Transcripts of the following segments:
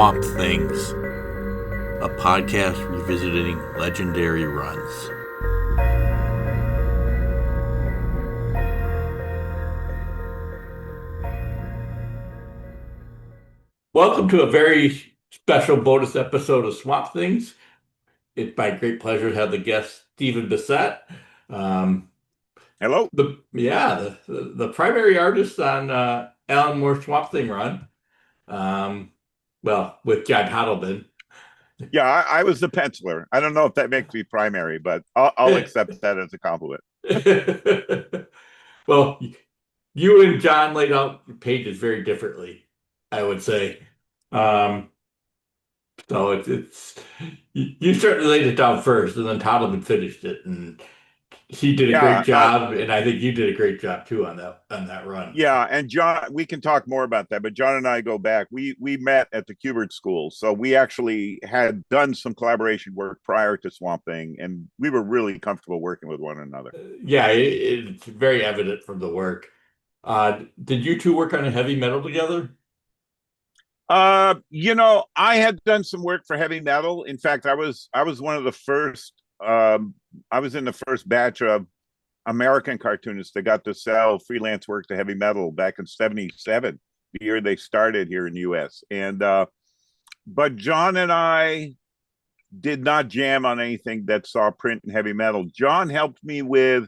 Swamp Things, a podcast revisiting legendary runs. Welcome to a very special bonus episode of Swamp Things. It's my great pleasure to have the guest Stephen Bissette. Hello. The primary artist on Alan Moore's Swamp Thing run. With John Hoddleman. Yeah, I was the penciler. I don't know if that makes me primary, but I'll accept that as a compliment. Well, you and John laid out the pages very differently, I would say. Um, so it's you certainly laid it down first, and then Toddleman finished it, and he did a great Yeah, job, and I think you did a great job too on that run. yeah, and John, we can talk more about that. But John and I go back. We met at the Kubert School, so we actually had done some collaboration work prior to Swamp Thing, and we were really comfortable working with one another. Yeah, it's very evident from the work. Did you two work on a heavy metal together? I had done some work for heavy metal. In fact, I was one of the first. I was in the first batch of American cartoonists that got to sell freelance work to heavy metal back in '77, the year they started here in the U.S. And but John and I did not jam on anything that saw print and heavy metal. John helped me with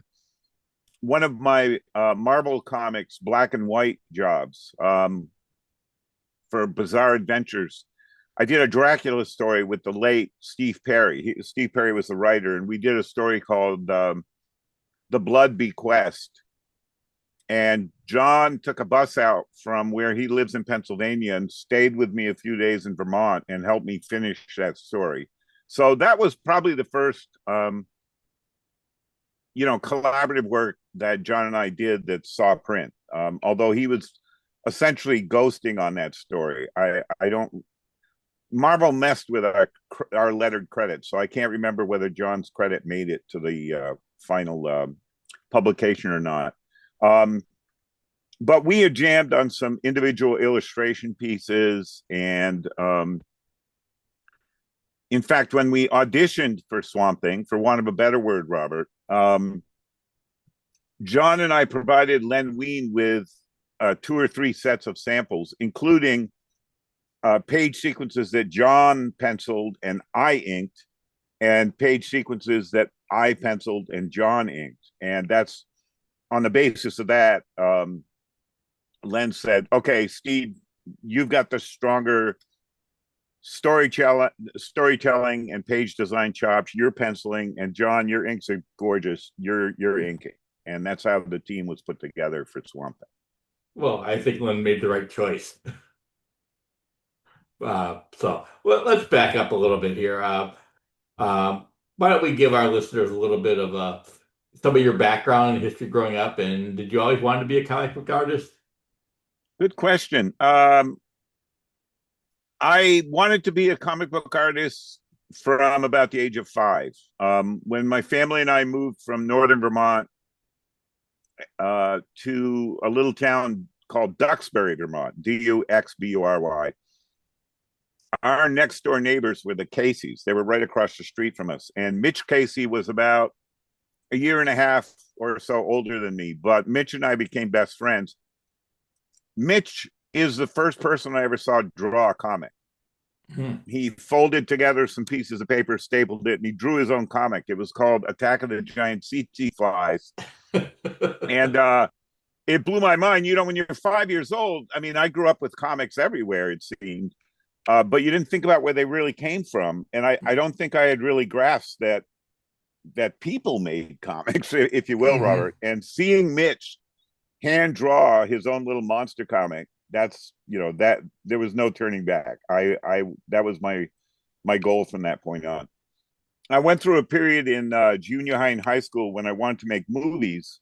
one of my Marvel Comics black and white jobs for Bizarre Adventures. I did a Dracula story with the late Steve Perry. Steve Perry was the writer, and we did a story called The Blood Bequest. And John took a bus out from where he lives in Pennsylvania and stayed with me a few days in Vermont and helped me finish that story. So that was probably the first, collaborative work that John and I did that saw print. Although he was essentially ghosting on that story. I don't. Marvel messed with our lettered credits, so I can't remember whether John's credit made it to the final publication or not. But we had jammed on some individual illustration pieces, and in fact, when we auditioned for Swamp Thing, for want of a better word, Robert, John and I provided Len Wein with 2 or 3 sets of samples, including page sequences that John penciled and I inked, and page sequences that I penciled and John inked. And that's on the basis of that, Len said, okay, Steve, you've got the stronger storytelling and page design chops. You're penciling, and John, your inks are gorgeous. You're inking. And that's how the team was put together for Swamp Thing. Well, I think Lynn made the right choice. Let's back up a little bit here. Why don't we give our listeners a little bit of some of your background and history growing up? And did you always want to be a comic book artist? Good question. I wanted to be a comic book artist from about the age of 5. When my family and I moved from northern Vermont to a little town called Duxbury, Vermont, Duxbury. Our next door neighbors were the Caseys. They were right across the street from us. And Mitch Casey was about a year and a half or so older than me, but Mitch and I became best friends. Mitch is the first person I ever saw draw a comic. He folded together some pieces of paper, stapled it, and he drew his own comic. It was called Attack of the Giant Tsetse Flies. And it blew my mind. You know, when you're 5 years old, I mean, I grew up with comics everywhere, it seemed. But you didn't think about where they really came from. And I don't think I had really grasped that people made comics, if you will, Robert. And seeing Mitch hand draw his own little monster comic, that's, that there was no turning back. That was my goal from that point on. I went through a period in junior high and high school when I wanted to make movies.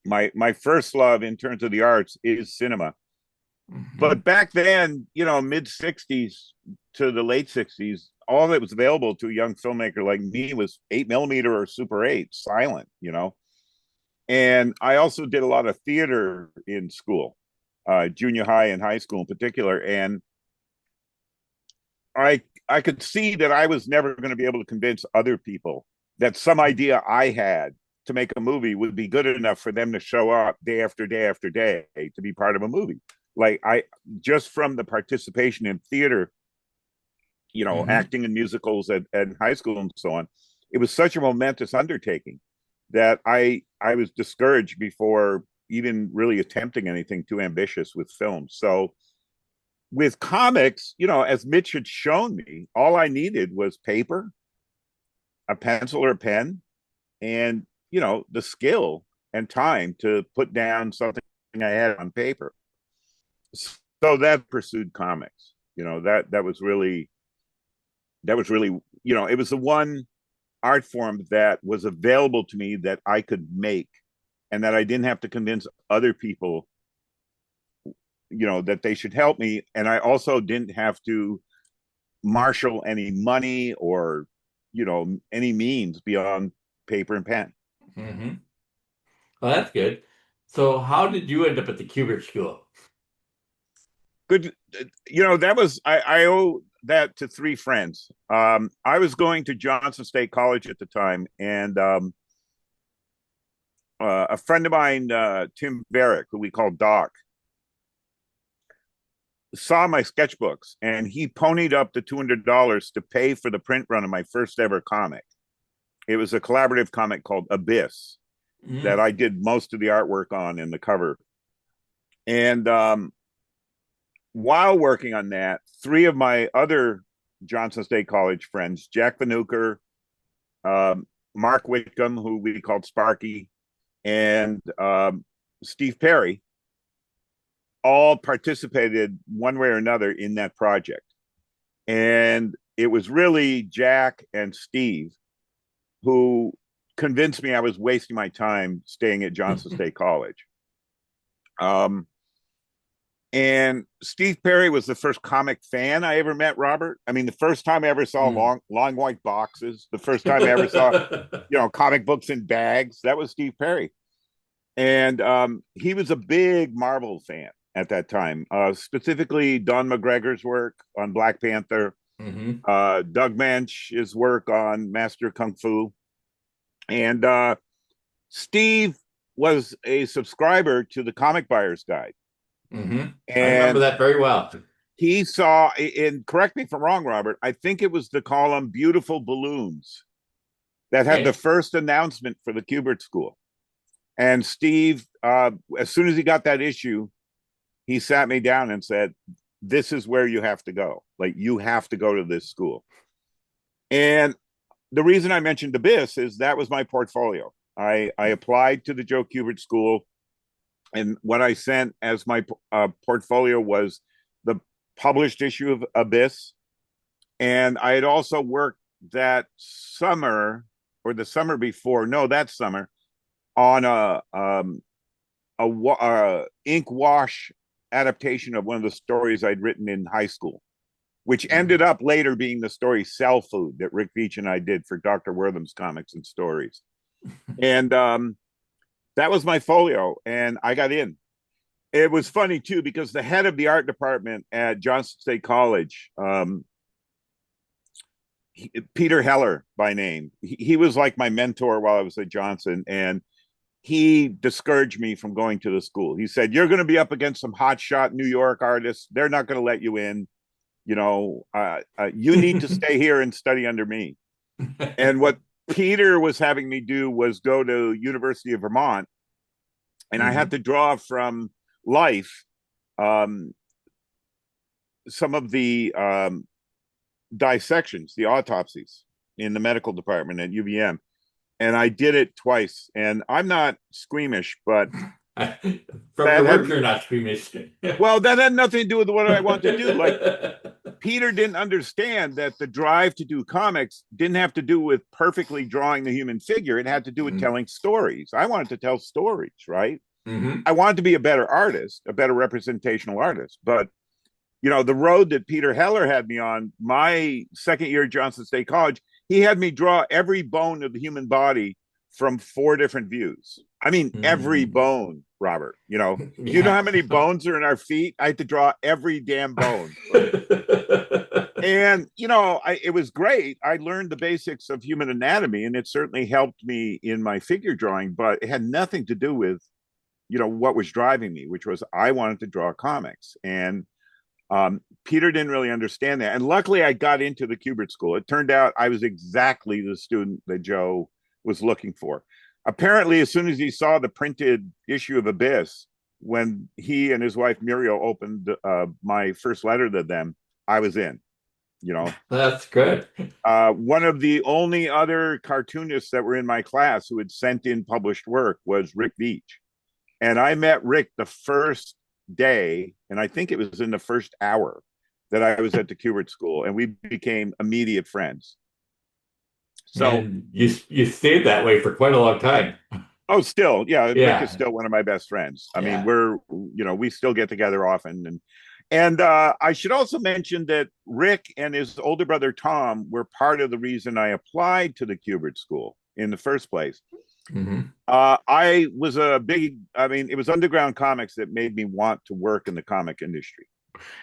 My first love in terms of the arts is cinema. But back then, mid 60s to the late 60s, all that was available to a young filmmaker like me was 8mm or Super 8, silent, And I also did a lot of theater in school, junior high and high school in particular. And I could see that I was never going to be able to convince other people that some idea I had to make a movie would be good enough for them to show up day after day after day to be part of a movie. Like I just from the participation in theater, Hmm. acting in musicals at high school and so on, it was such a momentous undertaking that I was discouraged before even really attempting anything too ambitious with film. So with comics, as Mitch had shown me, all I needed was paper, a pencil or a pen, and the skill and time to put down something I had on paper. So that pursued comics. That was really it was the one art form that was available to me that I could make and that I didn't have to convince other people that they should help me, and I also didn't have to marshal any money or any means beyond paper and pen. Hmm. Well, that's good. So, how did you end up at the Kubert School? Good. That was I owe that to three friends. I was going to Johnson State College at the time, and a friend of mine, Tim Barrick, who we call Doc, saw my sketchbooks, and he ponied up the $200 to pay for the print run of my first ever comic. It was a collaborative comic called Abyss that Mm. I did most of the artwork on in the cover. And while working on that, three of my other Johnson State College friends, Jack Vanuker, Mark Whitcomb, who we called Sparky, and Steve Perry, all participated one way or another in that project. And it was really Jack and Steve who convinced me I was wasting my time staying at Johnson State College. Um, and Steve Perry was the first comic fan I ever met, Robert. I mean, the first time I ever saw Mm. long white boxes, the first time I ever saw, comic books in bags, that was Steve Perry. And he was a big Marvel fan at that time, specifically Don McGregor's work on Black Panther, Hmm. Doug Manch's work on Master Kung Fu. And Steve was a subscriber to the Comic Buyer's Guide. Hmm. I remember And that very well. he saw, and correct me if I'm wrong, Robert, I think it was the column Beautiful Balloons that had the Okay. first announcement for the Kubert School. And Steve, as soon as he got that issue, he sat me down and said, "This is where you have to go. Like, you have to go to this school." And the reason I mentioned Abyss is that was my portfolio. I applied to the Joe Kubert School, and what I sent as my portfolio was the published issue of Abyss. And I had also worked that summer or the summer before, no, that summer, on a ink wash adaptation of one of the stories I'd written in high school, which ended Mm. up later being the story Cell Food that Rick Veitch and I did for Dr. Wortham's Comics and Stories. And that was my folio, and I got in. It was funny too because the head of the art department at Johnson State College, Peter Heller by name, he was like my mentor while I was at Johnson, and he discouraged me from going to the school. He said, "You're going to be up against some hotshot New York artists. They're not going to let you in. You need to stay here and study under me." And what Peter was having me do was go to University of Vermont, and I had Hmm. to draw from life um, some of the dissections, the autopsies in the medical department at UVM. And I did it twice. And I'm not squeamish, but From that your work, had, you're not squeamish. well, that had nothing to do with what I want to do. Like, Peter didn't understand that the drive to do comics didn't have to do with perfectly drawing the human figure. It had to do with Hmm. telling stories. I wanted to tell stories, right? Hmm. I wanted to be a better artist, a better representational artist. But, the road that Peter Heller had me on, my second year at Johnson State College, he had me draw every bone of the human body from four different views. I mean, every Hmm. bone, Robert. Do you know Yeah. how many bones are in our feet? I had to draw every damn bone. And it was great. I learned the basics of human anatomy, and it certainly helped me in my figure drawing. But it had nothing to do with what was driving me, which was I wanted to draw comics. And Peter didn't really understand that. And luckily, I got into the Kubert School. It turned out I was exactly the student that Joe was looking for. Apparently, as soon as he saw the printed issue of Abyss, when he and his wife Muriel opened my first letter to them, I was in. That's good. One of the only other cartoonists that were in my class who had sent in published work was Rick Veitch. And I met Rick the first day, and I think it was in the first hour that I was at the Kubert School, and we became immediate friends. So and you stayed that way for quite a long time. oh, still, yeah, Yeah. Rick is still one of my best friends. I mean, Yeah. we still get together often, and I should also mention that Rick and his older brother Tom were part of the reason I applied to the Kubert School in the first place. Mm-hmm. I was it was Underground Comics that made me want to work in the comic industry.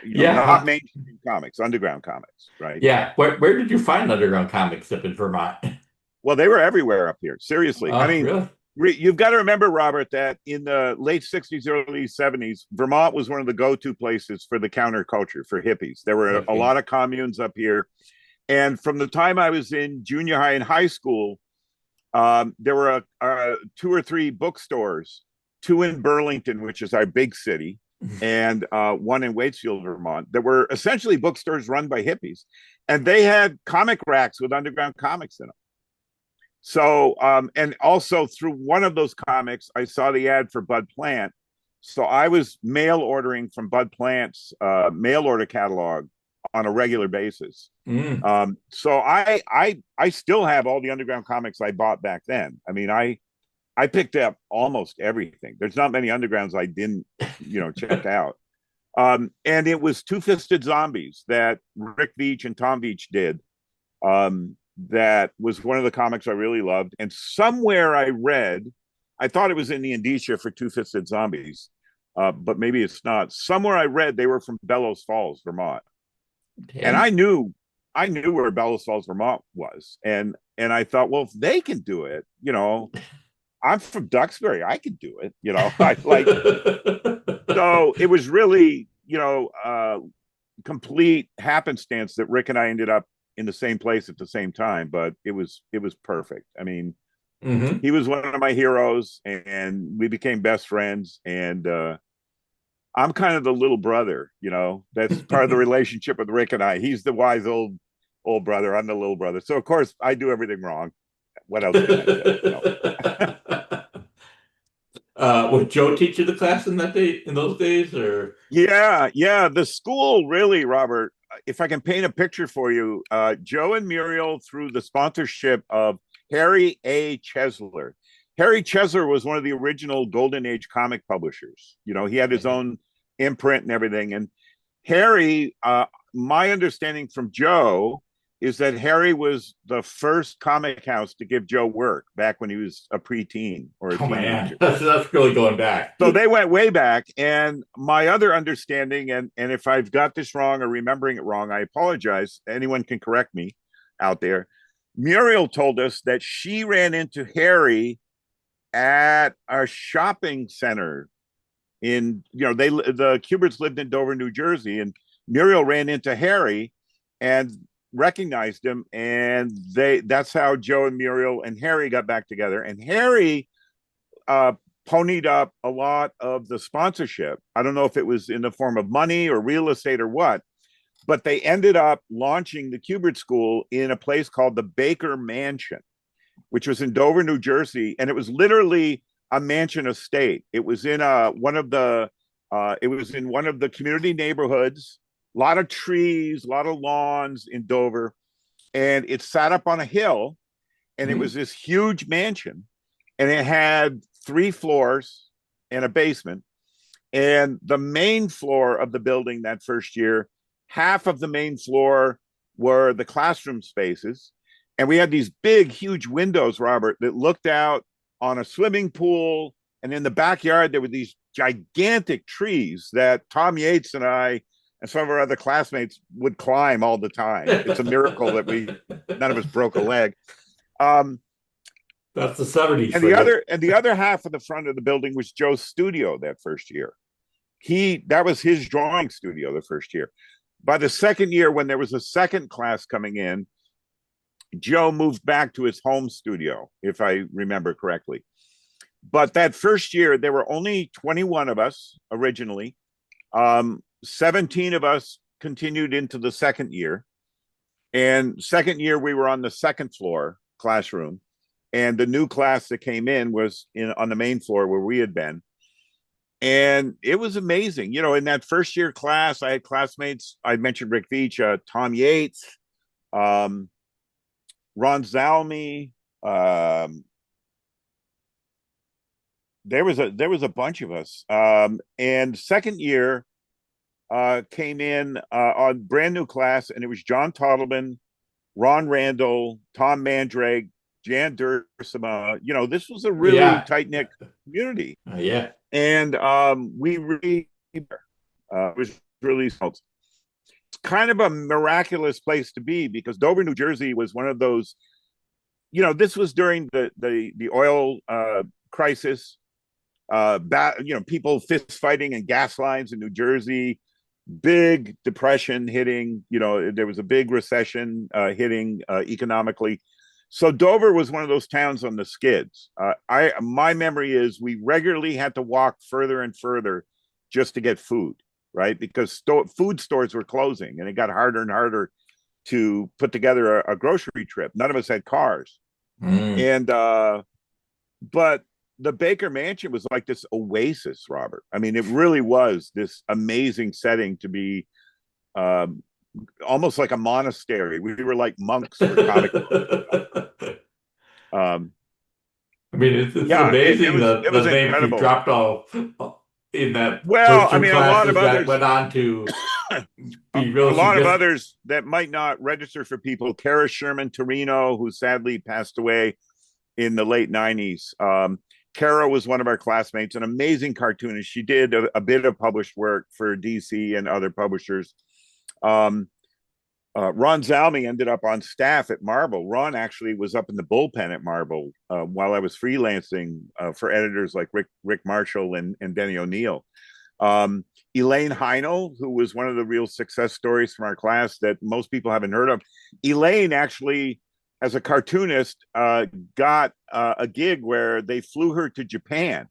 Not Yeah. mainstream comics, underground comics, right? Yeah. Where did you find underground comics up in Vermont? Well, they were everywhere up here. Seriously, I Oh, mean, really? you've got to remember, Robert, that in the late '60s, early '70s, Vermont was one of the go-to places for the counterculture for hippies. There were a Okay. lot of communes up here, and from the time I was in junior high and high school, there were two or three bookstores, two in Burlington, which is our big city, and one in Waitsfield, Vermont, that were essentially bookstores run by hippies. And they had comic racks with underground comics in them. So, and also through one of those comics, I saw the ad for Bud Plant. So I was mail ordering from Bud Plant's mail order catalog on a regular basis. Mm. So I still have all the underground comics I bought back then. I mean, I picked up almost everything. There's not many undergrounds I didn't, check out. And it was Two Fisted Zombies that Rick Veitch and Tom Veitch did. That was one of the comics I really loved. And somewhere I read, I thought it was in the indicia for Two Fisted Zombies, but maybe it's not. Somewhere I read they were from Bellows Falls, Vermont, and Okay. I knew where Bellows Falls, Vermont was, and I thought, well, if they can do it, I'm from Duxbury, I could do it, I like. So it was really, complete happenstance that Rick and I ended up in the same place at the same time, but it was perfect. I mean, Hmm. he was one of my heroes, and we became best friends. And I'm kind of the little brother, that's part of the relationship with Rick and I. He's the wise old brother. I'm the little brother. So of course I do everything wrong. What else can I say? Would Joe teach you the class in those days, or? Yeah. The school really, Robert. If I can paint a picture for you, Joe and Muriel, through the sponsorship of Harry A. Chesler. Harry Chesler was one of the original Golden Age comic publishers. He had his own imprint and everything. And Harry, my understanding from Joe is that Harry was the first comic house to give Joe work back when he was a preteen or a Oh man, teenager. that's really going back. So they went way back. And my other understanding, and if I've got this wrong or remembering it wrong, I apologize. Anyone can correct me out there. Muriel told us that she ran into Harry at a shopping center the Kuberts lived in Dover, New Jersey, and Muriel ran into Harry and recognized him, and that's how Joe and Muriel and Harry got back together. And Harry ponied up a lot of the sponsorship. I don't know if it was in the form of money or real estate or what, but they ended up launching the Kubert School in a place called the Baker Mansion, which was in Dover, New Jersey, and it was literally a mansion estate. It was in one of the community neighborhoods. A lot of trees, a lot of lawns in Dover, and it sat up on a hill, and it was this huge mansion, and it had 3 floors and a basement. And the main floor of the building that first year, half of the main floor were the classroom spaces. And we had these big, huge windows, Robert, that looked out on a swimming pool. And in the backyard, there were these gigantic trees that Tom Yates and I and some of our other classmates would climb all the time. It's a miracle that none of us broke a leg. Um, That's the 70s and for you. the other half of the front of the building was Joe's studio that first year. That was his drawing studio the first year. By the second year, when there was a second class coming in, Joe moved back to his home studio, if I remember correctly. But that first year, there were only 21 of us originally. 17 of us continued into the second year. And second year, we were on the second floor classroom. And the new class that came in was on the main floor where we had been. And it was amazing. You know, in that first year class, I had classmates. I mentioned Rick Veach, Tom Yates, Ron Zalmy. There was a bunch of us. And second year came in on brand new class, and it was John Toddleman, Ron Randall, Tom Mandrake, Jan Dursema. You know, this was a really Yeah. tight knit community. Yeah. And we really was really it's kind of a miraculous place to be, because Dover, New Jersey was one of those, you know, this was during the oil crisis, people fist fighting and gas lines in New Jersey, big depression hitting, you know, there was a big recession hitting economically. So Dover was one of those towns on the skids. My memory is we regularly had to walk further and further just to get food, right? Because food stores were closing, and it got harder and harder to put together a grocery trip. None of us had cars. Mm. And but the Baker Mansion was like this oasis, Robert. I mean, it really was this amazing setting to be almost like a monastery. We were like monks for comic books. I mean, it's Yeah, amazing it the was names you incredible. dropped all in that Well, first I two mean, a lot of classes that others, went on to be a real lot of significant. others that might not register for people. Kara Sherman Torino, who sadly passed away in the late '90s. Kara was one of our classmates, an amazing cartoonist. She did a bit of published work for DC and other publishers. Ron Zalmy ended up on staff at Marvel. Ron actually was up in the bullpen at Marvel while I was freelancing for editors like Rick Marshall and Denny O'Neil. Elaine Heinel, who was one of the real success stories from our class that most people haven't heard of. Elaine actually, as a cartoonist, got a gig where they flew her to Japan.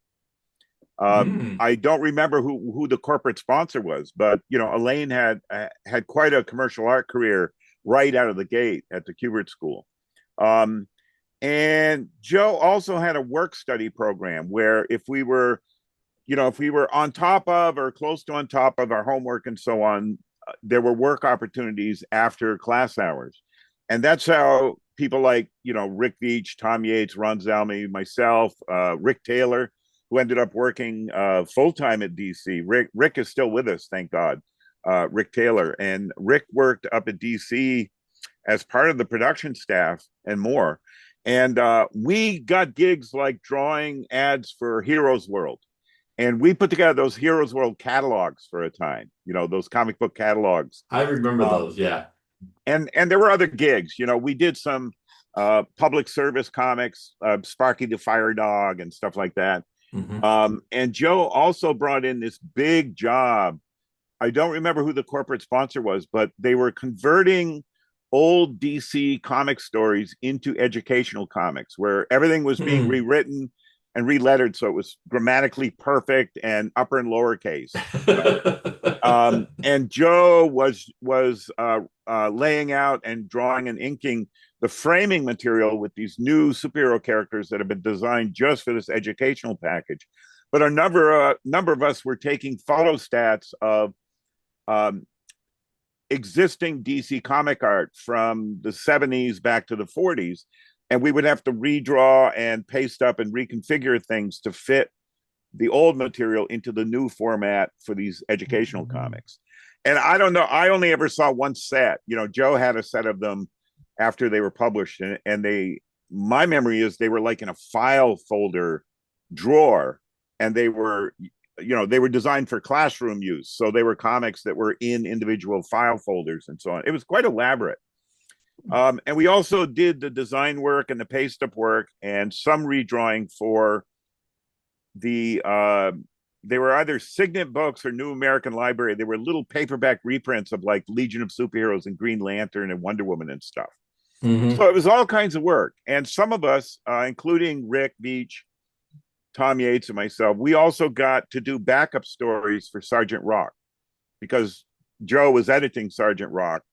Mm. I don't remember who the corporate sponsor was, but you know, Elaine had quite a commercial art career right out of the gate at the Kubert School. And Joe also had a work study program where if we were on top of or close to on top of our homework and so on, there were work opportunities after class hours. And that's how people like, you know, Rick Veach, Tom Yates, Ron Zalmy, myself, Rick Taylor, who ended up working full-time at DC. Rick is still with us, thank God, Rick Taylor. And Rick worked up at DC as part of the production staff and more. And we got gigs like drawing ads for Heroes World. And we put together those Heroes World catalogs for a time, you know, those comic book catalogs. I remember those, yeah. And there were other gigs. You know, we did some public service comics, Sparky the Fire Dog and stuff like that. Mm-hmm. And Joe also brought in this big job. I don't remember who the corporate sponsor was, but they were converting old DC comic stories into educational comics where everything was being Mm. rewritten and relettered so it was grammatically perfect and upper and lowercase. And Joe was laying out and drawing and inking the framing material with these new superhero characters that have been designed just for this educational package. But a number of us were taking photostats of existing DC comic art from the 70s back to the 40s, and we would have to redraw and paste up and reconfigure things to fit the old material into the new format for these educational comics. And I don't know, I only ever saw one set. You know, Joe had a set of them after they were published, and my memory is they were like in a file folder drawer, and they were they were designed for classroom use. So they were comics that were in individual file folders and so on. It was quite elaborate. And we also did the design work and the paste up work and some redrawing for the they were either Signet books or New American Library. They were little paperback reprints of like Legion of Superheroes and Green Lantern and Wonder Woman and stuff. Hmm. So it was all kinds of work. And some of us, including Rick Beach, Tom Yates, and myself, we also got to do backup stories for Sergeant Rock because Joe was editing Sergeant Rock.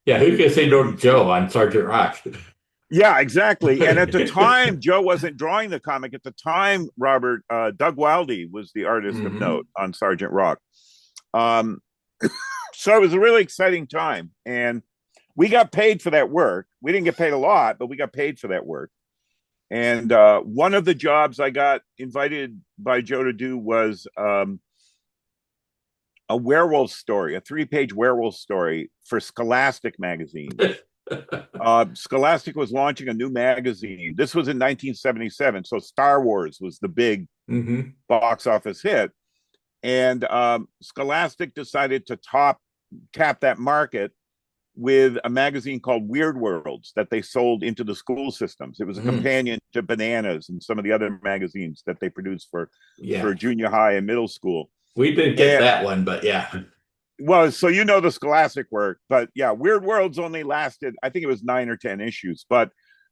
Yeah, who's gonna say no to Joe on Sergeant Rock? Yeah, exactly. And at the time, Joe wasn't drawing the comic. At the time, Robert, Doug Wildey was the artist of Hmm. note on Sergeant Rock. Um, so it was a really exciting time. And we got paid for that work. We didn't get paid a lot, but we got paid for that work. And one of the jobs I got invited by Joe to do was a werewolf story, a 3-page werewolf story for Scholastic magazine. Scholastic was launching a new magazine. This was in 1977. So Star Wars was the big Hmm. box office hit. And Scholastic decided to tap that market with a magazine called Weird Worlds that they sold into the school systems. It was a Hmm. companion to Bananas and some of the other magazines that they produced Yeah, for junior high and middle school. we didn't get And that one, but yeah. well, so the Scholastic work, but yeah, Weird Worlds only lasted, I think it was 9 or 10 issues. But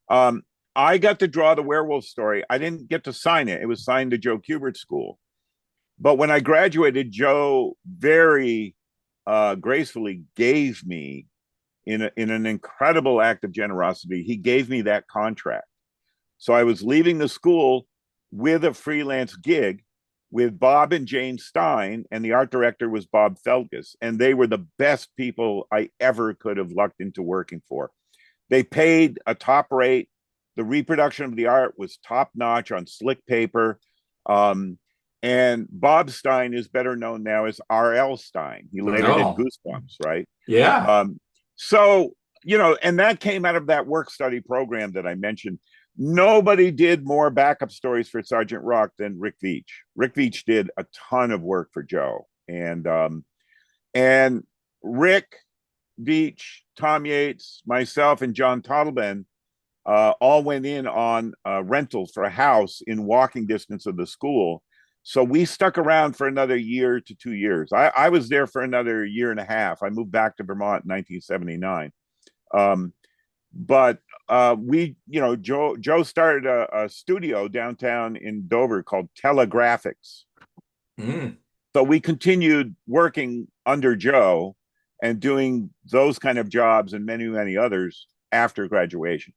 um, I got to draw the werewolf story. I didn't get to sign it. It was signed to Joe Kubert's school. But when I graduated, Joe very gracefully gave me, in an incredible act of generosity, he gave me that contract. So I was leaving the school with a freelance gig with Bob and Jane Stein, and the art director was Bob Felgus, and they were the best people I ever could have lucked into working for. They paid a top rate. The reproduction of the art was top notch on slick paper. Um, and Bob Stein is better known now as R.L. Stein. He later did No. Goosebumps, right? Yeah. Um, so, and that came out of that work study program that I mentioned. Nobody did more backup stories for Sergeant Rock than Rick Veitch. Rick Veitch did a ton of work for Joe, and Rick Veitch, Tom Yates, myself, and John Toddleben all went in on rentals for a house in walking distance of the school. So we stuck around for another year to 2 years. I was there for another year and a half. I moved back to Vermont in 1979. But Joe started a studio downtown in Dover called Telegraphics. Mm. So we continued working under Joe and doing those kind of jobs and many, many others after graduation.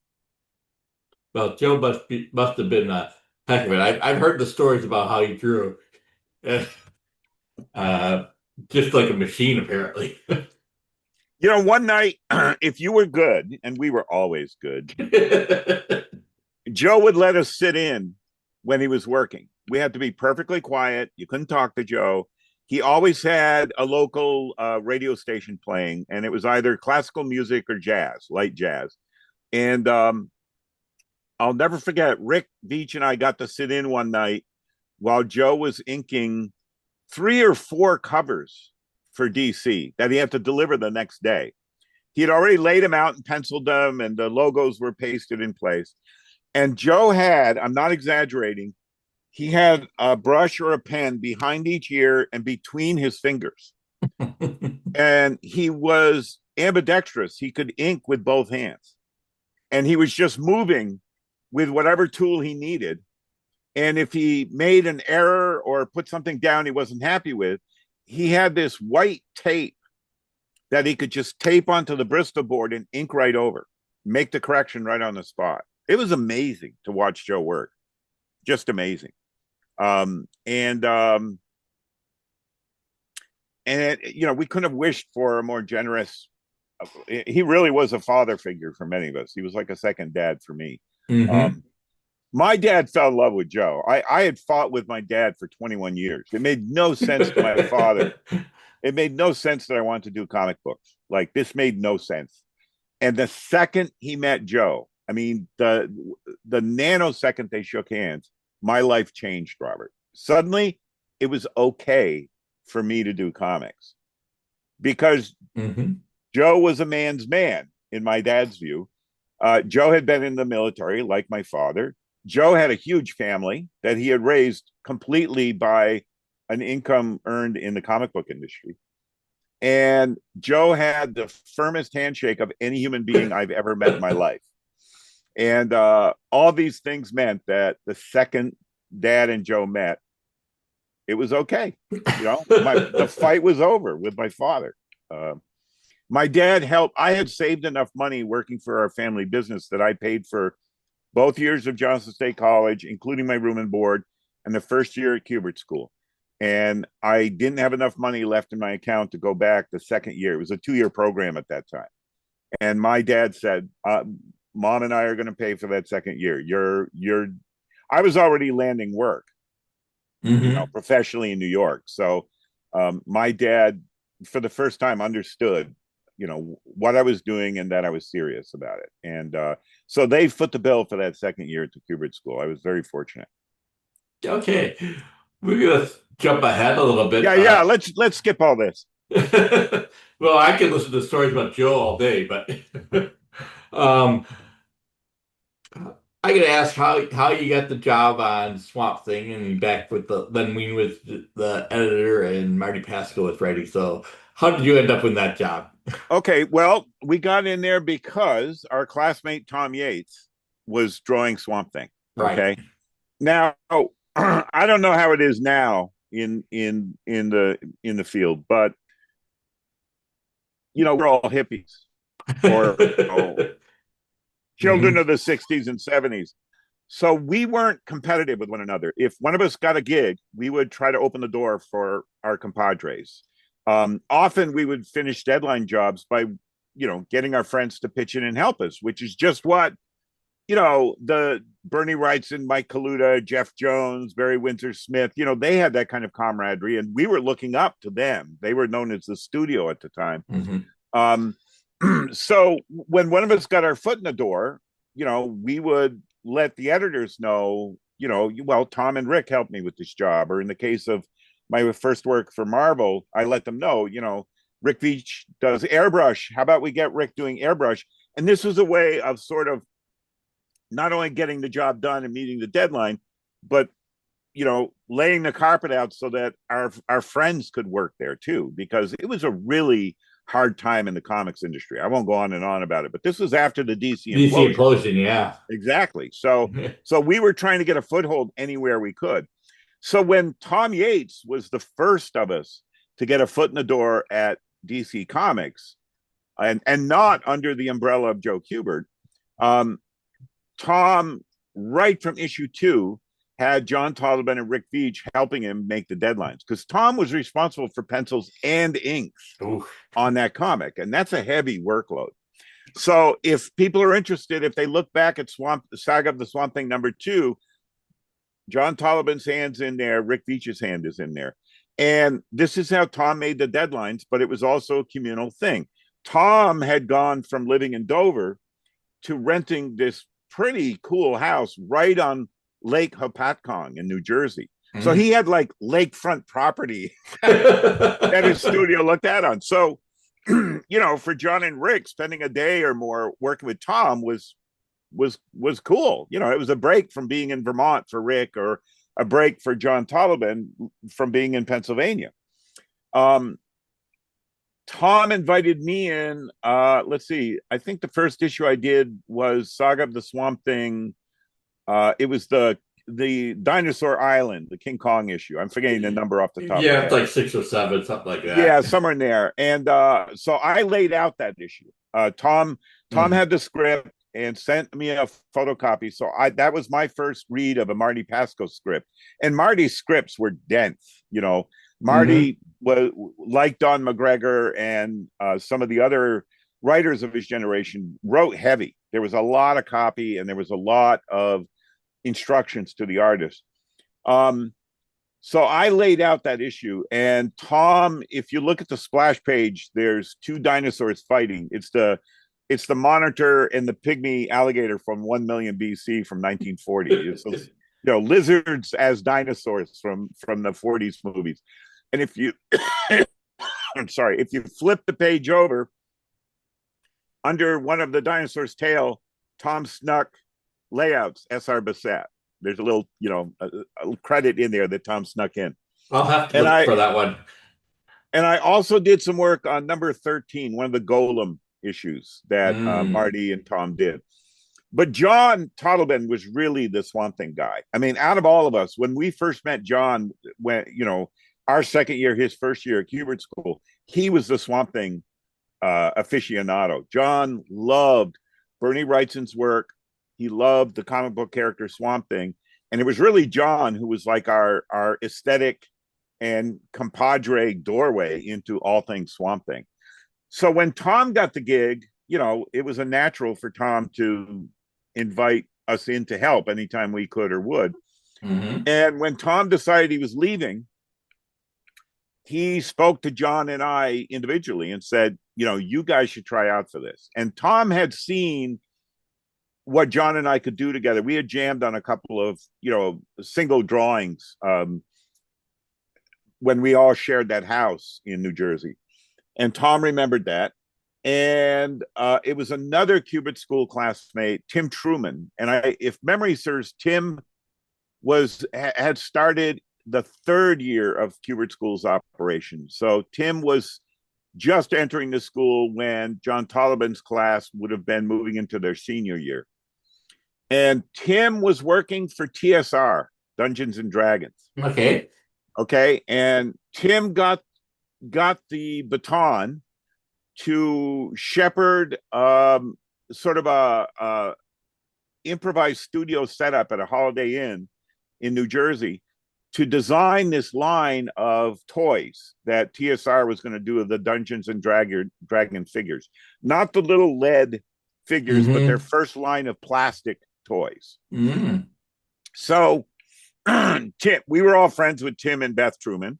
Well, Joe must have been a heck of it. I've heard the stories about how he drew, uh, just like a machine, apparently. One night, if you were good, and we were always good, Joe would let us sit in when he was working. We had to be perfectly quiet. You couldn't talk to Joe. He always had a local radio station playing, and it was either classical music or jazz, light jazz. And I'll never forget, Rick Veitch and I got to sit in one night while Joe was inking 3 or 4 covers for DC that he had to deliver the next day. He had already laid them out and penciled them, and the logos were pasted in place. And Joe had, I'm not exaggerating, he had a brush or a pen behind each ear and between his fingers. And he was ambidextrous. He could ink with both hands. And he was just moving with whatever tool he needed. And if he made an error or put something down he wasn't happy with, he had this white tape that he could just tape onto the Bristol board and ink right over, make the correction right on the spot. It was amazing to watch Joe work. Just amazing. Um, and um, and we couldn't have wished for a more generous. He really was a father figure for many of us. He was like a second dad for me. Hmm. Um, my dad fell in love with Joe. I had fought with my dad for 21 years. It made no sense to my father. It made no sense that I wanted to do comic books. Like, this made no sense. And the second he met Joe, I mean, the nanosecond they shook hands, my life changed, Robert. Suddenly, it was okay for me to do comics because Hmm. Joe was a man's man in my dad's view. Joe had been in the military, like my father. Joe had a huge family that he had raised completely by an income earned in the comic book industry. And Joe had the firmest handshake of any human being I've ever met in my life. And all these things meant that the second Dad and Joe met, it was okay. The fight was over with my father. Uh, my dad helped. I had saved enough money working for our family business that I paid for both years of Johnson State College, including my room and board, and the first year at Kubert School. And I didn't have enough money left in my account to go back the second year. It was a 2-year program at that time. And my dad said, Mom and I are going to pay for that second year. I was already landing work, Hmm. professionally in New York. So my dad, for the first time, understood, what I was doing and that I was serious about it. And so they foot the bill for that second year at the Kubert School. I was very fortunate. Okay, we're gonna jump ahead a little bit. Yeah, yeah. Let's skip all this. Well, I can listen to stories about Joe all day, but um, I gotta ask how you got the job on Swamp Thing and back with then we with the editor and Marty Pasco was writing. So how did you end up in that job? Okay, well, we got in there because our classmate Tom Yates was drawing Swamp Thing. Right. Okay, now I don't know how it is now in the field, but we're all hippies or children Hmm. of the 60s and 70s. So we weren't competitive with one another. If one of us got a gig, we would try to open the door for our compadres. Often we would finish deadline jobs by, getting our friends to pitch in and help us, which is just what, the Bernie Wrightson, Mike Kaluta, Jeff Jones, Barry Windsor Smith, they had that kind of camaraderie, and we were looking up to them. They were known as the studio at the time. Hmm. Um, so when one of us got our foot in the door, we would let the editors know, well, Tom and Rick helped me with this job. Or in the case of my first work for Marvel, I let them know, Rick Veitch does airbrush. How about we get Rick doing airbrush? And this was a way of sort of not only getting the job done and meeting the deadline, but laying the carpet out so that our friends could work there too, because it was a really hard time in the comics industry. I won't go on and on about it, but this was after the DC DC implosion. implosion, yeah. Exactly. So we were trying to get a foothold anywhere we could. So when Tom Yates was the first of us to get a foot in the door at DC Comics, and not under the umbrella of Joe Kubert, um, Tom, right from issue 2, had John Tolliban and Rick Veitch helping him make the deadlines because Tom was responsible for pencils and inks Ooh. on that comic, and that's a heavy workload. So if people are interested, if they look back at Saga of the Swamp Thing #2, John Tolliban's hand's in there, Rick Veitch's hand is in there. And this is how Tom made the deadlines, but it was also a communal thing. Tom had gone from living in Dover to renting this pretty cool house right on Lake Hopatcong in New Jersey. So Mm. he had like lakefront property that his studio looked out on. So, for John and Rick, spending a day or more working with Tom was cool. It was a break from being in Vermont for Rick, or a break for John Tolliban from being in Pennsylvania. Um, Tom invited me in. Let's see. I think the first issue I did was Saga of the Swamp Thing. It was the Dinosaur Island, the King Kong issue. I'm forgetting the number off the top of my Yeah, it's head. like 6 or 7, something like Yeah, that. somewhere in there. And so I laid out that issue. Tom Mm. had the script and sent me a photocopy. So that was my first read of a Marty Pasco script. And Marty's scripts were dense. Hmm. Marty was like Don McGregor and some of the other writers of his generation wrote heavy. There was a lot of copy and there was a lot of instructions to the artist. Um, so I laid out that issue, and Tom, if you look at the splash page, there's 2 dinosaurs fighting. It's the monitor and the pygmy alligator from 1 million BC from 1940. lizards as dinosaurs from the 40s movies. And if you I'm sorry, if you flip the page over, under one of the dinosaurs' tail, Tom Snuck layouts, SR Bissette. There's a little, a credit in there that Tom snuck in. I'll have to And look I for that one. and I also did some work on number 13, one of the Golem issues that Mm. Marty and Tom did. But John Totleben was really the Swamp Thing guy. I mean, out of all of us, when we first met John, when our second year, his first year at Hubert School, he was the Swamp Thing aficionado. John loved Bernie Wrightson's work. He loved the comic book character Swamp Thing, and it was really John who was like our aesthetic and compadre doorway into all things Swamp Thing. So when Tom got the gig, it was a natural for Tom to invite us in to help anytime we could or would. Hmm. And when Tom decided he was leaving, he spoke to John and I individually and said, you guys should try out for this. And Tom had seen what John and I could do together. We had jammed on a couple of, single drawings when we all shared that house in New Jersey. And Tom remembered that. And it was another Cubit School classmate, Tim Truman. And if memory serves, Tim had started the third year of Cubert School's operation. So Tim was just entering the school when John Tolliban's class would have been moving into their senior year. And Tim was working for TSR, Dungeons and Dragons. Okay. Okay. And Tim got the baton to shepherd sort of a improvised studio setup at a Holiday Inn in New Jersey to design this line of toys that TSR was going to do of the Dungeons and Dragon figures. Not the little lead figures, but their Hmm. first line of plastic toys. Mm. So Tim, we were all friends with Tim and Beth Truman.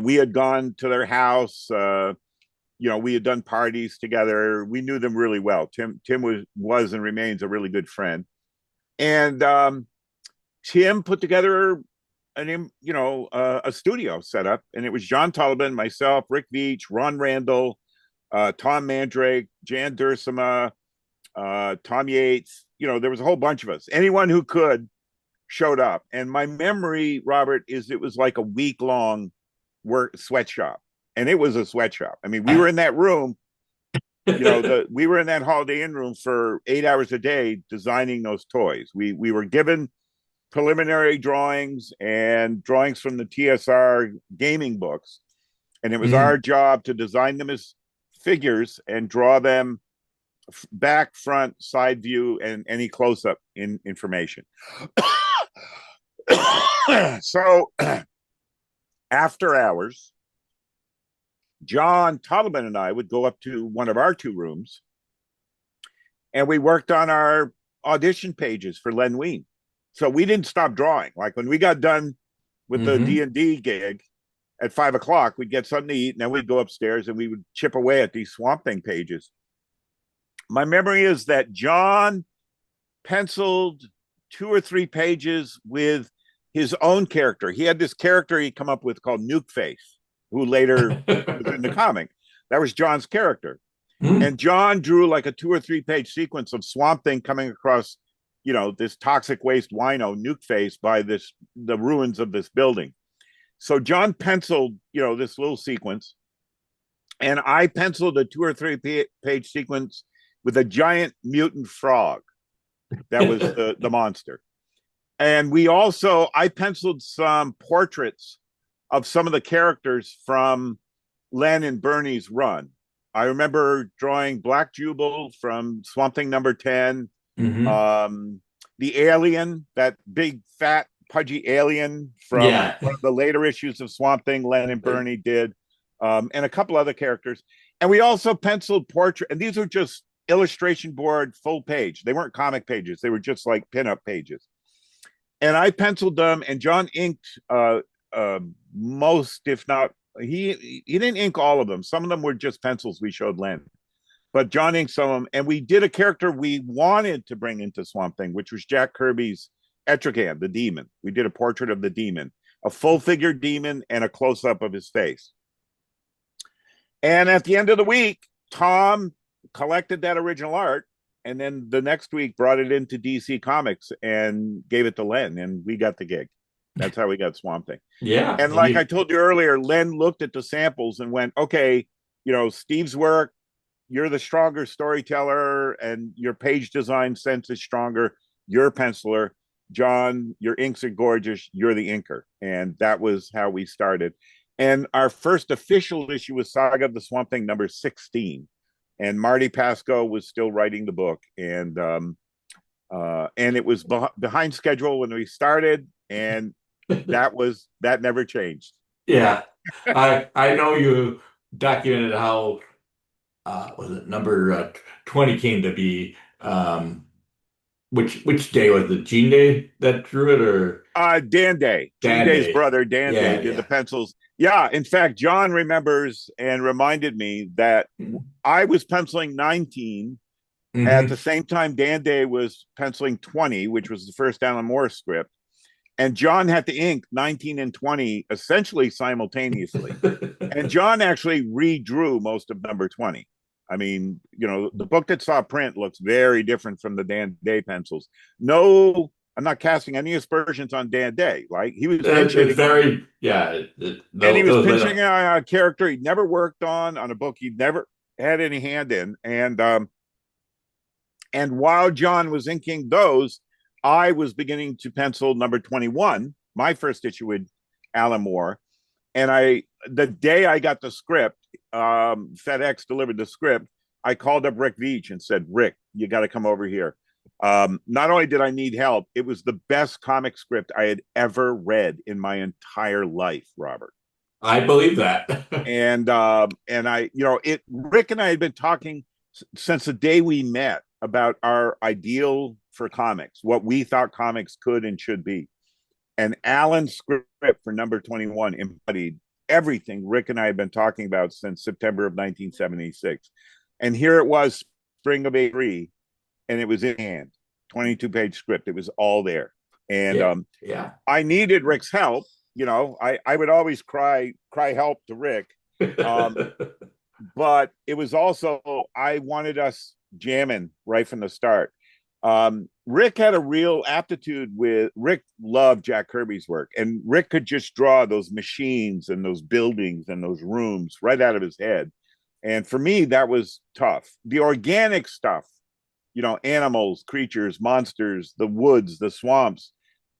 We had gone to their house. We had done parties together. We knew them really well. Tim was and remains a really good friend. And Tim put together a studio setup, and it was John Tolliban, myself, Rick Veach, Ron Randall, Tom Mandrake, Jan Dursema, Tom Yates. There was a whole bunch of us. Anyone who could showed up. And my memory, Robert, is it was like a week-long sweatshop. And it was a sweatshop. I mean, we were in that room, we were in that Holiday Inn room for 8 hours a day designing those toys. We were given preliminary drawings and drawings from the TSR gaming books. And it was our Mm. job to design them as figures and draw them back, front, side view, and any close-up information. So after hours, John Totleben and I would go up to one of our two rooms, and we worked on our audition pages for Len Wein. So we didn't stop drawing. Like when we got done with the Hmm. D&D gig at 5 o'clock, we'd get something to eat, and then we'd go upstairs and we would chip away at these Swamp Thing pages. My memory is that John penciled 2 or 3 pages with his own character. He had this character he'd come up with called Nuke Face, who later was in the comic. That was John's character. Mm. And John drew like a 2 or 3 page sequence of Swamp Thing coming across, this toxic waste wino Nuke Face by the ruins of this building. So John penciled, this little sequence, and I penciled a 2 or 3 page sequence with a giant mutant frog that was the monster. And I penciled some portraits of some of the characters from Len and Bernie's run. I remember drawing Black Jubal from Swamp Thing number 10, Hmm. the alien, that big, fat, pudgy alien from Yeah. one of the later issues of Swamp Thing Len and Bernie did, and a couple other characters. And we also penciled portrait, and these were just illustration board full page. They weren't comic pages. They were just like pinup pages. And I penciled them, and John inked most, if not, he didn't ink all of them. Some of them were just pencils we showed Len, but John inked some of them. And we did a character we wanted to bring into Swamp Thing, which was Jack Kirby's Etrigan, the demon. We did a portrait of the demon, a full figure demon, and a close up of his face. And at the end of the week, Tom collected that original art, and then the next week brought it into DC Comics and gave it to Len, and we got the gig. That's how we got Swamp Thing. Yeah, And and like I you, told you earlier, Len looked at the samples and went, okay, Steve's work, you're the stronger storyteller and your page design sense is stronger. You're a penciler. John, your inks are gorgeous. You're the inker. And that was how we started. And our first official issue was Saga of the Swamp Thing number 16. And Marty Pasco was still writing the book. And it was behind schedule when we started. And that never changed. yeah, I know you documented how was it number 20 came to be. Which day was it? Gene Day that drew it, or Dan Day, Gene Dan Day's Day? brother, Dan Day, Yeah, did the yeah. pencils. Yeah, in fact, John remembers and reminded me that I was penciling 19 at the Hmm. same time Dan Day was penciling 20, which was the first Alan Moore script. And John had to ink 19 and 20 essentially simultaneously. And John actually redrew most of number 20. I mean, the book that saw print looks very different from the Dan Day pencils. No, I'm not casting any aspersions on Dan Day. Like he was It's pinching, very, yeah. and he was Those pinching little, a character he'd never worked on a book he'd never had any hand in. And while John was inking those, I was beginning to pencil number 21, my first issue with Alan Moore. And the day I got the script, FedEx delivered the script. I called up Rick Veitch and said, Rick, you got to come over here. Not only did I need help, it was the best comic script I had ever read in my entire life, Robert. I believe that. And I, Rick and I had been talking since the day we met about our ideal for comics, what we thought comics could and should be. And Alan's script for number 21 embodied everything Rick and I had been talking about since September of 1976. And here it was, spring of '83, and it was in hand, 22-page script. It was all there. And Yeah, yeah. I needed Rick's help. I would always cry help to Rick. Um, but it was also, I wanted us jamming right from the start. Rick had a real aptitude Rick loved Jack Kirby's work, and Rick could just draw those machines and those buildings and those rooms right out of his head. And for me, that was tough. The organic stuff, animals, creatures, monsters, the woods, the swamps,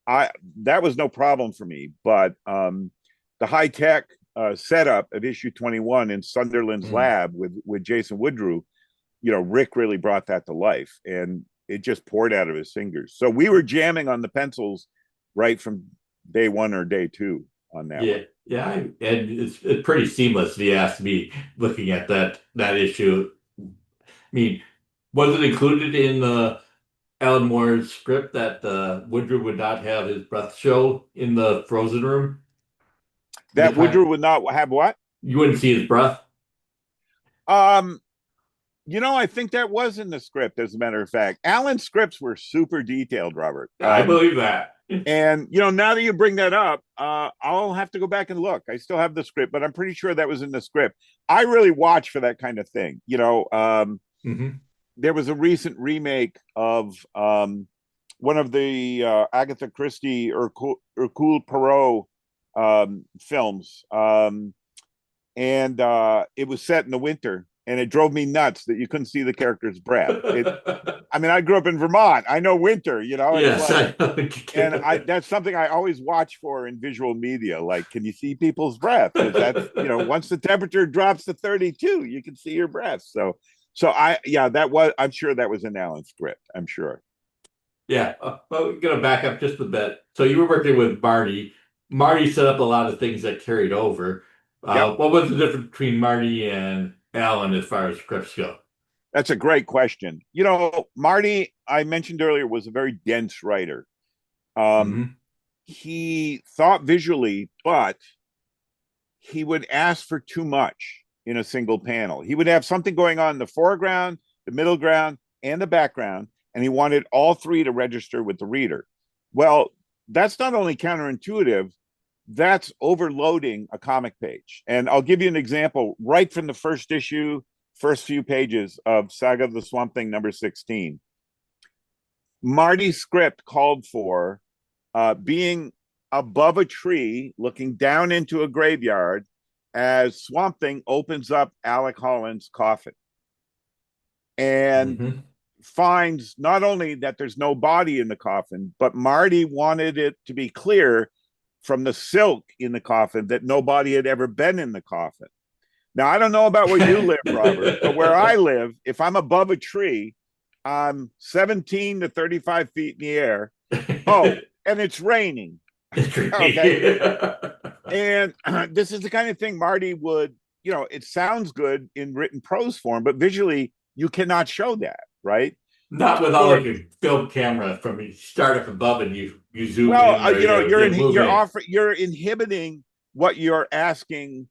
that was no problem for me. But the high tech setup of issue 21 in Sunderland's Mm. lab with Jason Woodrue, Rick really brought that to life, and it just poured out of his fingers. So we were jamming on the pencils right from day one or day two on that Yeah, one. yeah, and it's pretty seamless if you ask me, looking at that issue. I mean, was it included in the Alan Moore's script that Woodrow would not have his breath show in the frozen room? The That time Woodrue would not have what? you wouldn't see his breath. Um, I think that was in the script, as a matter of fact. Alan's scripts were super detailed, Robert. I believe that. And now that you bring that up, I'll have to go back and look. I still have the script, but I'm pretty sure that was in the script. I really watch for that kind of thing. Hmm. There was a recent remake of one of the Agatha Christie or Hercule Poirot films, and it was set in the winter, and it drove me nuts that you couldn't see the character's breath. I mean, I grew up in Vermont. I know winter, and it's Yes, like, I know. and that's something I always watch for in visual media. Like, can you see people's breath? Because that's once the temperature drops to 32, you can see your breath. So I'm sure that was an Alan script. I'm sure. Yeah, well, we're gonna back up just a bit. So you were working with Marty. Marty set up a lot of things that carried over. Yep. What was the difference between Marty and Alan as far as scripts go? That's a great question. Marty, I mentioned earlier, was a very dense writer. Um, Hmm. he thought visually, but he would ask for too much in a single panel. He would have something going on in the foreground, the middle ground, and the background, and he wanted all three to register with the reader. Well, that's not only counterintuitive, that's overloading a comic page. And I'll give you an example right from the first issue, first few pages of Saga of the Swamp Thing number 16. Marty's script called for being above a tree, looking down into a graveyard as Swamp Thing opens up Alec Holland's coffin and Hmm. finds not only that there's no body in the coffin, but Marty wanted it to be clear from the silk in the coffin that nobody had ever been in the coffin. Now, I don't know about where you live, Robert, but where I live, if I'm above a tree, I'm 17 to 35 feet in the air. Oh, and it's raining. It's Okay. creepy. And this is the kind of thing Marty would, it sounds good in written prose form, but visually you cannot show that, right? Not without Or like a film camera from you start up above and you zoom well, in or you move in. you're inhibiting what you're asking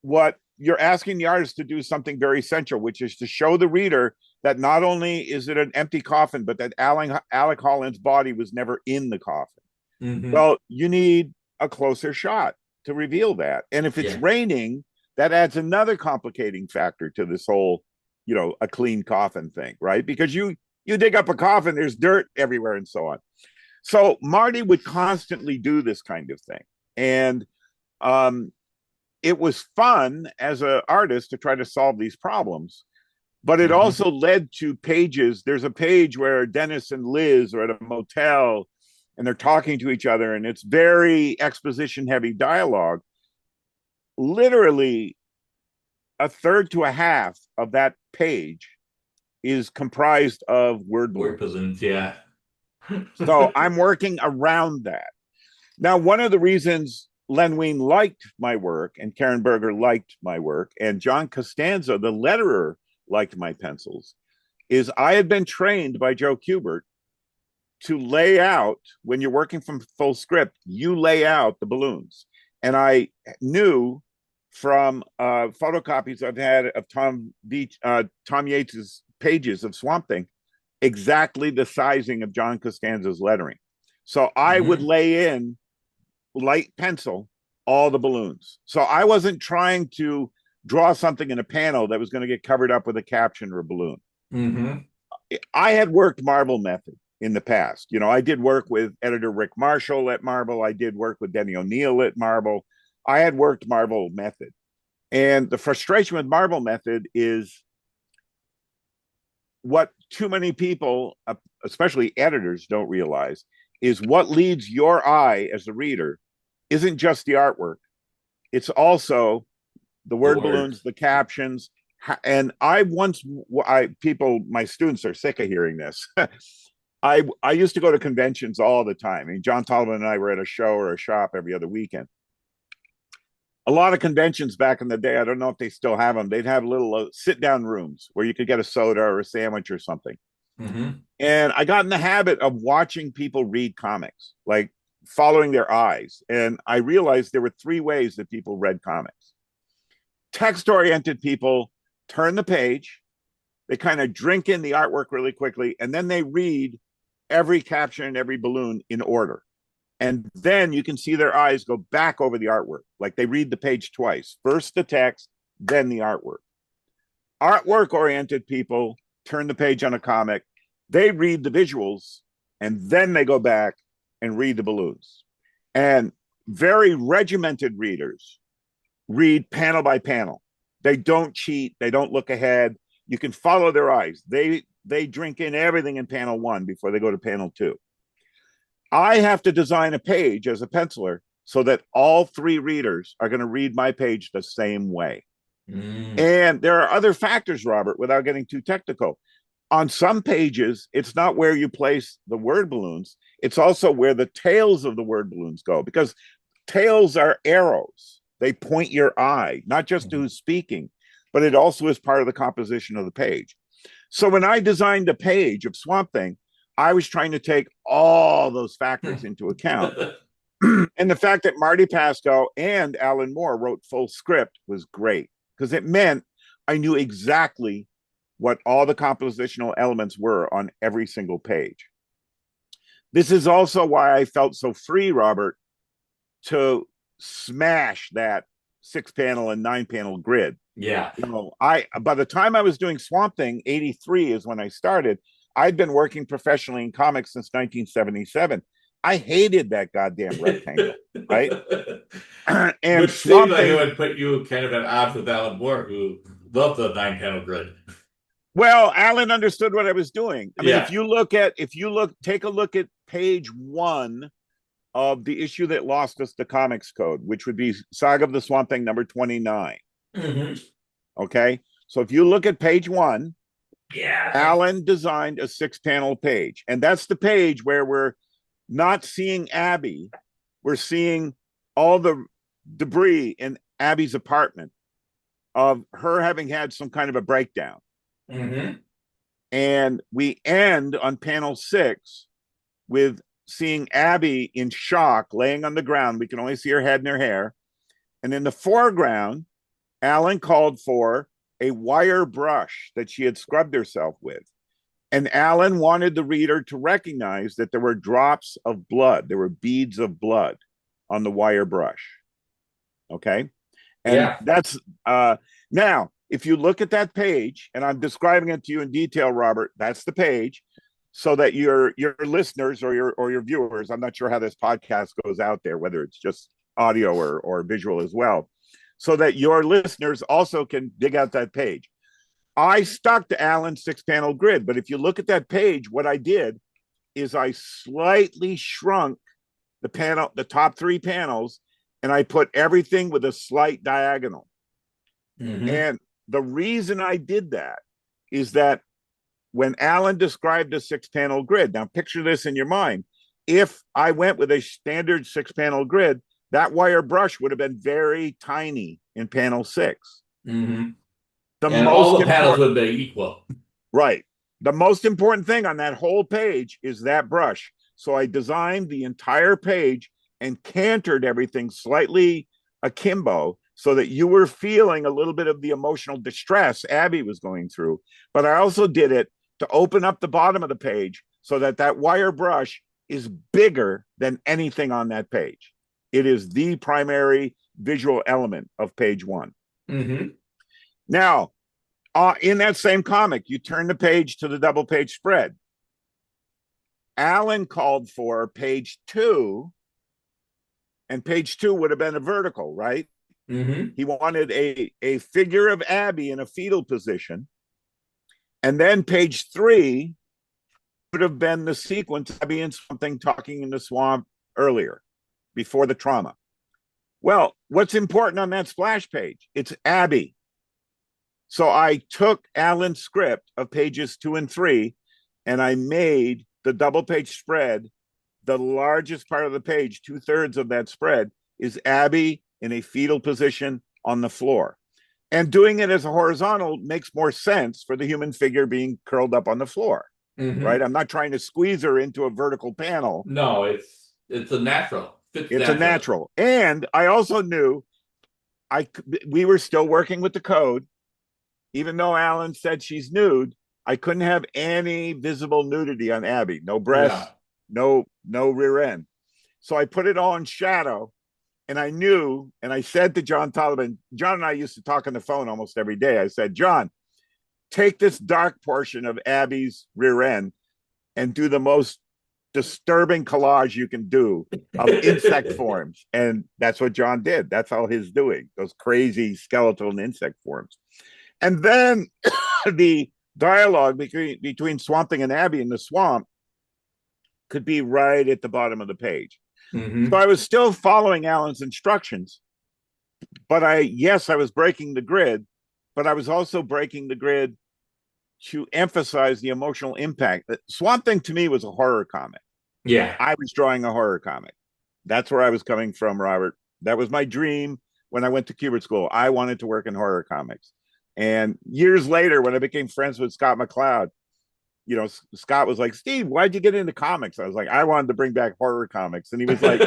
the artist to do something very essential, which is to show the reader that not only is it an empty coffin, but that Alec Holland's body was never in the coffin. Hmm. Well, you need a closer shot to reveal that. And if it's Yeah. raining, that adds another complicating factor to this whole, a clean coffin thing, right? Because you dig up a coffin, there's dirt everywhere and so on. So Marty would constantly do this kind of thing. And it was fun as an artist to try to solve these problems, but it Hmm. also led to pages. There's a page where Dennis and Liz are at a motel and they're talking to each other, and it's very exposition heavy dialogue. Literally, a third to a half of that page is comprised of word Word balloons. balloons, yeah. So I'm working around that. Now, one of the reasons Len Wein liked my work and Karen Berger liked my work and John Costanza, the letterer, liked my pencils is I had been trained by Joe Kubert to lay out, when you're working from full script, you lay out the balloons. And I knew from photocopies I've had of Tom Yates's pages of Swamp Thing exactly the sizing of John Costanza's lettering. So I would Hmm. lay in light pencil all the balloons. So I wasn't trying to draw something in a panel that was going to get covered up with a caption or a balloon. Hmm. I had worked Marvel Method in the past. I did work with editor Rick Marshall at Marvel. I did work with Denny O'Neil at Marvel. I had worked Marvel Method. And the frustration with Marvel Method is what too many people, especially editors, don't realize is what leads your eye as a reader isn't just the artwork. It's also the The word word. balloons, the captions. And my students are sick of hearing this. I used to go to conventions all the time. I mean, John Tolman and I were at a show or a shop every other weekend. A lot of conventions back in the day, I don't know if they still have them. They'd have little sit down rooms where you could get a soda or a sandwich or something. Hmm. And I got in the habit of watching people read comics, like following their eyes. And I realized there were three ways that people read comics. Text oriented people turn the page, they kind of drink in the artwork really quickly, and then they read every caption and every balloon in order. And then you can see their eyes go back over the artwork, like they read the page twice. First the text, then the artwork. Artwork oriented people turn the page on a comic, they read the visuals, and then they go back and read the balloons. And very regimented readers read panel by panel. They don't cheat, they don't look ahead. You can follow their eyes. They drink in everything in panel one before they go to panel two. I have to design a page as a penciler so that all three readers are going to read my page the same way. Mm. And there are other factors, Robert, without getting too technical. On some pages, it's not where you place the word balloons, it's also where the tails of the word balloons go, because tails are arrows. They point your eye, not just to who's speaking, but it also is part of the composition of the page. So when I designed a page of Swamp Thing, I was trying to take all those factors into account. And the fact that Marty Pasco and Alan Moore wrote full script was great because it meant I knew exactly what all the compositional elements were on every single page. This is also why I felt so free, Robert, to smash that 6 panel and 9 panel grid. Yeah. I by the time I was doing Swamp Thing, 83 is when I started. I'd been working professionally in comics since 1977. I hated that goddamn rectangle, right? And Which seems Swamp like it Thing, would put you kind of at odds with Alan Moore, who loved the 9 panel grid. well, Alan understood what I was doing. I mean, Yeah. take a look at page 1 of the issue that lost us the comics code, which would be Saga of the Swamp Thing number 29. Hmm. Okay. So if you look at page 1, Yeah. Alan designed a 6 panel page. And that's the page where we're not seeing Abby. We're seeing all the debris in Abby's apartment of her having had some kind of a breakdown. Hmm. And we end on panel 6 with seeing Abby in shock, laying on the ground. We can only see her head and her hair. And in the foreground, Alan called for a wire brush that she had scrubbed herself with. And Alan wanted the reader to recognize that there were drops of blood, there were beads of blood on the wire brush. Okay. And Yeah. that's now, if you look at that page, and I'm describing it to you in detail, Robert, that's the page, so that your listeners or your viewers, I'm not sure how this podcast goes out there, whether it's just audio or visual as well, so that your listeners also can dig out that page. I stuck to Alan's 6 panel grid, but if you look at that page, what I did is I slightly shrunk the top 3 panels, and I put everything with a slight diagonal. Hmm. And the reason I did that is that when Alan described a 6 panel grid, now picture this in your mind. If I went with a standard 6 panel grid, that wire brush would have been very tiny in panel 6. Hmm. The And all most the panels important, would be equal. right. The most important thing on that whole page is that brush. So I designed the entire page and cantered everything slightly akimbo so that you were feeling a little bit of the emotional distress Abby was going through. But I also did it to open up the bottom of the page so that that wire brush is bigger than anything on that page. It is the primary visual element of page 1. Hmm. Now, in that same comic, you turn the page to the double page spread. Alan called for page 2, and page 2 would have been a vertical, right? Hmm. He wanted a figure of Abby in a fetal position. And then page 3 would have been the sequence Abby and something talking in the swamp earlier, before the trauma. Well, what's important on that splash page? It's Abby. So I took Alan's script of pages 2 and 3, and I made the double page spread. The largest part of the page, 2/3 of that spread, is Abby in a fetal position on the floor. And doing it as a horizontal makes more sense for the human figure being curled up on the floor, Hmm. right? I'm not trying to squeeze her into a vertical panel. No, it's a natural. Fits It's a naturally. natural. And I also knew we were still working with the code. Even though Alan said she's nude, I couldn't have any visible nudity on Abby. No Yeah. breasts, no rear end. So I put it all in shadow. And I knew, and I said to John Tollivan, John and I used to talk on the phone almost every day. I said, John, take this dark portion of Abby's rear end and do the most disturbing collage you can do of insect forms. And that's what John did. That's all his doing, those crazy skeletal and insect forms. And then the dialogue between Swamp Thing and Abby in the swamp could be right at the bottom of the page. So Hmm. I was still following Alan's instructions, but I was breaking the grid, but I was also breaking the grid to emphasize the emotional impact. Swamp Thing to me was a horror comic. Yeah. I was drawing a horror comic. That's where I was coming from, Robert. That was my dream when I went to Kubert School. I wanted to work in horror comics. And years later, when I became friends with Scott McCloud, Scott was like, Steve, why'd you get into comics? I was like, I wanted to bring back horror comics. And he was like,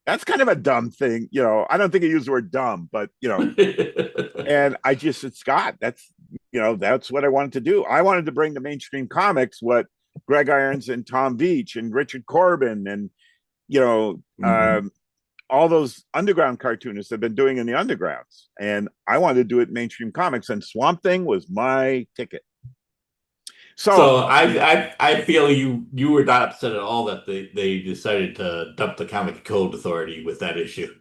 that's kind of a dumb thing. I don't think he used the word dumb, but, and I just said, Scott, that's what I wanted to do. I wanted to bring to mainstream comics what Greg Irons and Tom Veach and Richard Corbin and you know Hmm. all those underground cartoonists have been doing in the undergrounds. And I wanted to do it in mainstream comics, and Swamp Thing was my ticket. So, So I feel you were not upset at all that they decided to dump the Comic Code Authority with that issue.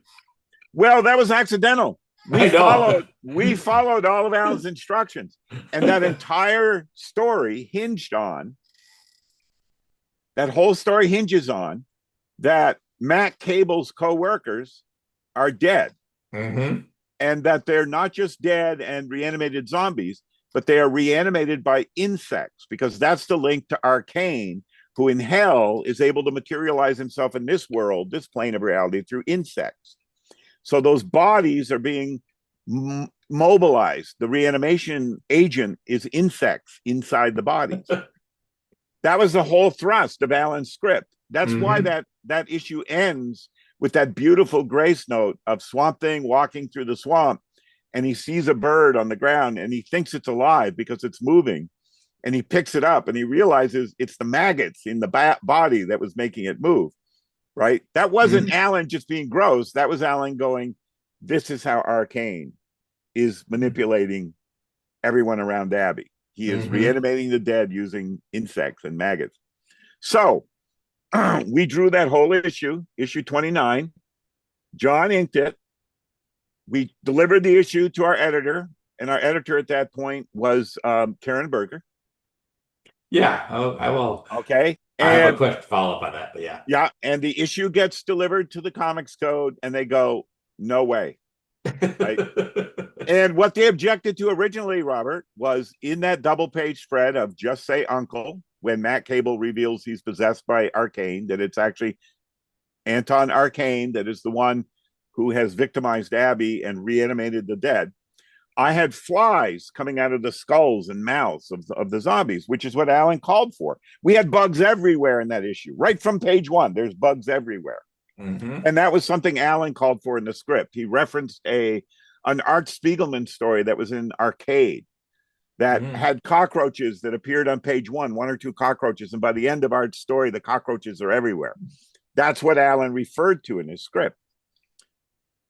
well, that was accidental. I know. We followed all of Alan's instructions, and that entire story hinged on that whole story hinges on that Matt Cable's co-workers are dead, Hmm. and that they're not just dead and reanimated zombies, but they are reanimated by insects, because that's the link to Arcane, who in hell is able to materialize himself in this world, this plane of reality, through insects. So those bodies are being mobilized. The reanimation agent is insects inside the bodies. That was the whole thrust of Alan's script. That's why Hmm. that issue ends with that beautiful grace note of Swamp Thing walking through the swamp, and he sees a bird on the ground and he thinks it's alive because it's moving, and he picks it up and he realizes it's the maggots in the body that was making it move. Right? That wasn't Hmm. Alan just being gross. That was Alan going, "This is how Arcane is manipulating everyone around Abby. He is Hmm. reanimating the dead using insects and maggots." So we drew that whole issue 29. John inked it. We delivered the issue to our editor, and our editor at that point was Karen Berger. Yeah, I will. Okay. I have a And question to follow up on that, but yeah. yeah, and the issue gets delivered to the Comics Code, and they go, "No way." Right. And what they objected to originally, Robert, was in that double page spread of Just Say Uncle, when Matt Cable reveals he's possessed by Arcane, that it's actually Anton Arcane that is the one who has victimized Abby and reanimated the dead. I had flies coming out of the skulls and mouths of the zombies, which is what Alan called for. We had bugs everywhere in that issue, right from page one. There's bugs everywhere. Hmm. And that was something Alan called for in the script. He referenced an Art Spiegelman story that was in Arcade that Hmm. had cockroaches that appeared on page one or two cockroaches. And by the end of Art's story, the cockroaches are everywhere. That's what Alan referred to in his script.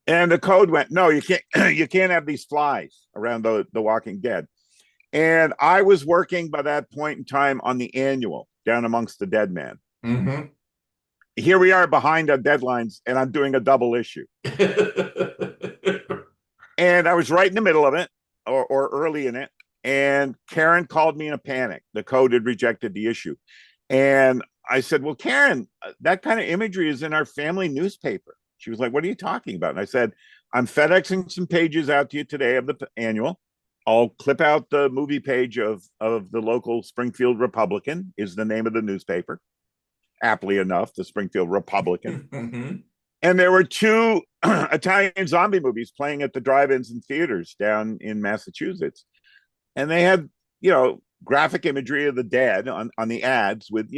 And the code went, "No, you can't, you can't have these flies around the Walking Dead." And I was working by that point in time on the annual Down Amongst the Dead Man. Hmm. Here we are behind on deadlines, and I'm doing a double issue. And I was right in the middle of it, or early in it. And Karen called me in a panic. The code had rejected the issue. And I said, "Well, Karen, that kind of imagery is in our family newspaper." She was like, "What are you talking about?" And I said, "I'm FedExing some pages out to you today of the annual. I'll clip out the movie page of the local Springfield Republican, is the name of the newspaper. Aptly enough, the Springfield Republican. Hmm. And there were two Italian zombie movies playing at the drive-ins and theaters down in Massachusetts. And they had, graphic imagery of the dead on the ads with,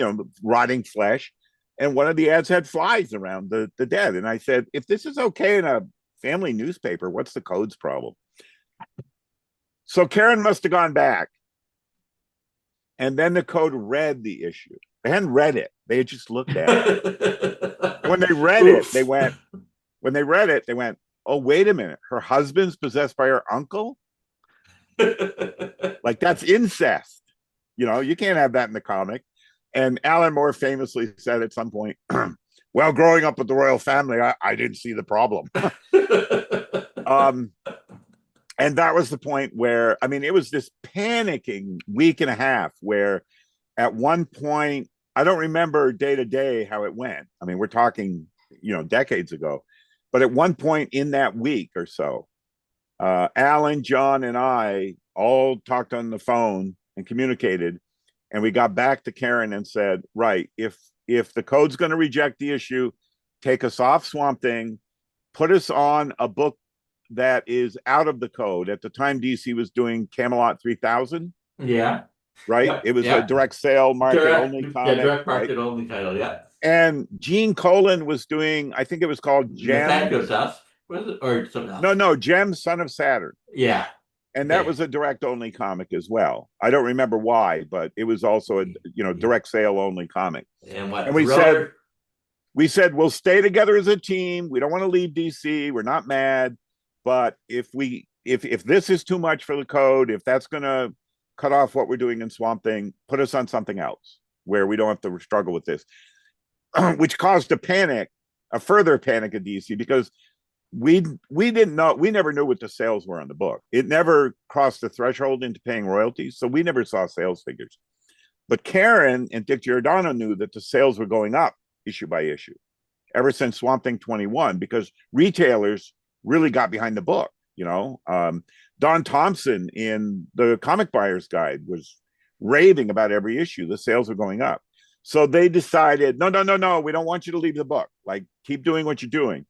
rotting flesh. And one of the ads had flies around the dead. And I said, "If this is okay in a family newspaper, what's the code's problem?" So Karen must have gone back. And then the code read the issue. They hadn't read it. They had just looked at it. When they read it, Oof. they went, "Oh, wait a minute. Her husband's possessed by her uncle? Like, that's incest. You can't have that in the comic." And Alan Moore famously said at some point, "Well, growing up with the royal family, I didn't see the problem." um, and that was the point where, I mean, it was this panicking week and a half where at one point, I don't remember day to day how it went. I mean, we're talking, decades ago. But at one point in that week or so, Alan, John, and I all talked on the phone and communicated, and we got back to Karen and said, "Right, if the code's going to reject the issue, take us off Swamp Thing, put us on a book that is out of the code." At the time, DC was doing Camelot 3000, Yeah. right? Yep. It was a Yep. direct sale market Direct. only Yeah. comic, Direct right? market only title. Yeah. And Gene Colan was doing, I think it was called Gem. Nathaniel's house. Was it or something No, else? no, Gem, Son of Saturn. Yeah. And that Okay. was a direct only comic as well. I don't remember why, but it was also a direct sale only comic. And what And thriller? we said we'll stay together as a team. We don't want to leave DC. We're not mad, but if this is too much for the code, if that's going to cut off what we're doing in Swamp Thing, put us on something else where we don't have to struggle with this, which caused a further panic at DC because we didn't know, we never knew what the sales were on the book. It never crossed the threshold into paying royalties, so we never saw sales figures. But Karen and Dick Giordano knew that the sales were going up issue by issue ever since Swamp Thing 21 because retailers really got behind the book. Don Thompson in the Comic Buyer's Guide was raving about every issue. The sales were going up. So they decided, no, we don't want you to leave the book. Like, keep doing what you're doing.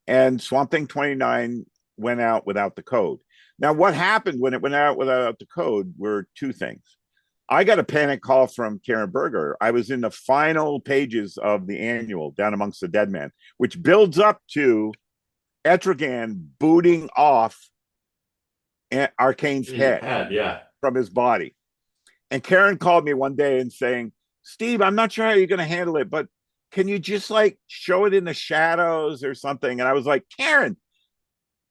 And Swamp Thing 29 went out without the code. Now, what happened when it went out without the code were two things. I got a panic call from Karen Berger. I was in the final pages of the annual, Down Amongst the Dead Men, which builds up to Etrigan booting off Arcane's head Yeah. from his body. And Karen called me one day and saying, Steve, I'm not sure how you're going to handle it, but can you just like show it in the shadows or something? And I was like, Karen,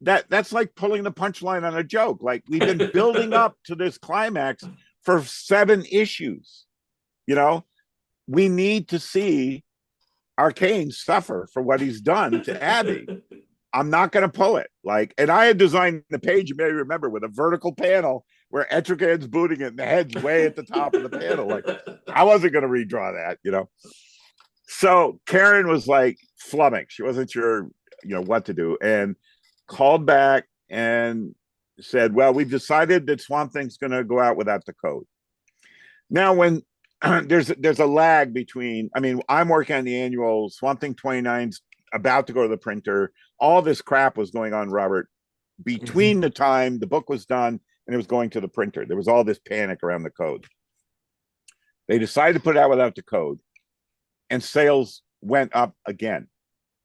that's like pulling the punchline on a joke. Like, we've been building up to this climax for 7 issues. We need to see Arcane suffer for what he's done to Abby. I'm not going to pull it. And I had designed the page, you may remember, with a vertical panel where Etrigan's booting it and the head's way at the top of the panel. Like, I wasn't going to redraw that. So Karen was like flummoxed. She wasn't sure, what to do, and called back and said, well, we've decided that Swamp Thing's going to go out without the code. Now, when there's a lag between, I'm working on the annual, Swamp Thing 29's about to go to the printer. All this crap was going on, Robert, between the time the book was done and it was going to the printer. There was all this panic around the code. They decided to put it out without the code, and sales went up again,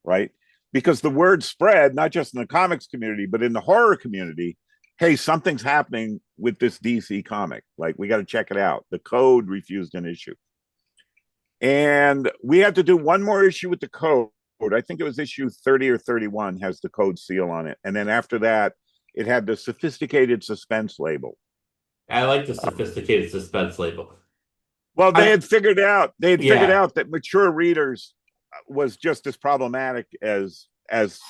right? Because the word spread, not just in the comics community, but in the horror community. Hey, something's happening with this DC comic. Like, we got to check it out. The code refused an issue. And we had to do one more issue with the code. I think it was issue 30 or 31 has the code seal on it. And then after that, it had the sophisticated suspense label. I like the sophisticated suspense label. Well, they had figured out Yeah. that mature readers was just as problematic as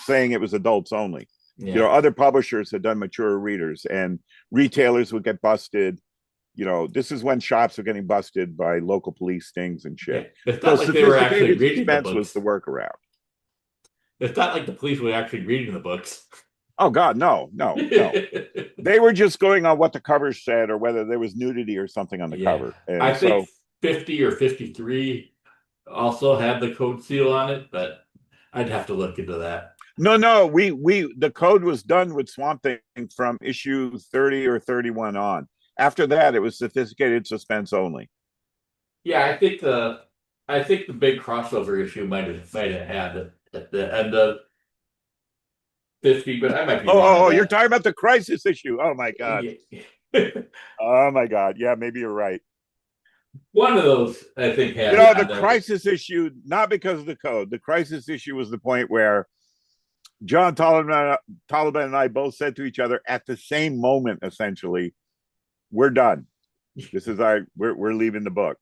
saying it was adults only. Yeah. Other publishers had done mature readers, and retailers would get busted. This is when shops were getting busted by local police stings and shit. Yeah. It's So not like they were actually sophisticated reading the suspense was books. the workaround. It's not like the police were actually reading the books. Oh God, no. They were just going on what the cover said, or whether there was nudity or something on the Yeah. cover. I And think so 50 or 53 also had the code seal on it, but I'd have to look into that. no, we the code was done with Swamp Thing from issue 30 or 31 on. After that, it was sophisticated suspense only. Yeah, I think the big crossover issue might have had it at the end of 50, but I might be wrong on You're that. talking about the Crisis issue. Oh my God. Yeah. Oh my God. Yeah, maybe you're right. One of those I think had it The on there. Crisis issue, not because of the code. The Crisis issue was the point where John Taliban and I both said to each other at the same moment, essentially, we're done. This is we're leaving the book.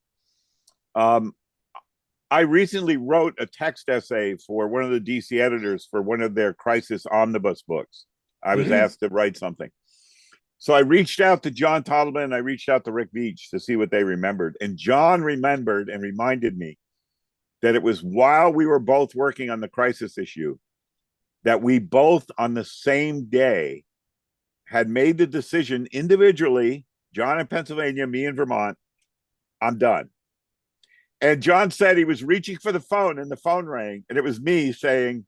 I recently wrote a text essay for one of the DC editors for one of their Crisis omnibus books. I was asked to write something. So I reached out to John Toddleman and I reached out to Rick Beach to see what they remembered. And John remembered and reminded me that it was while we were both working on the Crisis issue that we both on the same day had made the decision individually, John in Pennsylvania, me in Vermont, I'm done. And John said he was reaching for the phone and the phone rang, and it was me saying,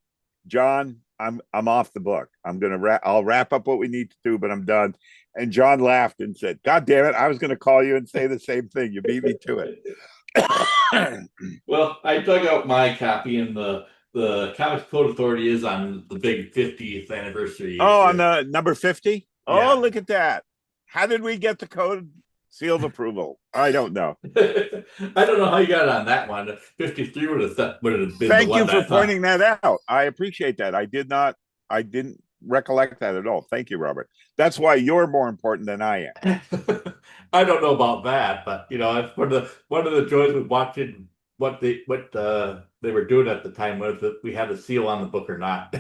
John, I'm off the book. I'll wrap up what we need to do, but I'm done. And John laughed and said, God damn it, I was going to call you and say the same thing. You beat me to it. Well, I dug out my copy in the the Comics Code Authority is on the big 50th anniversary Oh, on issue. the number 50? Oh, Yeah. look at that. How did we get the code seal of approval? I don't know. I don't know how you got on that one. 53 would have been the Thank you one for that I thought. pointing that out. I appreciate that. I didn't recollect that at all. Thank you, Robert. That's why you're more important than I am. I don't know about that, but it's one of the joys with watching what they were doing at the time was that we had a seal on the book or not.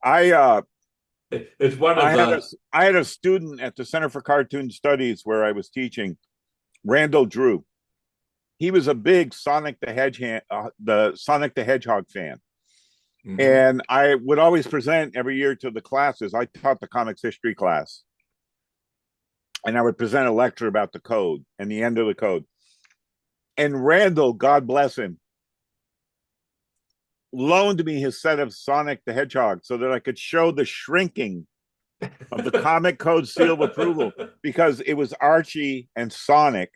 I It's one of the I had a student at the Center for Cartoon Studies where I was teaching, Randall Drew. He was a big the Sonic the Hedgehog fan. Mhm. And I would always present every year to the classes. I taught the comics history class, and I would present a lecture about the code and the end of the code. And Randall, God bless him, loaned me his set of Sonic the Hedgehog so that I could show the shrinking of the comic code seal of approval, because it was Archie and Sonic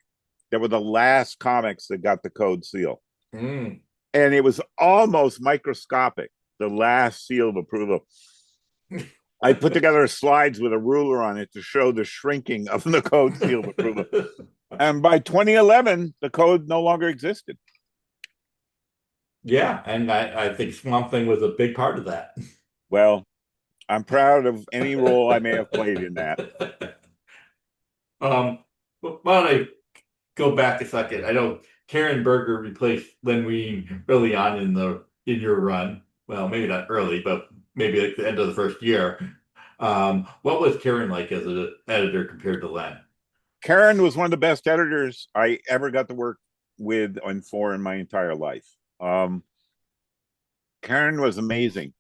that were the last comics that got the code seal. Mm. And it was almost microscopic, the last seal of approval. I put together slides with a ruler on it to show the shrinking of the code seal of approval. And by 2011, the code no longer existed. Yeah, and I think Swamp Thing was a big part of that. Well, I'm proud of any role I may have played in that. While I go back a second, I know Karen Berger replaced Len Wein early on in your run. Well, maybe not early, but maybe like the end of the first year. What was Karen like as an editor compared to Len? Karen was one of the best editors I ever got to work with and for in my entire life. Karen was amazing.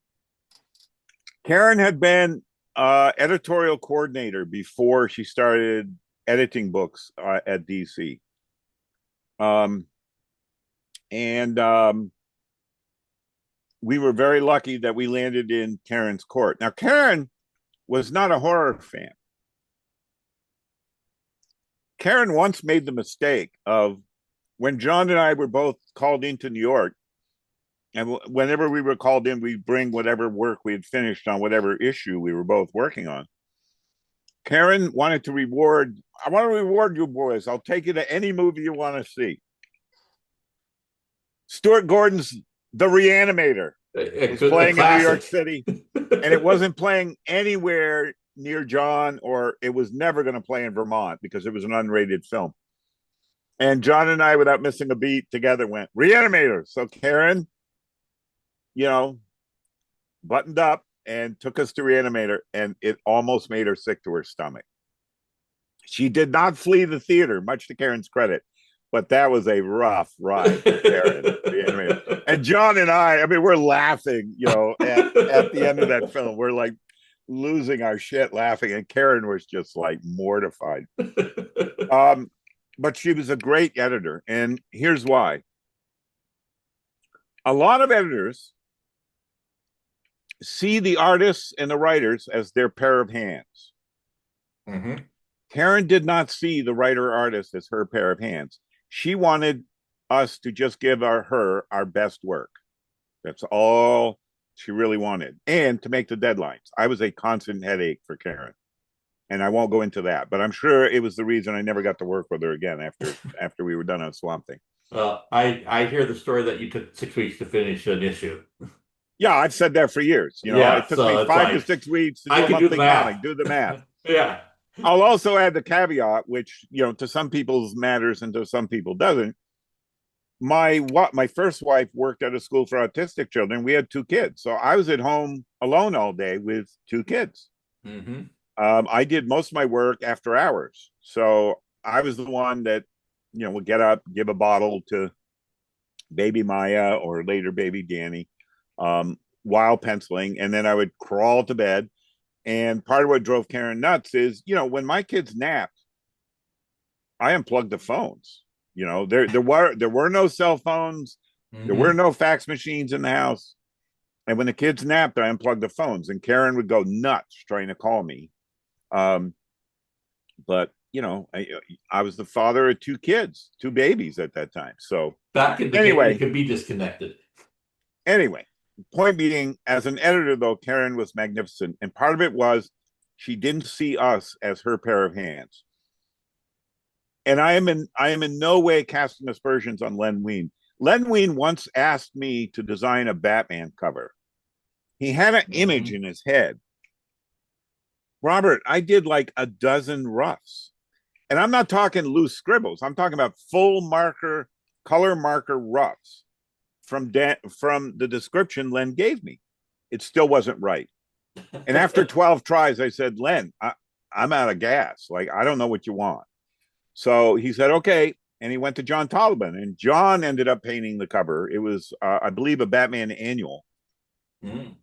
Karen had been editorial coordinator before she started editing books at DC. Um, and we were very lucky that we landed in Karen's court. Now, Karen was not a horror fan. Karen once made the mistake of, when John and I were both called into New York, and whenever we were called in, we'd bring whatever work we had finished on whatever issue we were both working on. Karen wanted to I want to reward you boys. I'll take you to any movie you want to see. Stuart Gordon's The Reanimator was A playing in New York classic. City, and it wasn't playing anywhere near John, or it was never going to play in Vermont because it was an unrated film. And John and I, without missing a beat, together went Reanimator. So Karen, you know, buttoned up and took us to Reanimator, and it almost made her sick to her stomach. She did not flee the theater, much to Karen's credit, but that was a rough ride for Karen. Reanimator. And John and I mean, we're laughing, at the end of that film. We're like losing our shit laughing, and Karen was just like mortified. But she was a great editor, and here's why. A lot of editors see the artists and the writers as their pair of hands. Mm-hmm. Karen did not see the writer artist as her pair of hands. She wanted us to just give her our best work. That's all she really wanted. And to make the deadlines. I was a constant headache for Karen. And I won't go into that, but I'm sure it was the reason I never got to work with her again after we were done on Swamp Thing. Well, I hear the story that you took 6 weeks to finish an issue. Yeah, I've said that for years. Yeah, It took me so it's 5 to like 6 weeks to I do a could do the monthly math. comic. Do the math. Yeah. I'll also add the caveat, which to some people matters and to some people doesn't. My first wife worked at a school for autistic children. We had 2 kids, so I was at home alone all day with 2 kids. Mm-hmm. I did most of my work after hours, so I was the one that would get up, give a bottle to baby Maya or later baby Danny, while penciling, and then I would crawl to bed. And part of what drove Karen nuts is, when my kids napped, I unplugged the phones. There were no cell phones, there were Mm-hmm. no fax machines in the house. And when the kids napped, I unplugged the phones, and Karen would go nuts trying to call me. But I was the father of 2 kids, 2 babies at that time. So Back in the day, you anyway, could be disconnected. Anyway, point being, as an editor, though, Karen was magnificent. And part of it was she didn't see us as her pair of hands. And I am in no way casting aspersions on Len Wein. Len Wein once asked me to design a Batman cover. He had an image Hmm. in his head. Robert, I did like a dozen roughs. And I'm not talking loose scribbles. I'm talking about full marker, color marker roughs from the description Len gave me. It still wasn't right. And after 12 tries, I said, Len, I'm out of gas. Like, I don't know what you want. So he said, okay. And he went to John Tolliban, and John ended up painting the cover. It was, I believe, a Batman annual. Mm.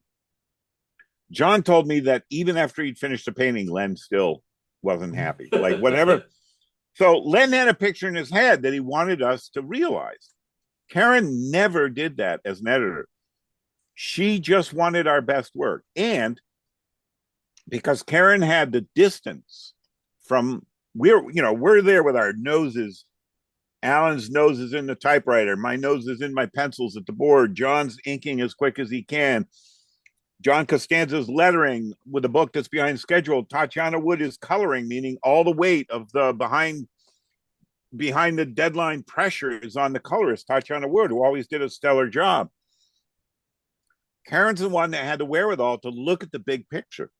John told me that even after he'd finished the painting, Len still wasn't happy. Like, whatever. So Len had a picture in his head that he wanted us to realize. Karen never did that as an editor. She just wanted our best work. And because Karen had the distance from we're there with our noses. Alan's nose is in the typewriter. My nose is in my pencils at the board. John's inking as quick as he can. John Costanza's lettering with a book that's behind schedule. Tatiana Wood is coloring, meaning all the weight of the behind the deadline pressure is on the colorist, Tatiana Wood, who always did a stellar job. Karen's the one that had the wherewithal to look at the big picture.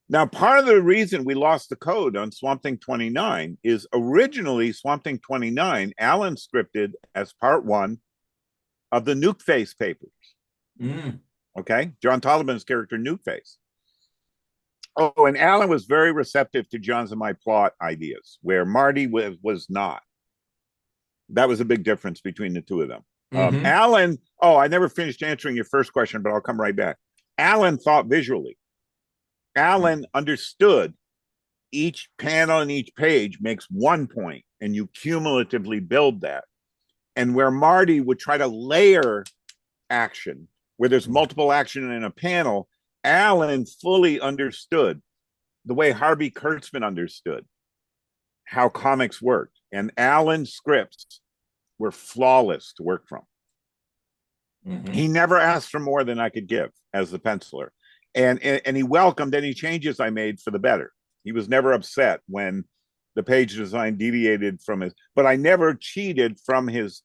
Now, part of the reason we lost the code on Swamp Thing 29 is originally Swamp Thing 29, Alan scripted as part one of the Nuke Face papers. Mm. Okay. John Tolliban's character, Nuke Face. Oh, and Alan was very receptive to John's and my plot ideas, where Marty was not. That was a big difference between the two of them. Hmm. Alan, I never finished answering your first question, but I'll come right back. Alan thought visually. Alan understood each panel and each page makes 1 point, and you cumulatively build that. And where Marty would try to layer action, where there's multiple action in a panel, Alan fully understood the way Harvey Kurtzman understood how comics worked. And Alan's scripts were flawless to work from. Hmm. He never asked for more than I could give as the penciler. And he welcomed any changes I made for the better. He was never upset when the page design deviated from his, but I never cheated from his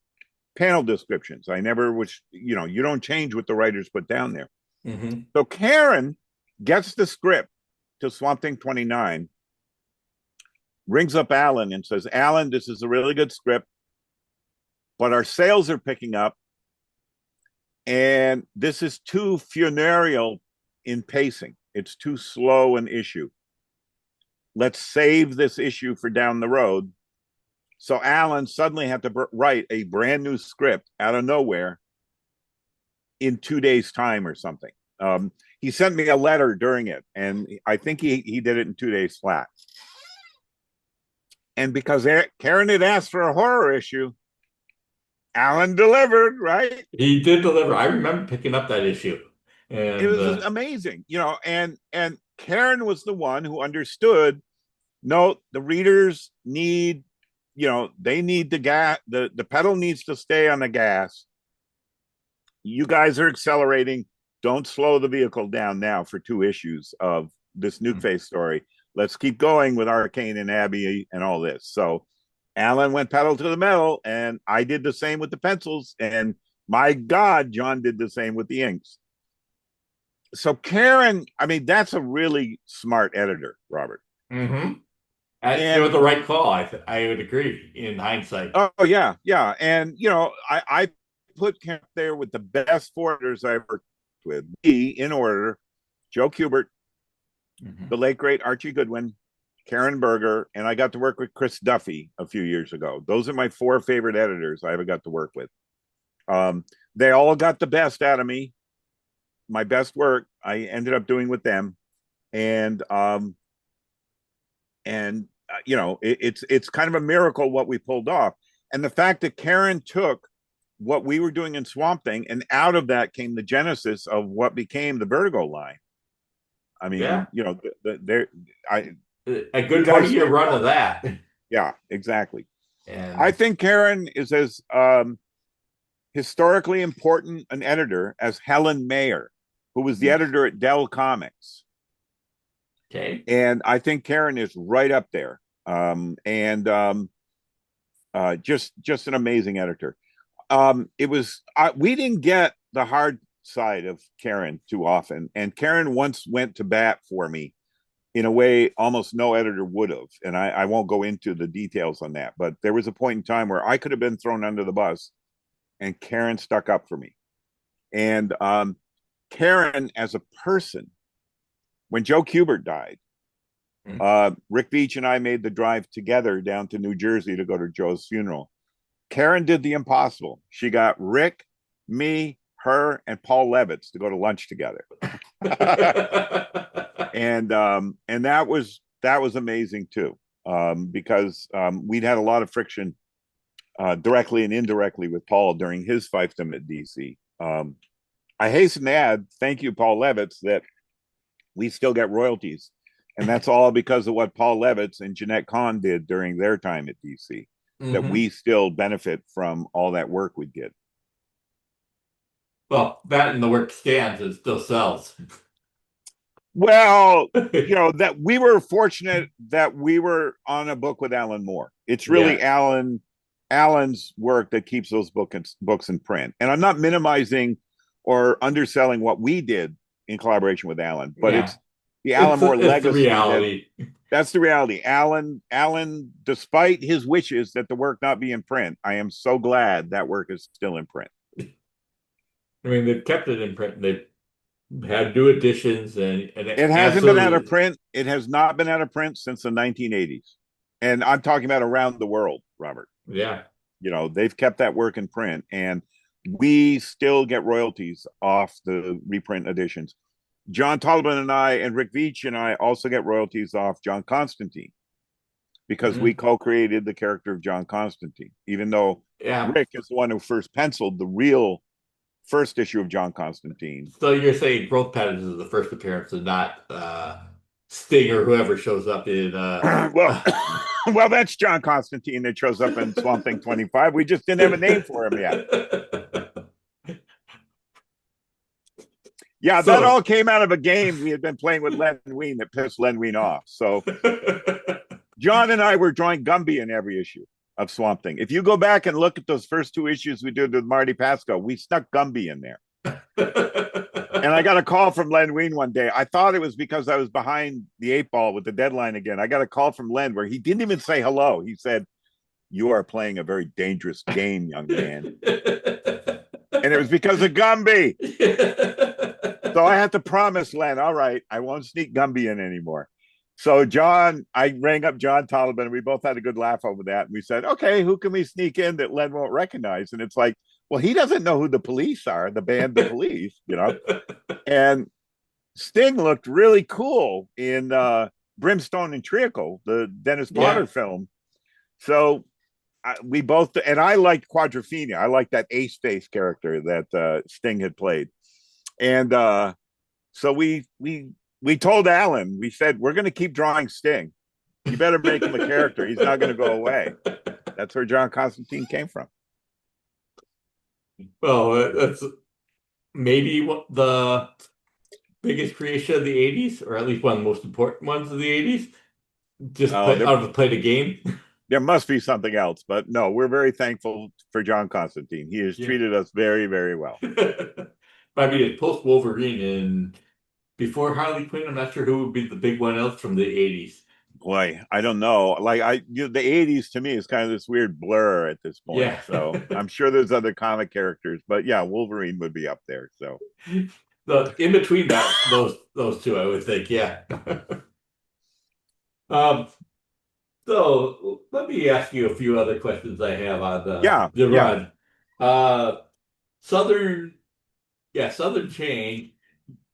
panel descriptions. I never was, you don't change what the writers put down there. Hmm. So Karen gets the script to Swamp Thing 29, rings up Alan and says, Alan, this is a really good script, but our sales are picking up. And this is too funereal in pacing. It's too slow an issue. Let's save this issue for down the road. So Alan suddenly had to write a brand new script out of nowhere in 2 days' time or something. He sent me a letter during it, and I think he did it in 2 days flat. And because Karen had asked for a horror issue, Alan delivered, right? He did deliver. I remember picking up that issue, It and was amazing, and Karen was the one who understood, no, the readers need, they need the gas, the pedal needs to stay on the gas. You guys are accelerating. Don't slow the vehicle down now for 2 issues of this Nuke Face story. Let's keep going with Arcane and Abby and all this. So Alan went pedal to the metal, and I did the same with the pencils. And my God, John did the same with the inks. So Karen, I mean, that's a really smart editor, Robert. hmm it was And the right call. I would agree in hindsight. oh yeah, yeah. And I put Karen there with the best editors I worked with. Me in order: Joe Kubert, Hmm. the late great Archie Goodwin, Karen Berger, and I got to work with Chris Duffy a few years ago. Those are my 4 favorite editors I ever got to work with. Um, they all got the best out of me. My best work I ended up doing with them, and it's kind of a miracle what we pulled off, and the fact that Karen took what we were doing in Swamp Thing, and out of that came the genesis of what became the Vertigo line. I mean, Yeah, I a you good guys, 20-year run of that, yeah, exactly. I and think Karen is as historically important an editor as Helen Mayer, who was the editor at Dell Comics. Okay. And I think Karen is right up there. And just an amazing editor. It was we didn't get the hard side of Karen too often, and Karen once went to bat for me in a way almost no editor would have. And I won't go into the details on that, but there was a point in time where I could have been thrown under the bus, and Karen stuck up for me. And Karen, as a person, when Joe Kubert died, Rick Veitch and I made the drive together down to New Jersey to go to Joe's funeral. Karen did the impossible. She got Rick, me, her, and Paul Levitz to go to lunch together. and that was amazing too, because we'd had a lot of friction directly and indirectly with Paul during his fiefdom at DC. I hasten to add, thank you, Paul Levitz, that we still get royalties. And that's all because of what Paul Levitz and Jeanette Kahn did during their time at DC, that we still benefit from all that work we did. Well, that and the work stands, it still sells. Well, that we were fortunate that we were on a book with Alan Moore. It's really Alan's work that keeps those books in print. And I'm not minimizing or underselling what we did in collaboration with Alan, but it's the Alan Moore legacy. The reality. That's the reality. Alan, despite his wishes that the work not be in print, I am so glad that work is still in print. I mean, they've kept it in print. They've had new editions, and it hasn't been out of print. It has not been out of print since the 1980s. And I'm talking about around the world, Robert. Yeah. They've kept that work in print, and we still get royalties off the reprint editions. John Tolman and I, and Rick Veitch and I also get royalties off John Constantine, because we co-created the character of John Constantine, even though Rick is the one who first penciled the real first issue of John Constantine. So you're saying Growth Patterns is the first appearance and not Sting or whoever shows up in... well, that's John Constantine that shows up in Swamp Thing 25. We just didn't have a name for him yet. Yeah, that all came out of a game we had been playing with Len Wein that pissed Len Wein off. So John and I were drawing Gumby in every issue of Swamp Thing. If you go back and look at those first two issues we did with Marty Pasco, we snuck Gumby in there. And I got a call from Len Wein one day. I thought it was because I was behind the 8 ball with the deadline again. I got a call from Len where he didn't even say hello. He said, "You are playing a very dangerous game, young man." And it was because of Gumby. So I had to promise Len, all right, I won't sneak Gumby in anymore. So I rang up John Tollivan, and we both had a good laugh over that. And we said, okay, who can we sneak in that Len won't recognize? And it's like, well, he doesn't know who the Police are, the band The Police, And Sting looked really cool in Brimstone and Treacle, the Dennis Potter film. So we both, and I liked Quadrophenia. I liked that Ace Face character that Sting had played. And so we told Alan, we said, we're going to keep drawing Sting. You better make him a character. He's not going to go away. That's where John Constantine came from. Well, that's maybe the biggest creation of the 80s, or at least one of the most important ones of the 80s. Just out of play the game. There must be something else, but no, we're very thankful for John Constantine. He has treated us very, very well. I mean, it's post Wolverine and before Harley Quinn. I'm not sure who would be the big one else from the 80s. Boy, I don't know. Like the 80s to me is kind of this weird blur at this point. Yeah. So I'm sure there's other comic characters, but yeah, Wolverine would be up there. So in between those two, I would think, yeah. So let me ask you a few other questions I have on the run. Southern Chain,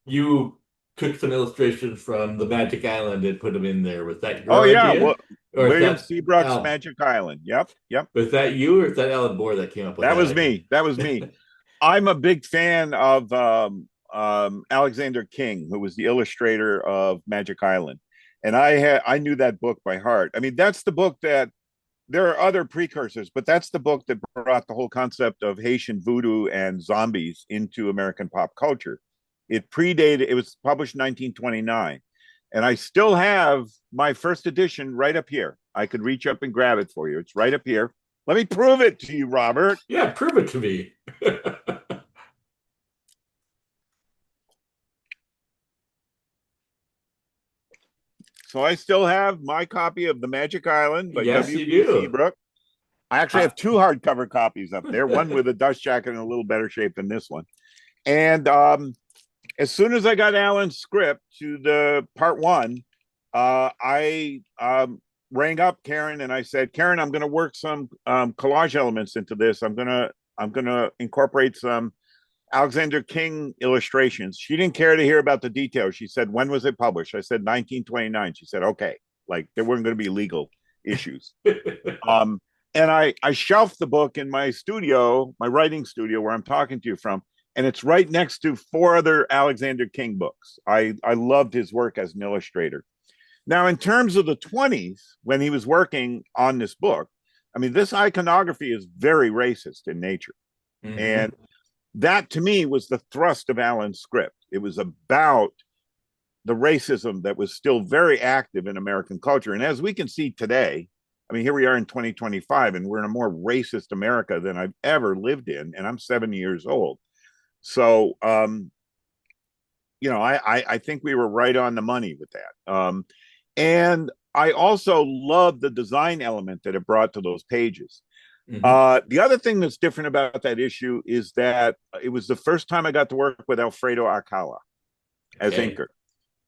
you took some illustrations from the Magic Island and put them in there. Was that your idea? Well, William Seabrook's Magic Island. Yep. Was that you, or is that Alan Moore that came up with that? That was me. I'm a big fan of Alexander King, who was the illustrator of Magic Island. And I knew that book by heart. I mean, that's the book that there are other precursors, but that's the book that brought the whole concept of Haitian voodoo and zombies into American pop culture. It predated, it was published in 1929. And I still have my first edition right up here. I could reach up and grab it for you. It's right up here. Let me prove it to you, Robert. Yeah, prove it to me. So I still have my copy of The Magic Island by Yes, you W.E. do. Seabrook. I actually Uh, have two hardcover copies up there, one with a dust jacket in a little better shape than this one. And as soon as I got Alan's script to the part one, I rang up Karen and I said, Karen, I'm going to work some collage elements into this. I'm gonna incorporate some Alexander King illustrations. She didn't care to hear about the details. She said, when was it published? I said 1929. She said, okay, like there weren't going to be legal issues. Um, and I shelved the book in my studio, my writing studio where I'm talking to you from, and it's right next to four other Alexander King books. I loved his work as an illustrator. Now, in terms of the 20s, when he was working on this book, I mean, this iconography is very racist in nature. mhm. And that to me was the thrust of Alan's script. It was about the racism that was still very active in American culture. And as we can see today, I mean, here we are in 2025, and we're in a more racist America than I've ever lived in, and I'm 70 years old. So, I think we were right on the money with that. And I also love the design element that it brought to those pages. Mhm. The other thing that's different about that issue is that it was the first time I got to work with Alfredo Alcala as Okay. inker.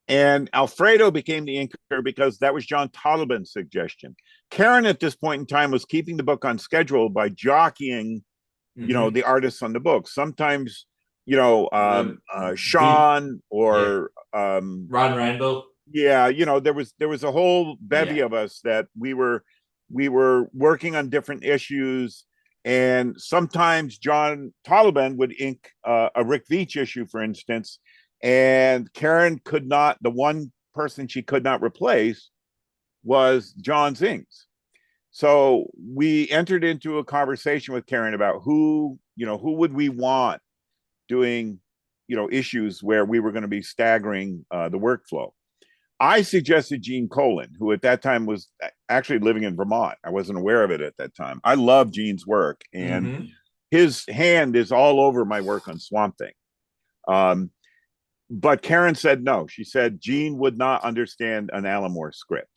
And Alfredo became the inker because that was John Taliban's suggestion. Karen, at this point in time, was keeping the book on schedule by jockeying, Mhm. the artists on the book. Sometimes, The the Sean yeah, or Ron Randall. yeah, there was a whole bevy Yeah. of us that we were working on different issues, and sometimes John Taliban would ink a Rick Veitch issue, for instance, and Karen could not. The one person she could not replace was John's inks. So we entered into a conversation with Karen about who would we want doing, issues where we were going to be staggering the workflow. I suggested Gene Colan, who at that time was actually living in Vermont. I wasn't aware of it at that time. I love Gene's work, and Hmm. his hand is all over my work on Swamp Thing. Um, but Karen said no. She said Gene would not understand an Alan Moore script.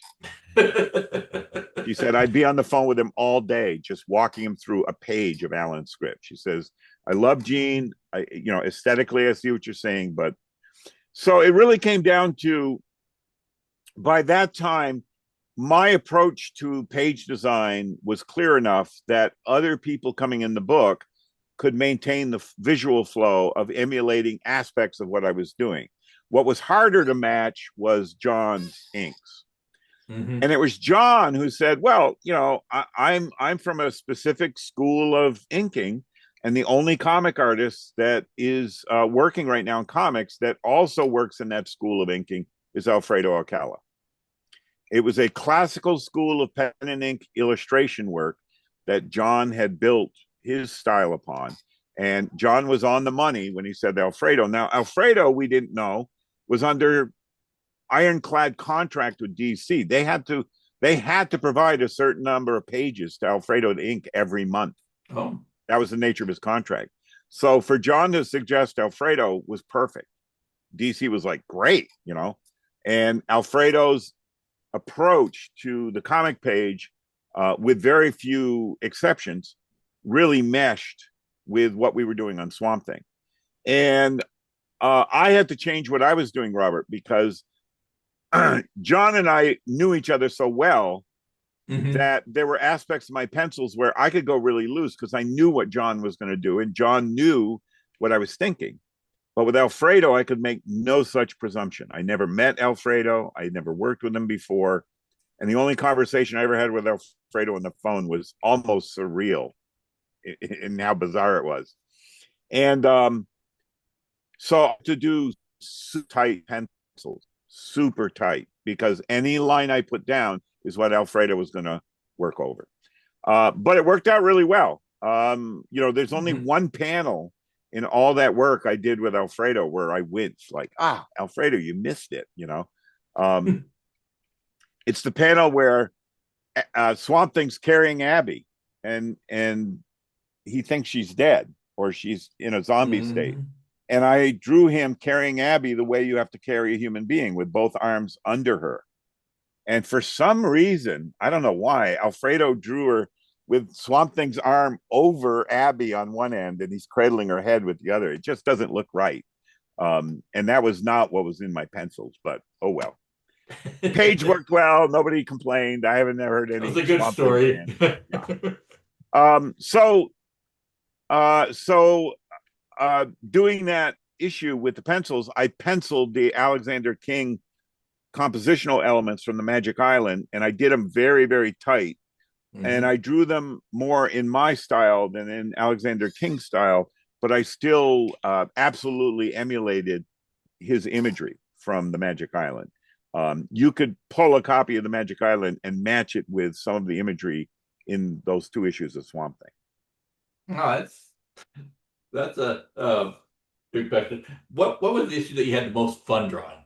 She said I'd be on the phone with him all day, just walking him through a page of Alan's script. She says, I love Gene. Aesthetically, I see what you're saying, but so it really came down to, by that time, my approach to page design was clear enough that other people coming in the book could maintain the visual flow of emulating aspects of what I was doing. What was harder to match was John's inks. Hmm. And it was John who said, well, I'm from a specific school of inking, and the only comic artist that is working right now in comics that also works in that school of inking is Alfredo Alcala. It was a classical school of pen and ink illustration work that John had built his style upon. And John was on the money when he said Alfredo. Now, Alfredo, we didn't know, was under ironclad contract with DC. They had to provide a certain number of pages to Alfredo to ink every month. Oh. That was the nature of his contract. So for John to suggest Alfredo was perfect. DC was like, great. And Alfredo's approach to the comic page, with very few exceptions, really meshed with what we were doing on Swamp Thing. And I had to change what I was doing, Robert, because John and I knew each other so well Hmm. that there were aspects of my pencils where I could go really loose because I knew what John was going to do, and John knew what I was thinking. But with Alfredo, I could make no such presumption. I never met Alfredo. I never worked with him before. And the only conversation I ever had with Alfredo on the phone was almost surreal in how bizarre it was. And so to do tight pencils, super tight, because any line I put down is what Alfredo was going to work over. But it worked out really well. There's only Mhm. one panel in all that work I did with Alfredo where I winced, like, Alfredo, you missed it. Um, it's the panel where Swamp Thing's carrying Abby, and he thinks she's dead or she's in a zombie state. Mhm. And I drew him carrying Abby the way you have to carry a human being, with both arms under her. And for some reason, I don't know why, Alfredo drew her with Swamp Thing's arm over Abby on one end and he's cradling her head with the other. It just doesn't look right. And that was not what was in my pencils, but oh well. Page That worked well. Nobody complained. I haven't never heard was any a good Swamp Thing story. fans. Yeah. Um, so, doing that issue with the pencils, I penciled the Alexander King compositional elements from the Magic Island, and I did them very, very tight. And Mhm. I drew them more in my style than in Alexander King's style, but I still absolutely emulated his imagery from the Magic Island. You could pull a copy of the Magic Island and match it with some of the imagery in those two issues of Swamp Thing. Oh, that's a big question. What was the issue that you had the most fun drawing?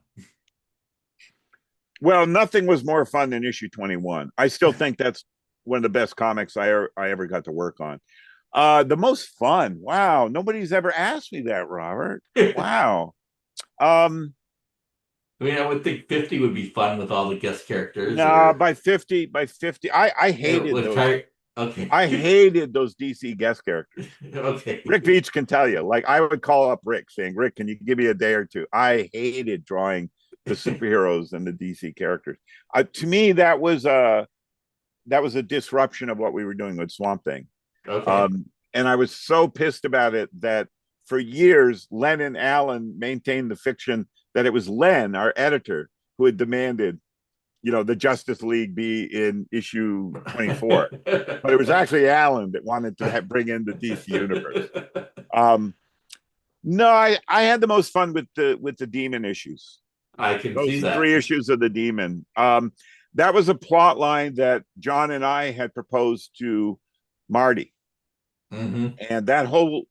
Well, nothing was more fun than issue 21. I still think that's one of the best comics I ever got to work on. The most fun. Wow. Nobody's ever asked me that, Robert. I Wow. Um, mean, I would think 50 would be fun with all the guest characters, nah, or by 50, I it hated was those. tired. Okay. I hated those DC guest characters. Rick Okay. Veitch can tell you. Like, I would call up Rick saying, "Rick, can you give me a day or two?" I hated drawing the superheroes and the DC characters. To me, that was a disruption of what we were doing with Swamp Thing. Okay. And I was so pissed about it that for years, Len and Alan maintained the fiction that it was Len, our editor, who had demanded, the Justice League be in issue 24. But it was actually Alan that wanted to bring in the DC universe. Um, no, I had the most fun with the Demon issues. I can see Those that. three issues of the Demon. That was a plot line that John and I had proposed to Marty. Hmm. And that whole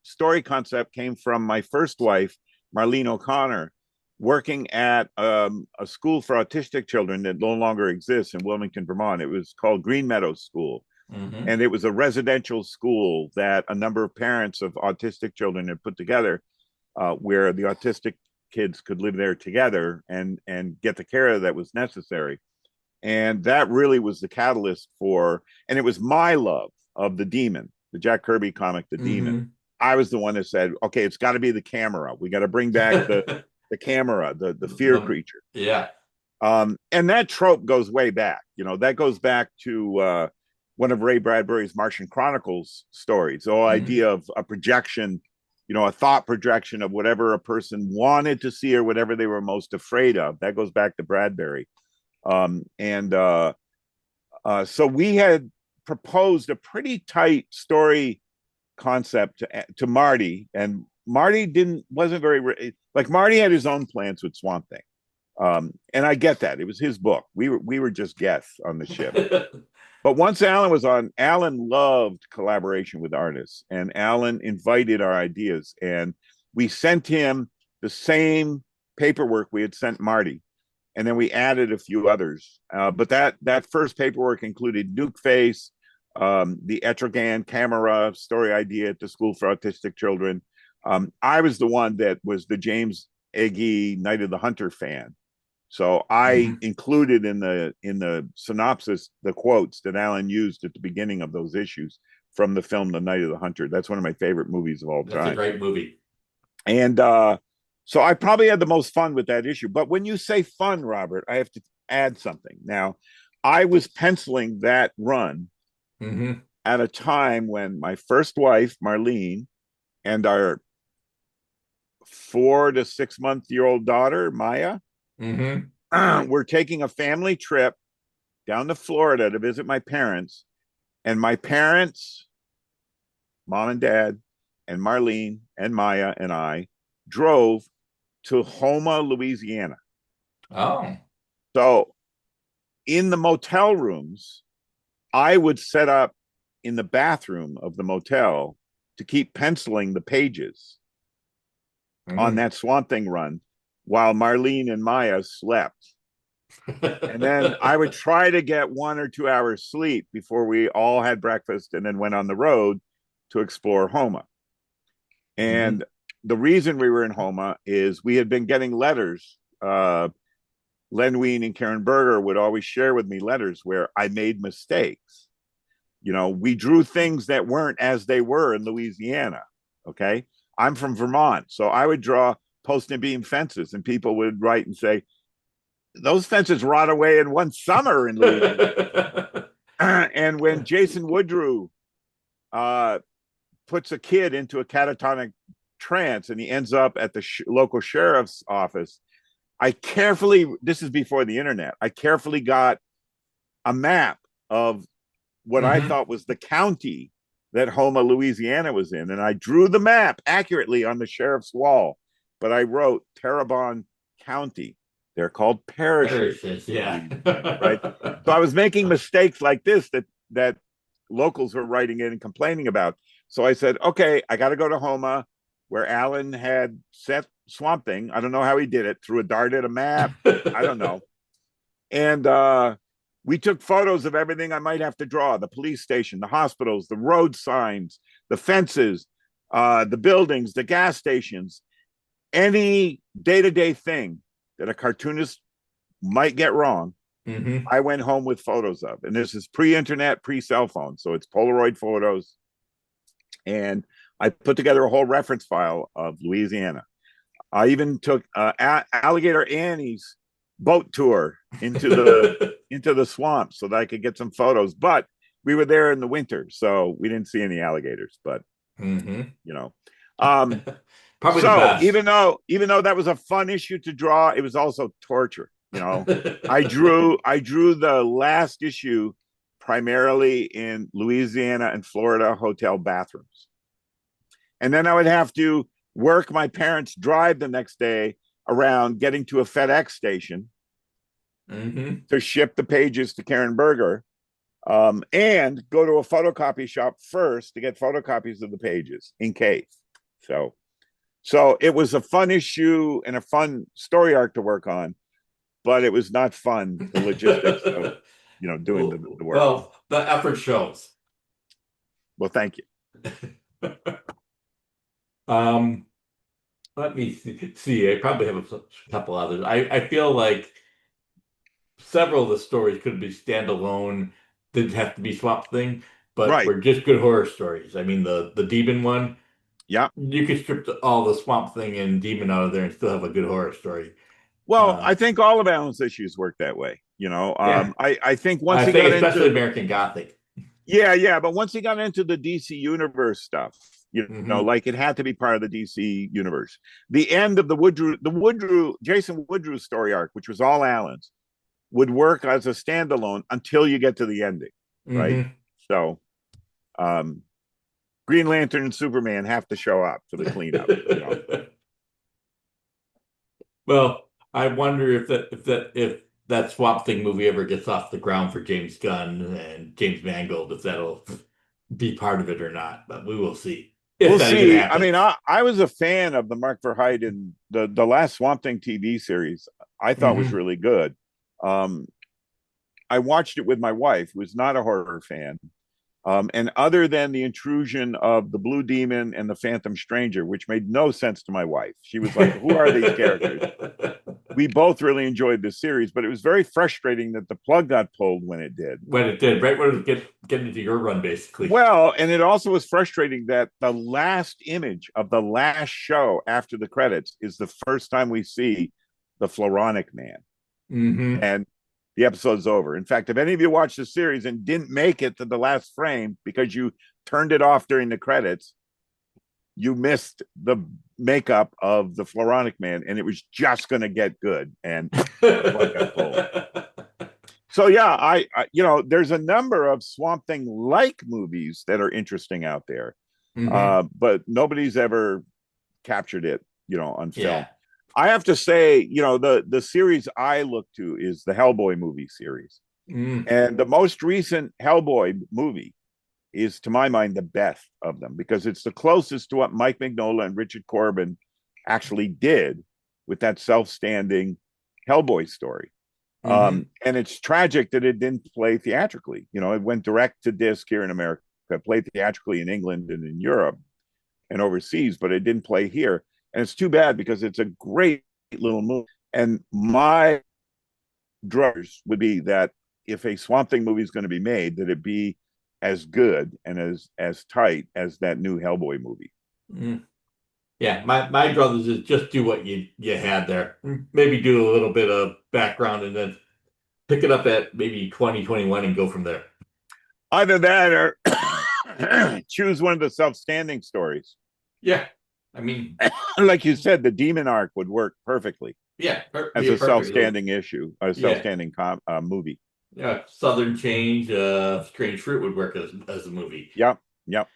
story concept came from my first wife, Marlene O'Connor, working at a school for autistic children that no longer exists in Wilmington, Vermont. It was called Green Meadows School. Hmm. And it was a residential school that a number of parents of autistic children had put together, where the autistic kids could live there together and get the care that was necessary. And that really was the catalyst and it was my love of the Demon, the Jack Kirby comic, The Demon. Hmm. I was the one that said, okay, it's got to be the camera. We got to bring back the camera, the fear The, creature. yeah. And that trope goes way back. That goes back to one of Ray Bradbury's Martian Chronicles stories. The whole Hmm. idea of a projection, a thought projection of whatever a person wanted to see or whatever they were most afraid of. That goes back to Bradbury. And so we had proposed a pretty tight story concept to Marty, and Marty wasn't very like Marty had his own plans with Swamp Thing. And I get that. It was his book. We were just guests on the ship. But once Alan was on, Alan loved collaboration with artists, and Alan invited our ideas, and we sent him the same paperwork we had sent Marty, and then we added a few others. But that first paperwork included Nuke Face, the Etrigan camera story idea at the School for Autistic Children. I was the one that was the James Agee Night of the Hunter fan. So I Hmm. included in the synopsis the quotes that Alan used at the beginning of those issues from the film The Night of the Hunter. That's one of my favorite movies of all That's a time. great movie. And so I probably had the most fun with that issue. But when you say fun, Robert, I have to add something. Now, I was penciling that run Hmm. at a time when my first wife, Marlene, and our 4 to 6 month-year-old daughter, Maya, Hmm. were taking a family trip down to Florida to visit my parents. And my parents, mom and dad, and Marlene and Maya and I drove to Houma, Louisiana. Oh. So in the motel rooms, I would set up in the bathroom of the motel to keep penciling the pages on Mhm. that Swamp Thing run while Marlene and Maya slept. And then I would try to get 1 or 2 hours sleep before we all had breakfast and then went on the road to explore Homa. Mhm. And the reason we were in Homa is we had been getting letters. Len Wein and Karen Berger would always share with me letters where I made mistakes. We drew things that weren't as they were in Louisiana. Okay. I'm from Vermont. So I would draw post and beam fences, and people would write and say, those fences rot away in one summer in Louisiana. And when Jason Woodrue uh, puts a kid into a catatonic trance and he ends up at the local sheriff's office, this is before the internet, I carefully got a map of what I Mhm. thought was the county that Homa, Louisiana was in. And I drew the map accurately on the sheriff's wall, but I wrote Terrebonne County. They're called parishes Parishes, in yeah. Louisiana, right? So I was making mistakes like this that locals were writing in and complaining about. So I said, okay, I got to go to Homa, where Alan had set Swamp Thing. I don't know how he did it, threw a dart at a map. I don't know. And we took photos of everything I might have to draw: the police station, the hospitals, the road signs, the fences, the buildings, the gas stations, any day-to-day thing that a cartoonist might get wrong. Hmm. I went home with photos of. And this is pre-internet, pre-cell phone. So it's Polaroid photos. And I put together a whole reference file of Louisiana. I even took Alligator Annie's boat tour into the swamp so that I could get some photos. But we were there in the winter, so we didn't see any alligators. But Hmm. you know, um, Probably the so best. even though that was a fun issue to draw, it was also torture. I drew the last issue primarily in Louisiana and Florida hotel bathrooms, and then I would have to work my parents' drive the next day around getting to a FedEx station Hmm. to ship the pages to Karen Berger, and go to a photocopy shop first to get photocopies of the pages in case. So, so it was a fun issue and a fun story arc to work on, but it was not fun, the logistics of doing the work. Well, the effort shows. Well, thank you. Um, Let me see. I probably have a couple others. I feel like several of the stories could be standalone, didn't have to be Swamp Thing, but Right. were just good horror stories. I mean, the demon one, Yeah. you could strip all the Swamp Thing and demon out of there and still have a good horror story. Well, Uh, I think all of Alan's issues work that way. yeah, I think once I he think got especially into American Gothic. yeah, but once he got into the DC universe stuff, Hmm. like it had to be part of the DC universe. The end of Jason Woodrue story arc, which was all Alan's, would work as a standalone until you get to the ending, right? Hmm. So, um, Green Lantern and Superman have to show up for the cleanup. Well, I wonder if that Swamp Thing movie ever gets off the ground for James Gunn and James Mangold, if that'll be part of it or not. But we will see if We'll that even see. I mean, happens. I was a fan of the Mark Verheiden, the last Swamp Thing TV series. I thought was Hmm. really good. Um, I watched it with my wife, who is not a horror fan. And other than the intrusion of the Blue Demon and the Phantom Stranger, which made no sense to my wife, she was like, "Who are these characters?" We both really enjoyed this series, but it was very frustrating that the plug got pulled when it did. When it did, right when it was getting into your run, basically. Well, and it also was frustrating that the last image of the last show after the credits is the first time we see the Floronic Man. Hmm. And the episode's over. In fact, if any of you watched the series and didn't make it to the last frame because you turned it off during the credits, you missed the makeup of the Floronic Man, and it was just going to get good, and the plug got pulled. So yeah, there's a number of Swamp Thing like movies that are interesting out there, Hmm. but nobody's ever captured it, on film. Yeah. I have to say, the series I look to is the Hellboy movie series. Mm, And the most recent Hellboy movie is, to my mind, the best of them because it's the closest to what Mike Mignola and Richard Corbin actually did with that self-standing Hellboy story. hmm. And it's tragic that it didn't play theatrically. You know, it went direct to disc here in America, it played theatrically in England and in Europe and overseas, but it didn't play here. And it's too bad because it's a great little movie. And my druthers would be that if a Swamp Thing movie is going to be made, that it be as good and as tight as that new Hellboy movie. Mm. Yeah, my brothers is just do what you had there. Maybe do a little bit of background and then pick it up at maybe 2021 and go from there. Either that or choose one of the self-standing stories. Yeah. I mean, Like you said, the demon arc would work perfectly yeah, as be a a perfect little, self-standing issue, a yeah. self-standing movie. Yeah, Southern Change, Strange Fruit would work as a movie. Yep, yep.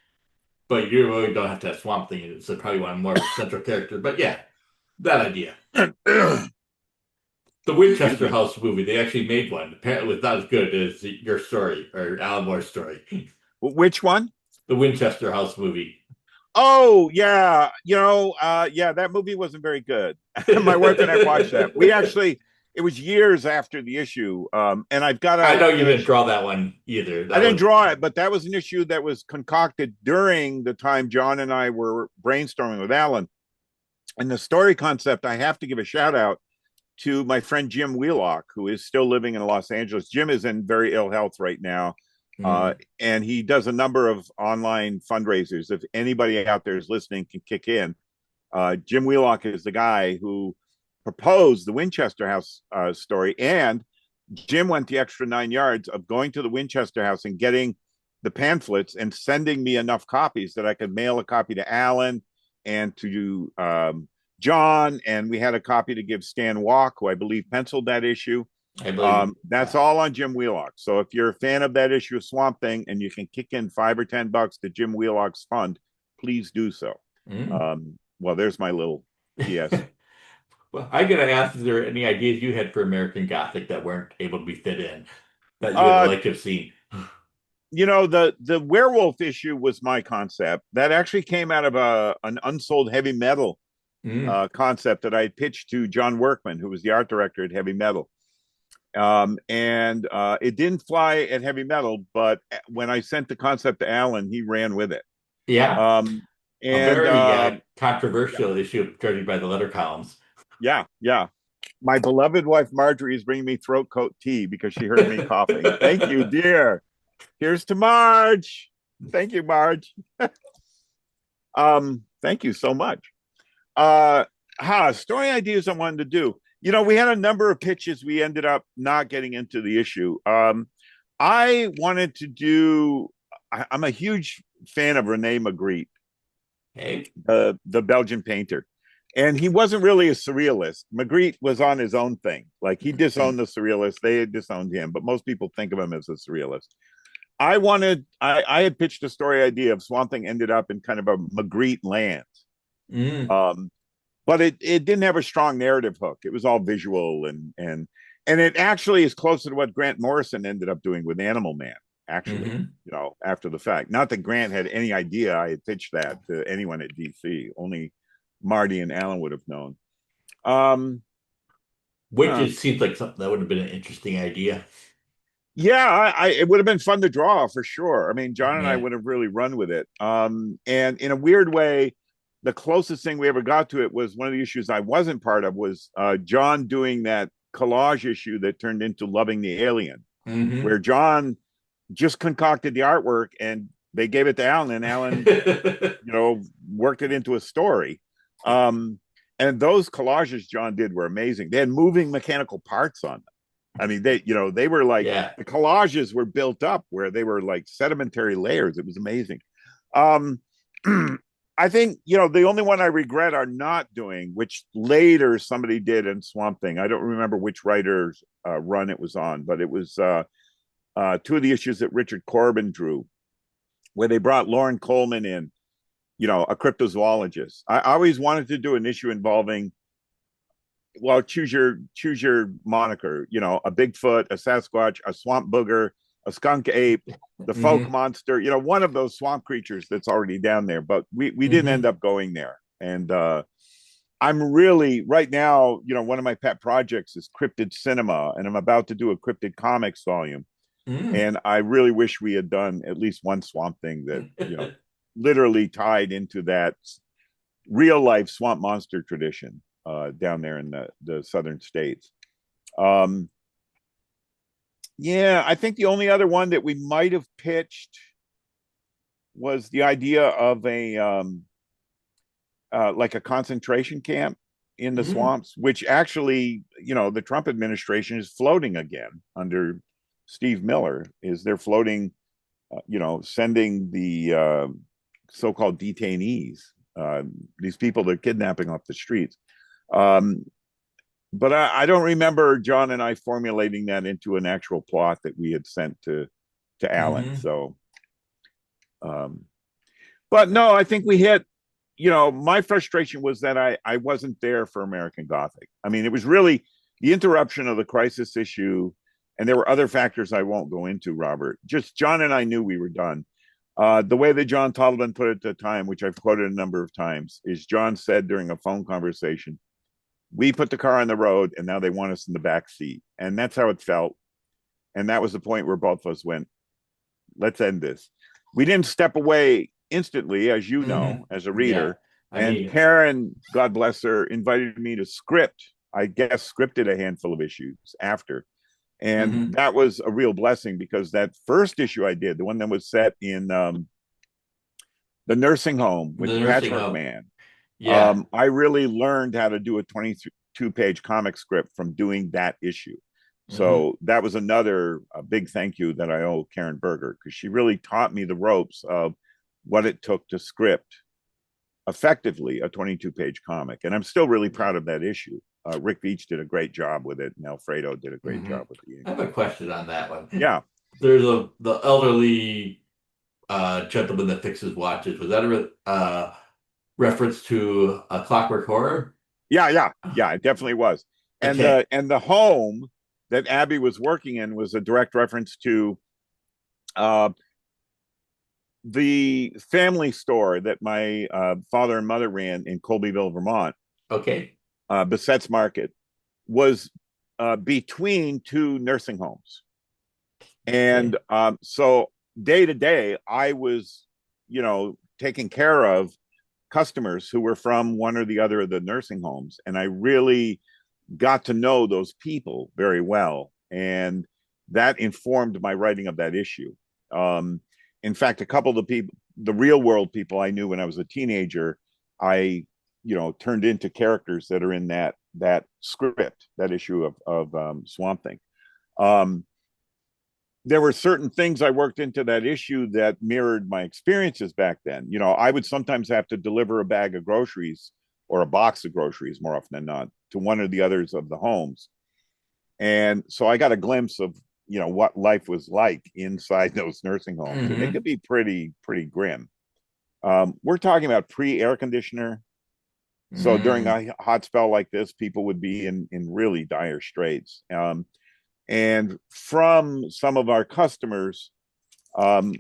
But you really don't have to have Swamp Thing in it, so probably want more of a central character. But yeah, that idea. The Excuse Winchester me. House movie, they actually made one. Apparently, it's not as good as your story or Alan Moore's story. Which one? The Winchester House movie. Oh yeah, yeah, that movie wasn't very good. My wife and I watched that. We actually, it was years after the issue, and I've got I to know you didn't finish. draw that one either. I That didn't was draw it, but that was an issue that was concocted during the time John and I were brainstorming with Alan. And the story concept, I have to give a shout out to my friend Jim Wheelock, who is still living in Los Angeles. Jim is in very ill health right now. mm, And he does a number of online fundraisers. If anybody out there is listening can kick in. Jim Wheelock is the guy who proposed the Winchester House story. And Jim went the extra 9 yards of going to the Winchester House and getting the pamphlets and sending me enough copies that I could mail a copy to Alan and to John. And we had a copy to give Stan Walk, who I believe penciled that issue. I believe. That's all on Jim Wheelock. So if you're a fan of that issue of Swamp Thing and you can kick in $5 or $10 to Jim Wheelock's fund, please do so. Mm. Well, there's my little PS. Well, I gotta ask, is there any ideas you had for American Gothic that weren't able to be fit in that you would uh, like to have seen? the werewolf issue was my concept. That actually came out of an unsold heavy metal Mm. concept that I pitched to John Workman, who was the art director at Heavy Metal. And it didn't fly at Heavy Metal, but when I sent the concept to Alan, he ran with it. Yeah, Um, a and very yeah, controversial issue, judging by the letter columns. yeah, yeah. My beloved wife Marjorie is bringing me throat coat tea because she heard me coughing. Thank you, dear. Here's to Marge. Thank you, Marge. Thank you so much. Story ideas I wanted to do. We had a number of pitches. We ended up not getting into the issue. I wanted to do. I'm a huge fan of Rene Magritte, Hey. the Belgian painter, and he wasn't really a surrealist. Magritte was on his own thing. Like he disowned the surrealists, they had disowned him, but most people think of him as a surrealist. I had pitched a story idea of Swamp Thing ended up in kind of a Magritte land. Mm. Um, but it didn't have a strong narrative hook. It was all visual and it actually is closer to what Grant Morrison ended up doing with Animal Man, actually, Hmm. after the fact. Not that Grant had any idea I had pitched that to anyone at DC. Only Marty and Alan would have known. Um, Which huh. it seems like something that would have been an interesting idea. Yeah, it would have been fun to draw for sure. I mean, John and I Yeah. would have really run with it. And in a weird way, the closest thing we ever got to it was one of the issues I wasn't part of was John doing that collage issue that turned into Loving the Alien, Hmm. where John just concocted the artwork and they gave it to Alan, and Alan, worked it into a story. Um, and those collages John did were amazing. They had moving mechanical parts on them. I mean, they were like Yeah. the collages were built up where they were like sedimentary layers. It was amazing. Um, I think the only one I regret are not doing, which later somebody did in Swamp Thing. I don't remember which writer's run it was on, but it was two of the issues that Richard Corbin drew, where they brought Lauren Coleman in, a cryptozoologist. I always wanted to do an issue involving well, choose your moniker. You know, a Bigfoot, a Sasquatch, a swamp booger, a skunk ape, the folk Hmm. monster. You know, one of those swamp creatures that's already down there. But we didn't end Hmm. up going there. And I'm really right now. You know, one of my pet projects is cryptid cinema, and I'm about to do a cryptid comics volume. Mm. And I really wish we had done at least one swamp thing that literally tied into that real life swamp monster tradition down there in the southern states. Um, yeah, I think the only other one that we might have pitched was the idea of a like a concentration camp in the Mm. swamps, which actually, the Trump administration is floating again under Steve Miller. Is they're floating, sending the so-called detainees, these people they're kidnapping off the streets. Um, but I don't remember John and I formulating that into an actual plot that we had sent to Alan. Hmm. So, um, but no, I think we hit. My frustration was that I wasn't there for American Gothic. I mean, it was really the interruption of the crisis issue, and there were other factors I won't go into. Robert, just John and I knew we were done. The way that John Toddleman put it at the time, which I've quoted a number of times, is John said during a phone conversation, we put the car on the road and now they want us in the back seat. And that's how it felt. And that was the point where both of us went, let's end this. We didn't step away instantly, as you Hmm. know, as a Yeah. reader. I And mean, Karen, God bless her, invited me to script, I guess, scripted a handful of issues after. And hmm, that was a real blessing because that first issue I did, the one that was set in the nursing home with the the nursing patchwork home. man, Yeah. I really learned how to do a 22-page comic script from doing that issue. Hmm. So that was another big thank you that I owe Karen Berger because she really taught me the ropes of what it took to script effectively a 22-page comic. And I'm still really proud of that issue. Rick Veitch did a great job with it, and Alfredo did a great Hmm. job with the I ink. have a question on that one. Yeah, There's the elderly gentleman that fixes watches. Was that a reference to a Clockwork Horror? yeah. It definitely was. And Okay. the home that Abby was working in was a direct reference to uh, the family store that my father and mother ran in Colbyville, Vermont. Okay. Bissette's Market was between two nursing homes, and Okay. so day to day, I was, taking care of customers who were from one or the other of the nursing homes, and I really got to know those people very well, and that informed my writing of that issue. Um, in fact, a couple of the people, the real world people I knew when I was a teenager, I turned into characters that are in that script, that issue of Swamp Thing. Um, there were certain things I worked into that issue that mirrored my experiences back then. I would sometimes have to deliver a bag of groceries or a box of groceries more often than not to one or the others of the homes. And so I got a glimpse of, what life was like inside those nursing homes. And it Hmm. could be pretty grim. We're talking about pre-air conditioner. So during Mm. a hot spell like this, people would be in really dire straits. And from some of our customers, um,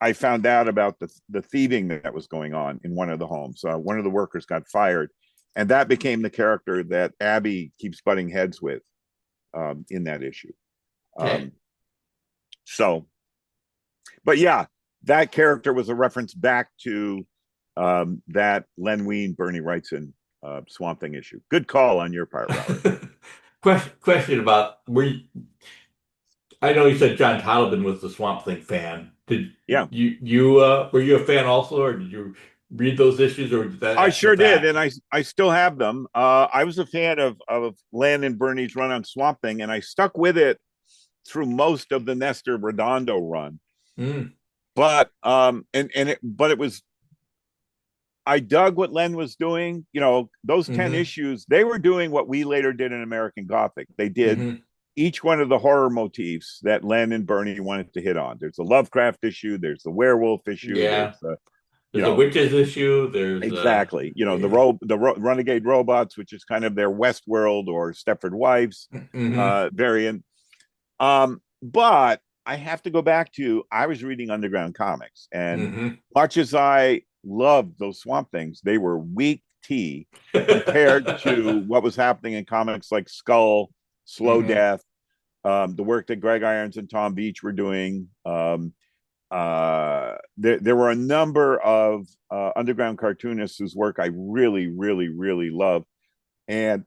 I found out about the thieving that was going on in one of the homes. One of the workers got fired, and that became the character that Abby keeps butting heads with in that issue. Okay. Um, so, but yeah, that character was a reference back to that Len Wein, Bernie Wrightson Swamp Thing issue. Good call on your part, Robert. Question about I know you said John Toddleman was the Swamp Thing fan. Did Yeah, you were you a fan also, or did you read those issues, or was that I after the sure did, fact? and I still have them. I was a fan of Len and Bernie's run on Swamp Thing, and I stuck with it through most of the Nestor Redondo run. Mm. But it was, I dug what Len was doing. Those 10 Hmm. issues, they were doing what we later did in American Gothic. They did Hmm. each one of the horror motifs that Len and Bernie wanted to hit on. There's the Lovecraft issue, there's the werewolf issue, Yeah. you There's a know, witches issue. There's exactly, you know, yeah. renegade robots, which is kind of their Westworld or Stepford Wives Hmm. variant. But I have to go back to, I was reading underground comics, and Hmm. much as I loved those Swamp Things, they were weak tea compared to what was happening in comics like Skull, Slow Hmm. Death, the work that Greg Irons and Tom Beach were doing. There were a number of underground cartoonists whose work I really, really, really love. And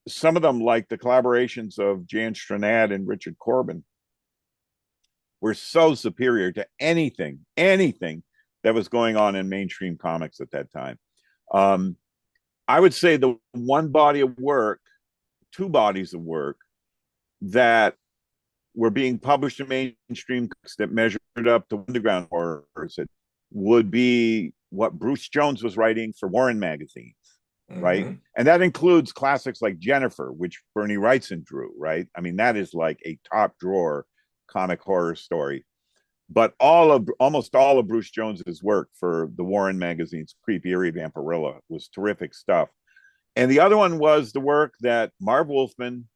some of them, like the collaborations of Jan Stranad and Richard Corbin, were so superior to anything that was going on in mainstream comics at that time. Um, I would say the one body of work, two bodies of work that were being published in mainstream that measured up to underground horrors that would be what Bruce Jones was writing for Warren magazines, right? Hmm. And that includes classics like Jennifer, which Bernie Wrightson drew, right? I mean, that is like a top drawer comic horror story. But almost all of Bruce Jones's work for the Warren magazine's Creep, Eerie, Vampirilla was terrific stuff. And the other one was the work that Marv Wolfman,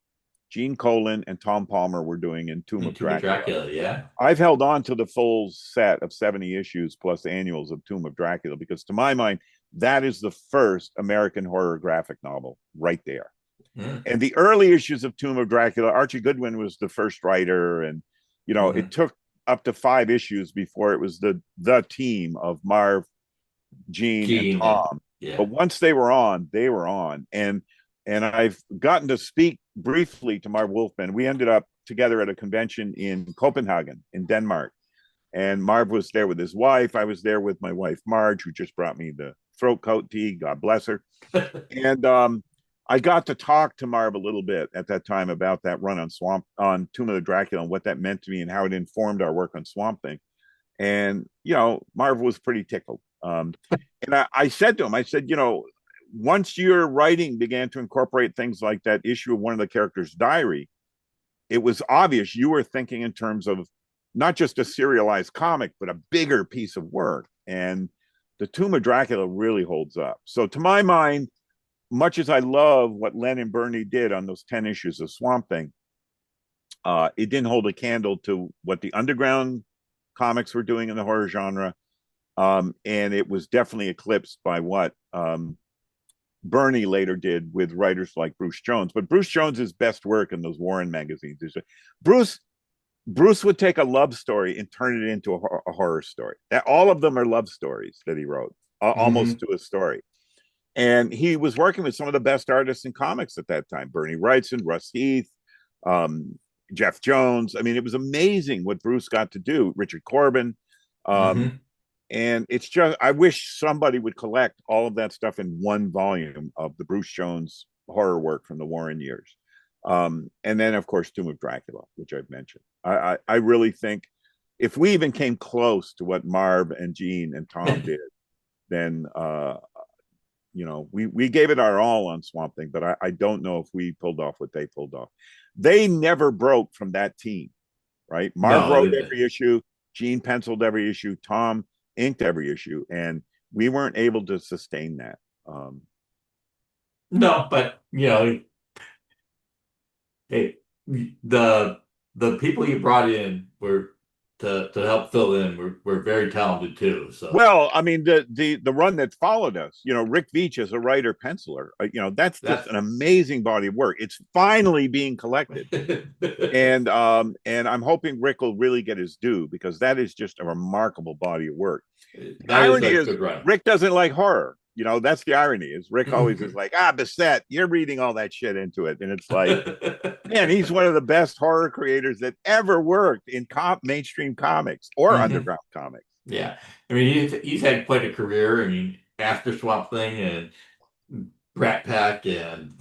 Gene Colan, and Tom Palmer were doing in Tomb of Into a Dracula. Dracula, yeah. I've held on to the full set of 70 issues plus annuals of Tomb of Dracula because, to my mind, that is the first American horror graphic novel right there. Mm. And the early issues of Tomb of Dracula, Archie Goodwin was the first writer, and it Hmm. took up to 5 issues before it was the team of Marv, Gene, and Gene and Tom. yeah. But once they were on, they were on. And I've gotten to speak briefly to Marv Wolfman. We ended up together at a convention in Copenhagen, in Denmark. And Marv was there with his wife. I was there with my wife, Marge, who just brought me the throat coat tea. God bless her. And I got to talk to Marv a little bit at that time about that run on Tomb of the Dracula and what that meant to me and how it informed our work on Swamp Thing. And Marv was pretty tickled. And I said to him, I said, once your writing began to incorporate things like that issue of one of the characters' diary, it was obvious you were thinking in terms of not just a serialized comic, but a bigger piece of work. And the Tomb of Dracula really holds up. So to my mind, much as I love what Len and Bernie did on those 10 issues of Swamp Thing, it didn't hold a candle to what the underground comics were doing in the horror genre. And it was definitely eclipsed by what Bernie later did with writers like Bruce Jones. But Bruce Jones's best work in those Warren magazines is Bruce. Bruce would take a love story and turn it into a horror story. That all of them are love stories that he wrote, almost Hmm. to a story. And he was working with some of the best artists in comics at that time: Bernie Wrightson, Russ Heath, um, Jeff Jones. I mean, it was amazing what Bruce got to do. Richard Corbin. Um, Hmm. and it's just, I wish somebody would collect all of that stuff in one volume of the Bruce Jones horror work from the Warren years. And then, of course, Tomb of Dracula, which I've mentioned. I really think if we even came close to what Marv and Gene and Tom did, then we gave it our all on Swamp Thing, but I don't know if we pulled off what they pulled off. They never broke from that team, right? Marv No, wrote every issue, Gene penciled every issue, Tom inked every issue, and we weren't able to sustain that. no, but hey, the the people you brought in were to help fill in were very talented too. So Well, I mean, the run that followed us, Rick Veitch as a writer penciler, that's just that's an amazing body of work. It's finally being collected. And I'm hoping Rick will really get his due because that is just a remarkable body of work. The that is irony a is good run. Rick doesn't like horror. That's the irony is Rick always is like, Bissette, you're reading all that shit into it. And it's like, man, he's one of the best horror creators that ever worked in mainstream comics or Hmm. underground comics. Yeah, I mean he's had quite a career. I mean after Swamp Thing and Rat Pack and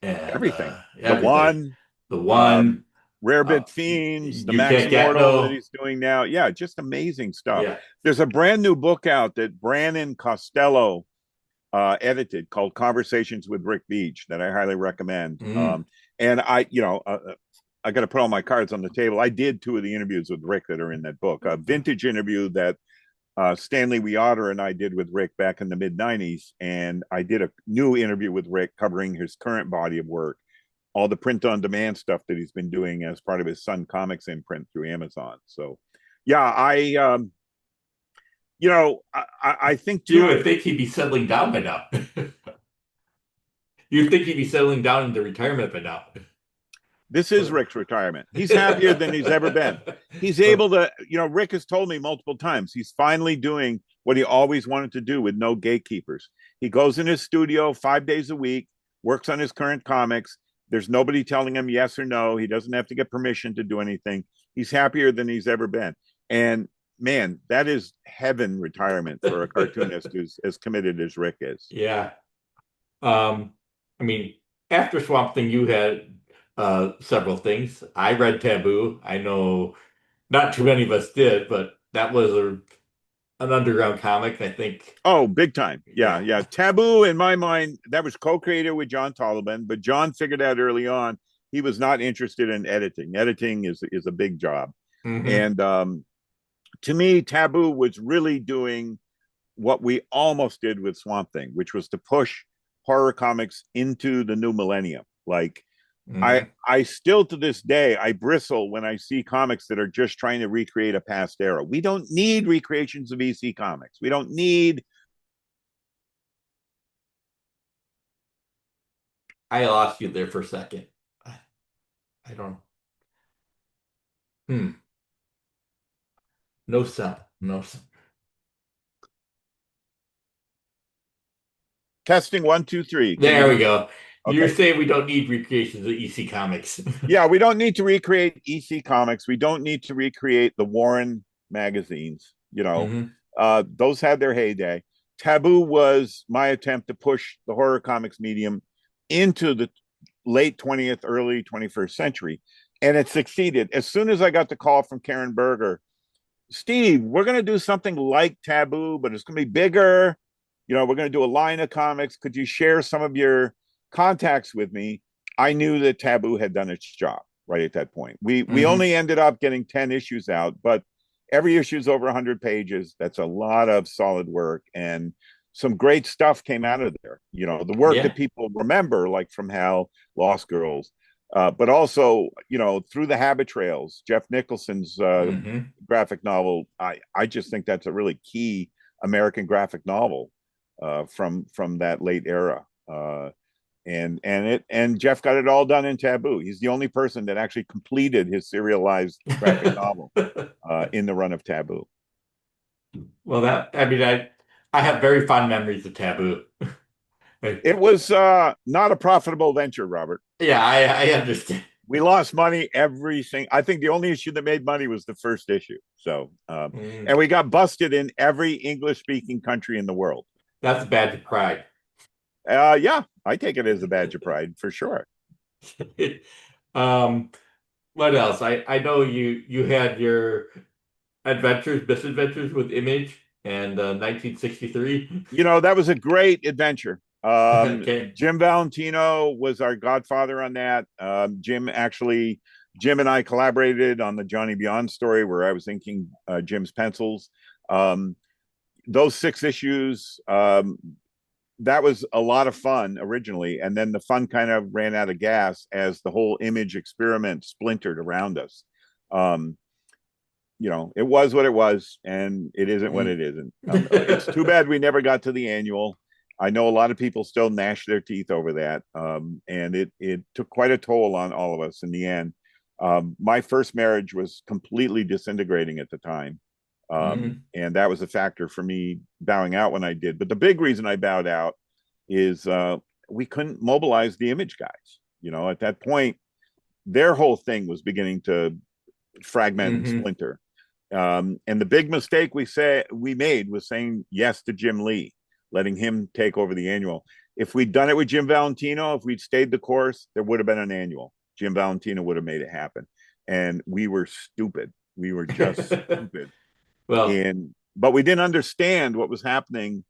Everything. The everything. One, The um, One, Rarebit uh, Fiends, the you Max can't get Immortal that no. he's doing now. Yeah, just amazing stuff. Yeah. There's a brand new book out that Brannon Costello edited called Conversations with Rick Veitch that I highly recommend. Mm. And I got to put all my cards on the table. I did 2 of the interviews with Rick that are in that book. A vintage interview that Stanley Weotter and I did with Rick back in the mid 90s. And I did a new interview with Rick covering his current body of work, all the print on demand stuff that he's been doing as part of his Sun Comics imprint through Amazon. So, yeah, I think You too, would think he'd be settling down by now. You'd think he'd be settling down into retirement by now. this is Rick's retirement. He's happier than he's ever been. He's Well, able to, Rick has told me multiple times, he's finally doing what he always wanted to do with no gatekeepers. He goes in his studio 5 days a week, works on his current comics. There's nobody telling him yes or no. He doesn't have to get permission to do anything. He's happier than he's ever been. And man, that is heaven retirement for a cartoonist who's as committed as Rick is. yeah. Um, I mean, after Swamp Thing, you had several things. I read Taboo. I know not too many of us did, but that was an underground comic, I think. Oh, big time. Yeah, Yeah. yeah. Taboo, in my mind, that was co-created with John Tollivan, but John figured out early on he was not interested in editing. Editing is a big job. Hmm. And to me, Taboo was really doing what we almost did with Swamp Thing, which was to push horror comics into the new millennium. Like Hmm. I still to this day I bristle when I see comics that are just trying to recreate a past era. We don't need recreations of EC comics. We don't need. I lost you there for a second. I don't. Hmm. No sound. No sound. Testing 1 2 3. Can you There hear we me? go. You're Okay. saying we don't need recreations of EC Comics. Yeah, we don't need to recreate EC comics. We don't need to recreate the Warren magazines. Hmm. Those had their heyday. Taboo was my attempt to push the horror comics medium into the late 20th, early 21st century. And it succeeded. As soon as I got the call from Karen Berger, Steve, we're going to do something like Taboo, but it's going to be bigger. We're going to do a line of comics. Could you share some of your contacts with me? I knew that Taboo had done its job right at that point. We Hmm. only ended up getting 10 issues out, but every issue is over 100 pages. That's a lot of solid work, and some great stuff came out of there. The work Yeah. that people remember, like From Hell, Lost Girls, but also, through the Habit Trails, Jeff Nicholson's Hmm. graphic novel. I just think that's a really key American graphic novel from that late era. And Jeff got it all done in Taboo. He's the only person that actually completed his serialized graphic novel in the run of Taboo. Well, I mean, I have very fond memories of Taboo. It was not a profitable venture, Robert. Yeah, I understand. We lost money everything. I think the only issue that made money was the first issue. So, Mm, and we got busted in every English speaking country in the world. that's a badge of pride. Yeah, I take it as a badge of pride for sure. Um, what else? I know you had your misadventures with Image and 1963. That was a great adventure. Okay. Jim Valentino was our godfather on that. Jim and I collaborated on the Johnny Beyond story where I was inking Jim's pencils. Um, those 6 issues, that was a lot of fun originally. And then the fun kind of ran out of gas as the whole Image experiment splintered around us. Um, it was what it was, and it isn't what Mm. it isn't. It's too bad we never got to the annual. I know a lot of people still gnash their teeth over that, and it took quite a toll on all of us in the end. My first marriage was completely disintegrating at the time, Mm. and that was a factor for me bowing out when I did. But the big reason I bowed out is we couldn't mobilize the Image guys. At that point, their whole thing was beginning to fragment and Hmm. splinter. And the big mistake we made was saying yes to Jim Lee, letting him take over the annual. If we'd done it with Jim Valentino, if we'd stayed the course, there would have been an annual. Jim Valentino would have made it happen. And we were stupid. We were just stupid. Well, But we didn't understand what was happening,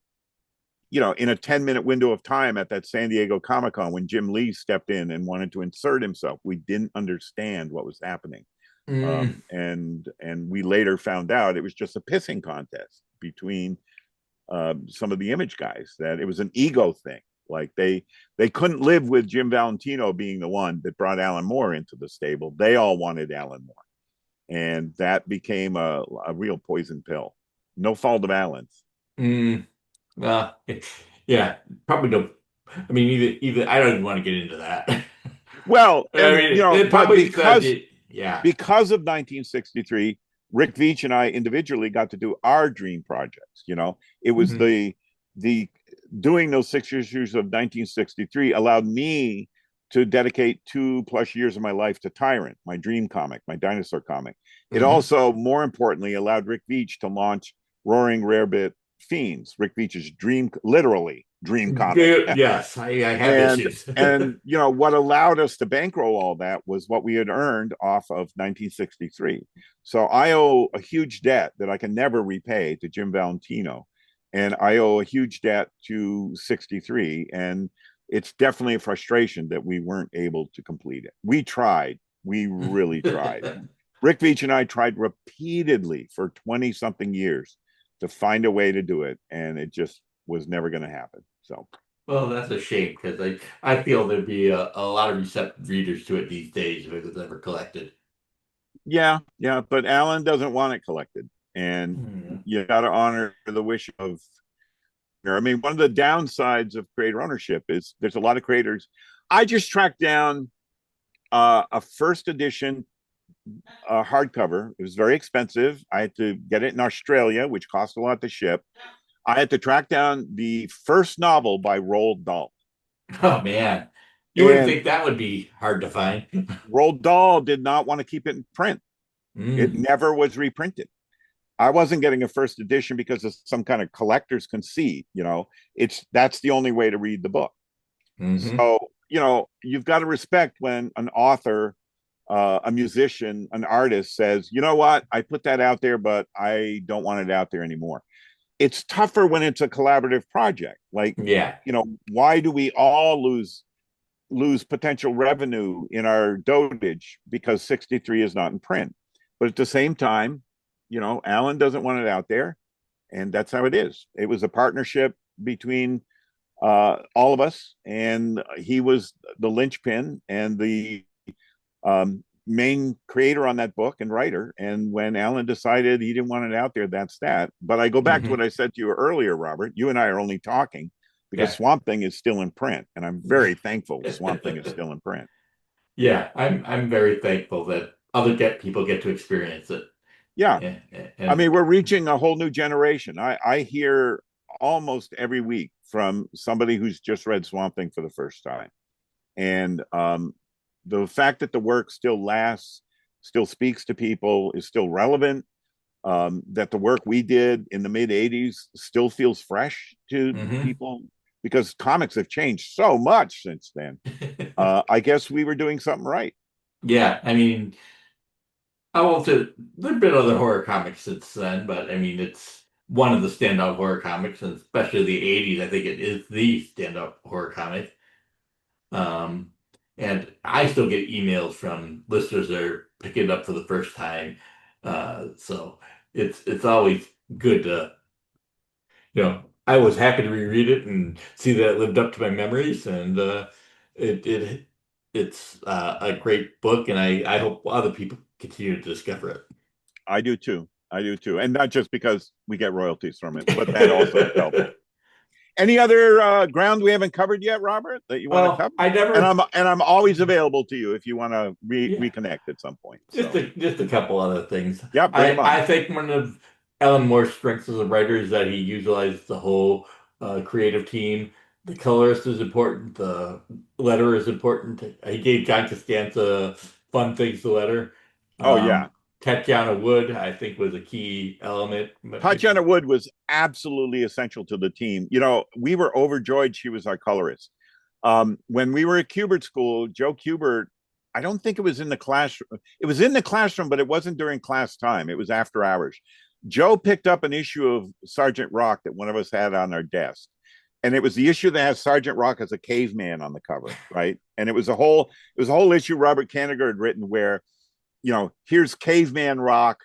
in a 10-minute window of time at that San Diego Comic Con when Jim Lee stepped in and wanted to insert himself. We didn't understand what was happening. mm, And we later found out it was just a pissing contest. between some of the Image guys, that it was an ego thing. Like they couldn't live with Jim Valentino being the one that brought Alan Moore into the stable. They all wanted Alan Moore, and that became a real poison pill. No fault of Alan's. Mm, uh, yeah, probably no. I mean, either I don't even want to get into that. Well, I and mean, it but probably said it. Yeah. because of 1963, Rick Veitch and I individually got to do our dream projects. It was Hmm. the doing those 6 issues of 1963 allowed me to dedicate 2+ years of my life to Tyrant, my dream comic, my dinosaur comic. It Hmm. also, more importantly, allowed Rick Veitch to launch Roaring Rarebit Fiends, Rick Veitch's literally dream comic. Yes, I have and issues. what allowed us to bankroll all that was what we had earned off of 1963. So I owe a huge debt that I can never repay to Jim Valentino, and I owe a huge debt to 63. And it's definitely a frustration that we weren't able to complete it. We tried. We really tried. Rick Veitch and I tried repeatedly for 20 something years to find a way to do it, and it just was never going to happen. So Well, that's a shame because I feel there'd be a lot of receptive readers to it these days if it was ever collected. yeah, yeah, but Alan doesn't want it collected, and Hmm. you got to honor the wish of. I mean, one of the downsides of creator ownership is there's a lot of creators. I just tracked down a first edition hardcover. It was very expensive. I had to get it in Australia, which cost a lot to ship. I had to track down the first novel by Roald Dahl, Oh man, you wouldn't and think that would be hard to find. Roald Dahl did not want to keep it in print. It Mm. never was reprinted. I wasn't getting a first edition because of some kind of collector's conceit. That's the only way to read the book. Hmm. So, you've got to respect when an author, a musician, an artist says, you know what, I put that out there, but I don't want it out there anymore. It's tougher when it's a collaborative project. Like, Yeah. why do we all lose potential revenue in our dotage because 63 is not in print? But at the same time, Alan doesn't want it out there, and that's how it is. It was a partnership between all of us, and he was the linchpin and the main creator on that book and writer. And when Alan decided he didn't want it out there, that's that. But I go back to Hmm. what I said to you earlier, Robert. You and I are only talking because Yeah. Swamp Thing is still in print, and I'm very thankful Swamp Thing is still in print. Yeah, I'm very thankful that other people get to experience it. Yeah, Yeah, I mean, and we're reaching a whole new generation. I hear almost every week from somebody who's just read Swamp Thing for the first time, and the fact that the work still lasts, still speaks to people, is still relevant. That the work we did in the mid '80s still feels fresh to hmm. people because comics have changed so much since then. I guess we were doing something right. Yeah, I mean, I won't say there've been other horror comics since then, but I mean, it's one of the standout horror comics, and especially the '80s. I think it is the standout horror comic. Um, and I still get emails from listeners that are picking it up for the first time. So it's always good to, I was happy to reread it and see that it lived up to my memories, and it it it's a great book, and I hope other people continue to discover I do too. I do too, and not just because we get royalties from it, but that also helps. it. Any other ground we haven't covered yet, Robert, that you want to Well, cover? I And never, I'm always available to you if you want to yeah. reconnect at some point. Just So, just a couple other things. yeah, bring them on. I think one of Alan Moore's strengths as a writer is that he utilizes the whole creative team. The colorist is important. The letter is important. He gave John Costanza fun things to letter. Oh yeah, Tatiana Wood, I think, was a key element. Tatiana Wood was absolutely essential to the team. We were overjoyed she was our colorist. When we were at Kubert School, Joe Kubert, I don't think it was in the classroom. It was in the classroom, but it wasn't during class time. It was after hours. Joe picked up an issue of Sergeant Rock that one of us had on our desk. And it was the issue that has Sergeant Rock as a caveman on the cover, right? And it was a whole issue Robert Kanigher had written where, here's caveman Rock,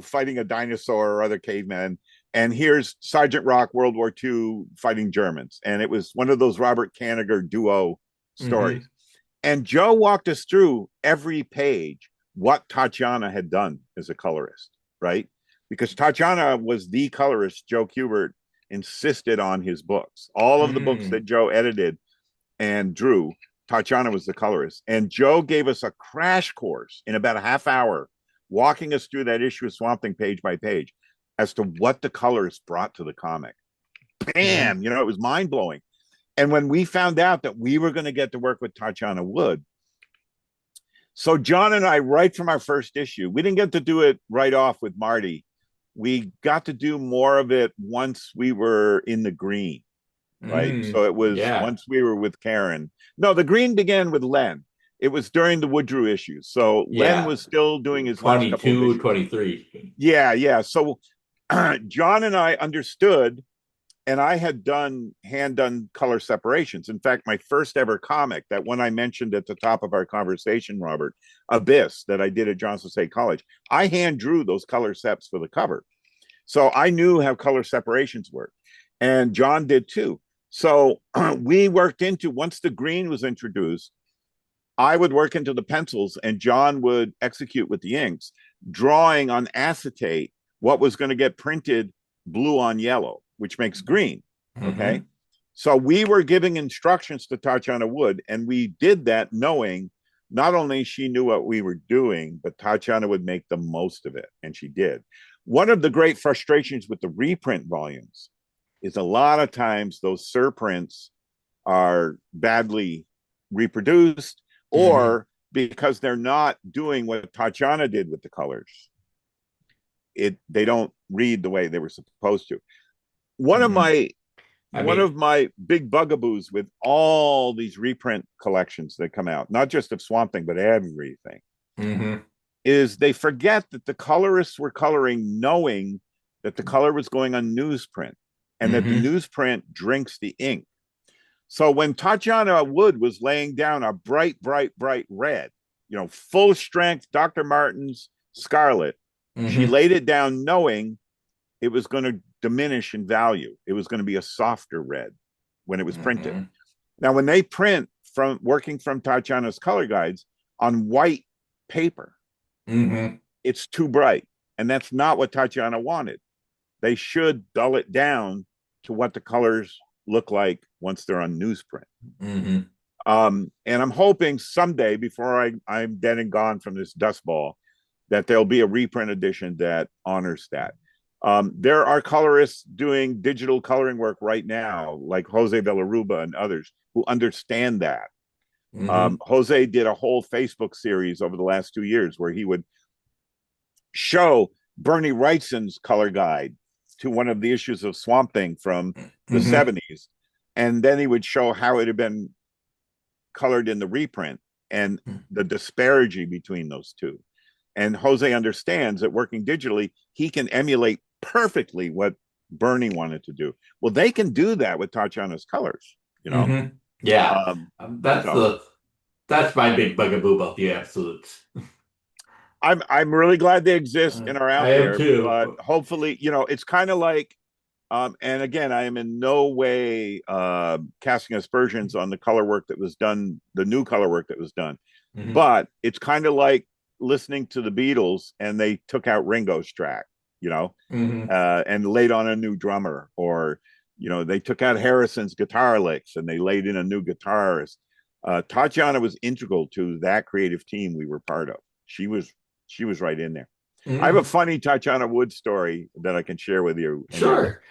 fighting a dinosaur or other cavemen. and here's Sergeant Rock, World War II, fighting Germans. And it was one of those Robert Kanigher duo Mm-hmm. stories. And Joe walked us through every page what Tatiana had done as a colorist, right? Because Tatiana was the colorist Joe Kubert insisted on his books. All of the books Mm. that Joe edited and drew, Tatiana was the colorist. And Joe gave us a crash course in about a half hour, walking us through that issue of Swamp Thing page by page as to what the colors brought to the comic. Mm-hmm. Bam! You know, it was mind blowing. And when we found out that we were going to get to work with Tatiana Wood, so John and I, right from our first issue, we didn't get to do it right off with Marty. We got to do more of it once we were in the green, right? Mm. So it was Yeah. once we were with Karen. No, the green began with Len. It was during the Woodrue issues. So Len Yeah. was still doing his last couple of 22, issues. 23. Yeah, yeah. So John and I understood, and I had done hand done color separations. In fact, my first ever comic, that one I mentioned at the top of our conversation, Robert, Abyss, that I did at Johnson State College, I hand drew those color seps for the cover. So I knew how color separations work. And John did too. So we worked into, once the green was introduced, I would work into the pencils and John would execute with the inks, drawing on acetate what was going to get printed blue on yellow, which makes green. Okay. Mm-hmm. So we were giving instructions to Tatiana Wood, and we did that knowing not only she knew what we were doing, but Tatiana would make the most of it. And she did. One of the great frustrations with the reprint volumes is a lot of times those surprints are badly reproduced, Mm-hmm. or because they're not doing what Tatiana did with the colors, they don't read the way they were supposed to. One of Mm-hmm. my I one mean, of my big bugaboos with all these reprint collections that come out, not just of Swamp Thing, but everything, mm-hmm. is they forget that the colorists were coloring knowing that the color was going on newsprint and that the Mm-hmm. newsprint drinks the ink. So when Tatiana Wood was laying down a bright, bright, bright red, you know, full strength Dr. Martin's Scarlet, she Mm-hmm. laid it down knowing it was going to diminish in value. It was going to be a softer red when it was printed. Mm-hmm. Now, when they print from working from Tatiana's color guides on white paper, Mm-hmm. it's too bright. And that's not what Tatiana wanted. They should dull it down to what the colors look like once they're on newsprint. Mm-hmm. And I'm hoping someday, before I'm dead and gone from this dust ball, that there'll be a reprint edition that honors that. There are colorists doing digital coloring work right now, like Jose Villaruba and others, who understand that. Mm-hmm. Jose did a whole Facebook series over the last 2 years where he would show Bernie Wrightson's color guide to one of the issues of Swamp Thing from the Mm-hmm. 70s. And then he would show how it had been colored in the reprint and the disparity between those two. And Jose understands that working digitally, he can emulate perfectly what Bernie wanted to do. Well, they can do that with Tatiana's colors, you know? Mm-hmm. Yeah. Um, That's so that's my big bugaboo about the absolutes. I'm really glad they exist and are I out am there, but too. hopefully, you know, it's kind of like, and again, I am in no way casting aspersions on the color work that was done, the new color work that was done, Mm-hmm. but it's kind of like listening to the Beatles and they took out Ringo's track, you know, Mm-hmm. and laid on a new drummer, or you know, they took out Harrison's guitar licks and they laid in a new guitarist. Tatiana was integral to that creative team we were part of. She was right in there. I have a Mm-hmm. funny Tatiana Wood story that I can share with you. And it's, Sure.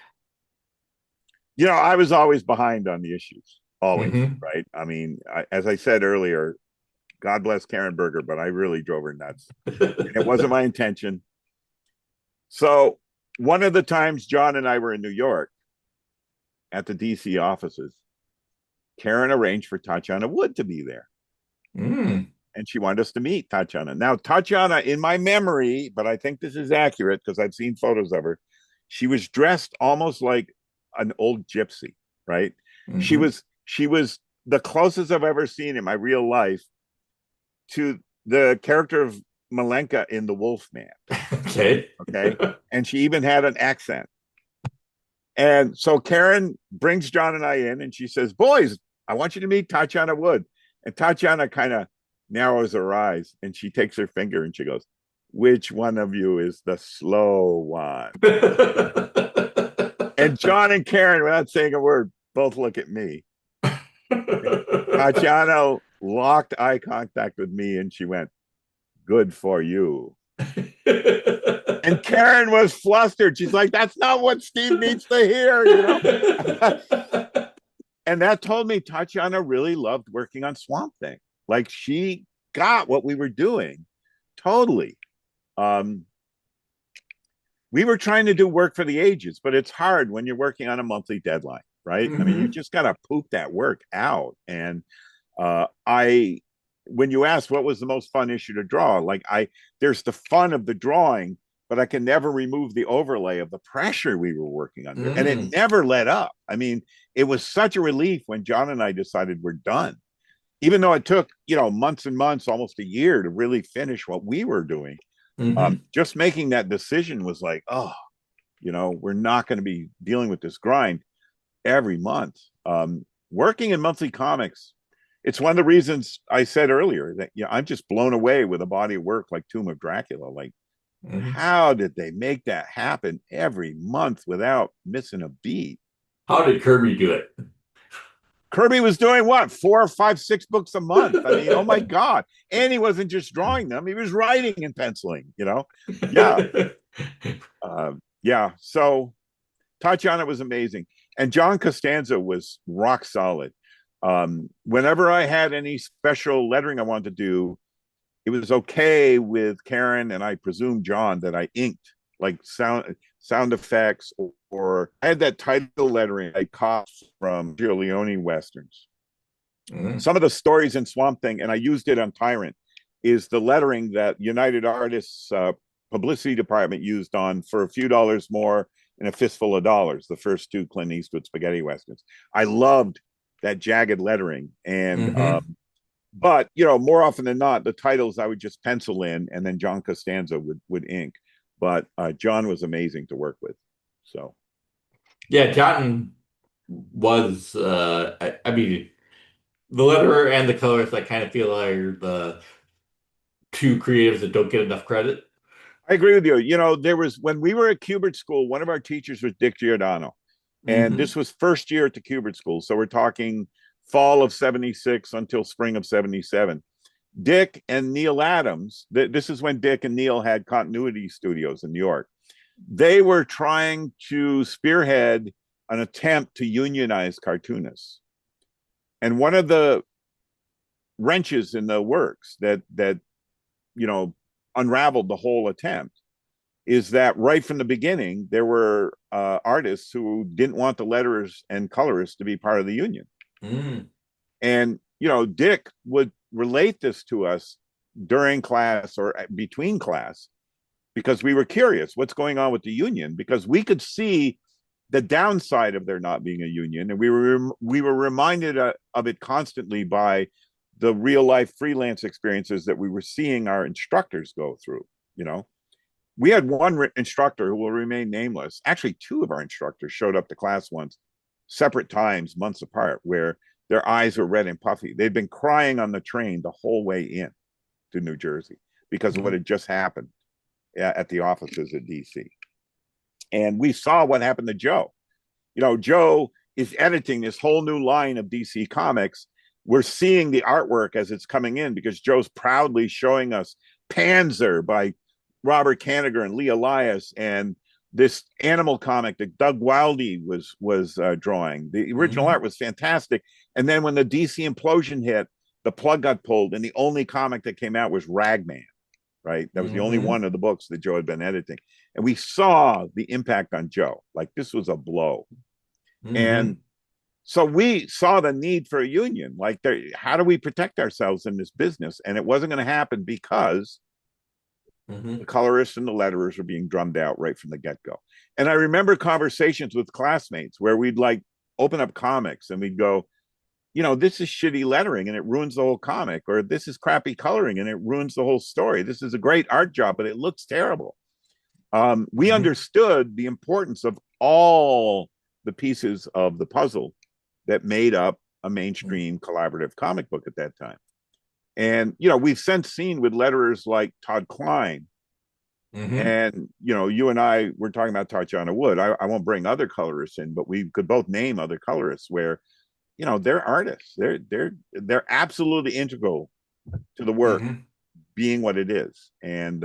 you know, I was always behind on the issues, always, Mm-hmm. right? I mean, as I said earlier, God bless Karen Berger, but I really drove her nuts. And it wasn't my intention. So one of the times John and I were in New York at the DC offices, Karen arranged for Tatiana Wood to be there. Mm. And she wanted us to meet Tatiana. Now, Tatiana, in my memory, but I think this is accurate because I've seen photos of her, she was dressed almost like an old gypsy, right? She Mm-hmm. was she was the closest I've ever seen in my real life to the character of Malenka in The Wolfman. Okay. Okay. And she even had an accent. And so Karen brings John and I in, and she says, "Boys, I want you to meet Tatiana Wood." And Tatiana kind of narrows her eyes, and she takes her finger and she goes, "Which one of you is the slow one?" And John and Karen, without saying a word, both look at me. Tatiana locked eye contact with me, and she went, "Good for you." And Karen was flustered. She's like, "That's not what Steve needs to hear, you know?" And that told me Tatiana really loved working on Swamp Thing. Like she got what we were doing totally. Um, we were trying to do work for the ages, but it's hard when you're working on a monthly deadline, right? I mean, you Hmm. just got to poop that work out. And when you asked what was the most fun issue to draw, there's the fun of the drawing, but I can never remove the overlay of the pressure we were working under, and it Hmm. never let up. I mean, it was such a relief when John and I decided we're done, even though it took months and months, almost a year, to really finish what we were doing. Hmm. Just making that decision was like, oh, we're not going to be dealing with this grind every month. Working in monthly comics, it's one of the reasons I said earlier that I'm just blown away with a body of work like Tomb of Dracula. Like, Hmm. how did they make that happen every month without missing a beat? How did Kirby do it? Kirby was doing what, 4 or 5, 6 books a month? I mean, oh my God. And he wasn't just drawing them, he was writing and penciling. Yeah. Yeah. So Tatiana was amazing. And John Costanza was rock solid. Whenever I had any special lettering I wanted to do, it was okay with Karen and I presume John that I inked like sound effects, or I had that title lettering I caught from Giuliani westerns. Mhm. Some of the stories in Swamp Thing, and I used it on Tyrant, is the lettering that United Artists publicity department used on For a Few Dollars More and A Fistful of Dollars, the first two Clint Eastwood spaghetti westerns. I loved that jagged lettering, and Hmm. but more often than not, the titles I would just pencil in, and then John Costanza would ink. But John was amazing to work with. So Yeah, John was I mean the letterer and the colorist I kind of feel are the two creatives that don't get enough credit. I agree with you. There was, when we were at Kubert School, one of our teachers was Dick Giordano, and Hmm. this was first year at the Kubert School. So we're talking fall of '76 until spring of '77. Dick and Neil Adams, this is when Dick and Neil had continuity studios in New York. They were trying to spearhead an attempt to unionize cartoonists. And one of the wrenches in the works that you know unraveled the whole attempt is that right from the beginning there were artists who didn't want the letterers and colorists to be part of the union. Mm. And Dick would relate this to us during class or between class, because we were curious what's going on with the union, because we could see the downside of there not being a union, and we were reminded of it constantly by the real life freelance experiences that we were seeing our instructors go through. You know, we had one instructor who will remain nameless. Actually, two of our instructors showed up to class once, separate times, months apart, where their eyes were red and puffy. They'd been crying on the train the whole way in to New Jersey because of what Mm. had just happened at the offices at DC. And we saw what happened to Joe. Joe is editing this whole new line of DC comics. We're seeing the artwork as it's coming in because Joe's proudly showing us Panzer by Robert Kanigher and Lee Elias, and this animal comic that Doug Wildey was drawing. The original art Hmm. was fantastic. And then when the DC implosion hit, the plug got pulled, and the only comic that came out was Ragman. Right, that was the only Hmm. one of the books that Joe had been editing, and we saw the impact on Joe. Like, this was a blow. And Hmm. so we saw the need for a union. Like, how do we protect ourselves in this business? And it wasn't going to happen because the Hmm. colorists and the letterers were being drummed out right from the get-go. And I remember conversations with classmates where we'd like open up comics and we'd go, this is shitty lettering and it ruins the whole comic, or this is crappy coloring and it ruins the whole story. This is a great art job, but it looks terrible. We Hmm. understood the importance of all the pieces of the puzzle that made up a mainstream collaborative comic book at that time. And, we've since seen with letterers like Todd Klein, Hmm. and, you and I were talking about Tatiana Wood. I won't bring other colorists in, but we could both name other colorists where, they're artists. They're absolutely integral to the work Hmm. being what it is. And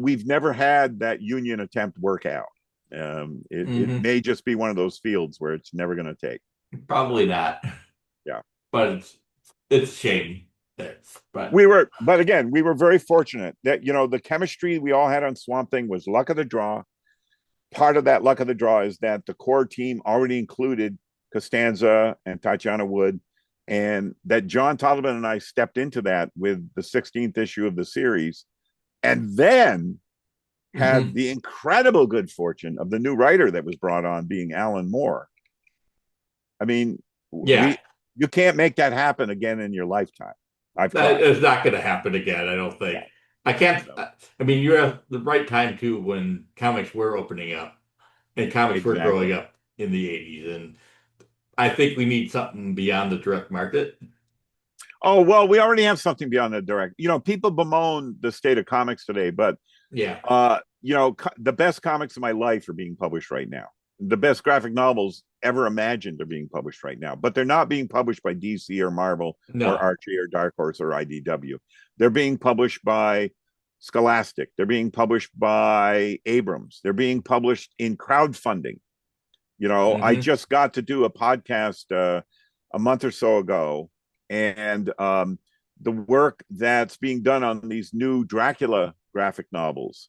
we've never had that union attempt work out. It Hmm. may just be one of those fields where it's never going to take. Probably not, Yeah. but it's a shame. But But again, we were very fortunate that, the chemistry we all had on Swamp Thing was luck of the draw. Part of that luck of the draw is that the core team already included Costanza and Tatiana Wood, and that John Tollivan and I stepped into that with the 16th issue of the series, and then had Mhm. the incredible good fortune of the new writer that was brought on being Alan Moore. I mean, Yeah, we you can't make that happen again in your lifetime. I've that tried. is not going to happen again, I don't think. No, I can't. no, I mean, you're at the right time too when comics were opening up and comics were growing exactly. up in the 80s. And I think we need something beyond the direct market. Oh, well, we already have something beyond the direct. People bemoan the state of comics today, but Yeah. the best comics of my life are being published right now. The best graphic novels ever imagined are being published right now, but they're not being published by DC or Marvel or No. Archie or Dark Horse or IDW. They're being published by Scholastic. They're being published by Abrams. They're being published in crowdfunding. I Hmm. just got to do a podcast a month or so ago, and the work that's being done on these new Dracula graphic novels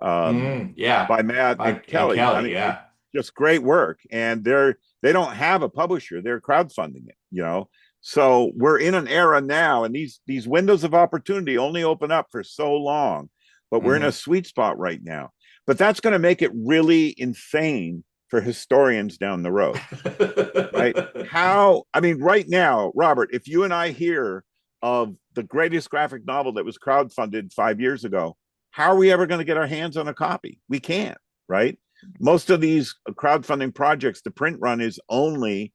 um, Yeah. by Matt and Mike and Kelly. I Kelly. mean, it's Yeah. just great work, and they don't have a publisher; they're crowdfunding it. So we're in an era now, and these windows of opportunity only open up for so long, but we're in a Hmm. sweet spot right now. But that's going to make it really insane for historians down the road, right? I mean, right now, Robert, if you and I hear of the greatest graphic novel that was crowdfunded 5 years ago, how are we ever going to get our hands on a copy? We can't, right? Most of these crowdfunding projects, the print run is only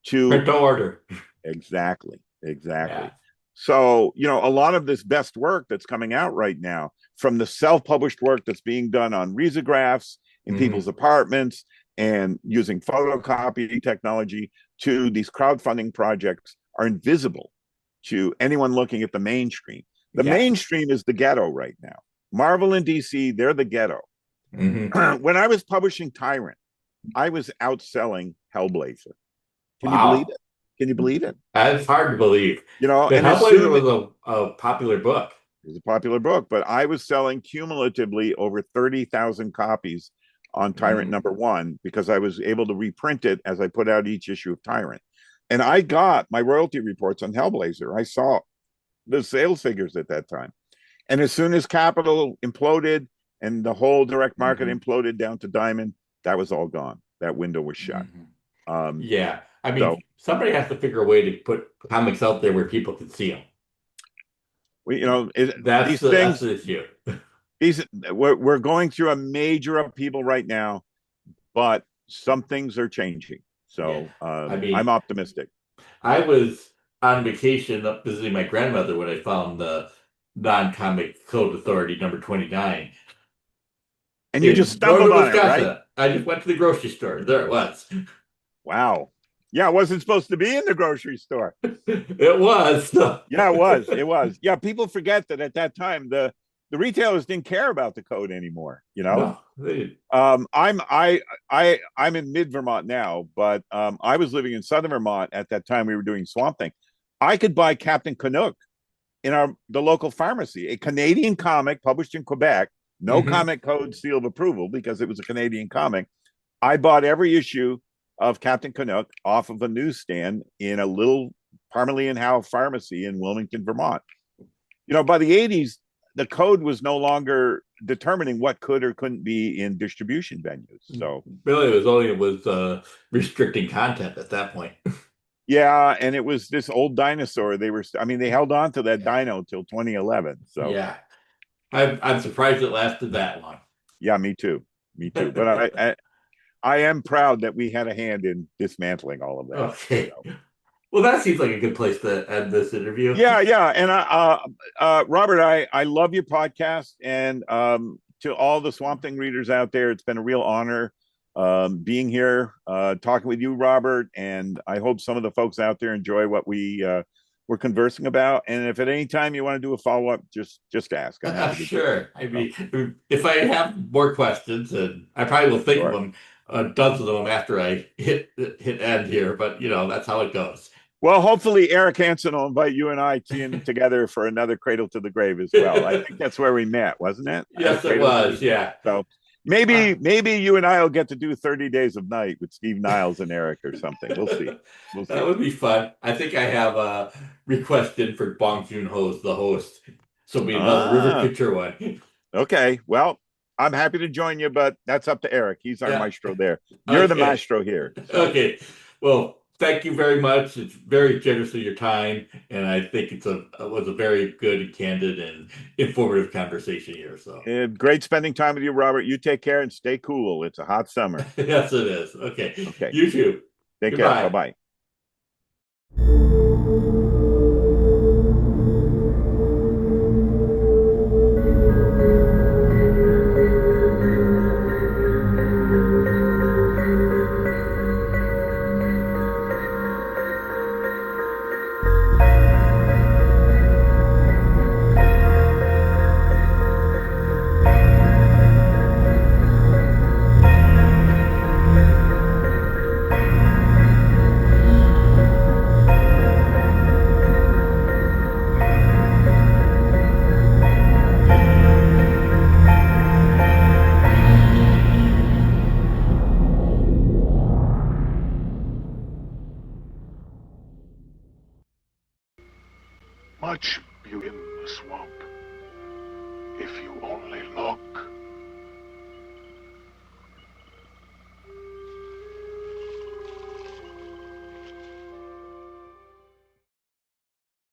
Print to to order. exactly, Yeah. exactly. So, a lot of this best work that's coming out right now, from the self published work that's being done on risographs in people's Hmm. apartments and using photocopy technology to these crowdfunding projects, are invisible to anyone looking at the mainstream. The Yeah. mainstream is the ghetto right now. Marvel and DC, they're the ghetto. Hmm. When I was publishing Tyrant, I was outselling Hellblazer. Can you believe Wow. it? Can you believe it? That's hard to believe. Because And as Hellblazer soon was a popular book. it was a popular book, but I was selling cumulatively over 30,000 copies on Tyrant Mm. #1 because I was able to reprint it as I put out each issue of Tyrant. And I got my royalty reports on Hellblazer. I saw the sales figures at that time. And as soon as Capital imploded and the whole direct market Hmm. imploded down to Diamond, that was all gone. That window was shut. Hmm. Um, Yeah. I so mean, somebody has to figure a way to put comics out there where people can see them. That's these that's things, the issue. these we're going through a major upheaval right now, but some things are changing. Yeah. So I I'm mean, optimistic. I was on vacation up visiting my grandmother when I found the non-comic code authority number 29 And you just in stumbled northern on it, right? Wisconsin. I just went to the grocery store. There it was. Wow. Yeah, it wasn't supposed to be in the grocery store. It was. Yeah, it was. It was. Yeah, people forget that at that time the retailers didn't care about the code anymore. No, they, I'm in mid Vermont now, but I was living in southern Vermont at that time. We were doing Swamp Thing. I could buy Captain Canuck in the local pharmacy, a Canadian comic published in Quebec, no mhm. comic code seal of approval because it was a Canadian comic. I bought every issue of Captain Canuck off of a newsstand in a little Parmalee Howe pharmacy in Wilmington, Vermont. By the 80s, the code was no longer determining what could or couldn't be in distribution venues. So, Really, it was restricting content at that point. yeah, and it was this old dinosaur. I mean, they held on to that dino till 2011. So, Yeah, I'm surprised it lasted that long. yeah, me too. Me too. But I am proud that we had a hand in dismantling all of that. Okay. So. Well, that seems like a good place to end this interview. Yeah, yeah, and Robert, I love your podcast, and to all the Swamp Thing readers out there, it's been a real honor being here, talking with you, Robert, and I hope some of the folks out there enjoy what we were conversing about. And if at any time you want to do a follow up, just ask. I'm happy to do it. Sure. I So, mean, if I have more questions, and I probably will think of sure. them, a dozen of them after I hit end here, but that's how it goes. Well, hopefully Eric Hansen will invite you and I in together for another Cradle to the Grave as well. I think that's where we met, wasn't it? Yes, it Cradle to was. the... Yeah. So Uh, maybe you and I will get to do 30 Days of Night with Steve Niles and Eric or something. We'll see. We'll that see. would be fun. I think I have a request in for Bong Joon-ho's the host. So it'll be another River Ah, Picture one. okay. Well, I'm happy to join you, but that's up to Eric. He's our Yeah. maestro there. You're the Okay. maestro here. So Okay. Well, thank you very much. It's very generous of your time, and I think it was a very good, and candid, and informative conversation here. So, great spending time with you, Robert. You take care and stay cool. It's a hot summer. yes, it is. Okay. Okay. You too. Take care. Bye Goodbye. bye. Much beauty in the swamp, if you only look.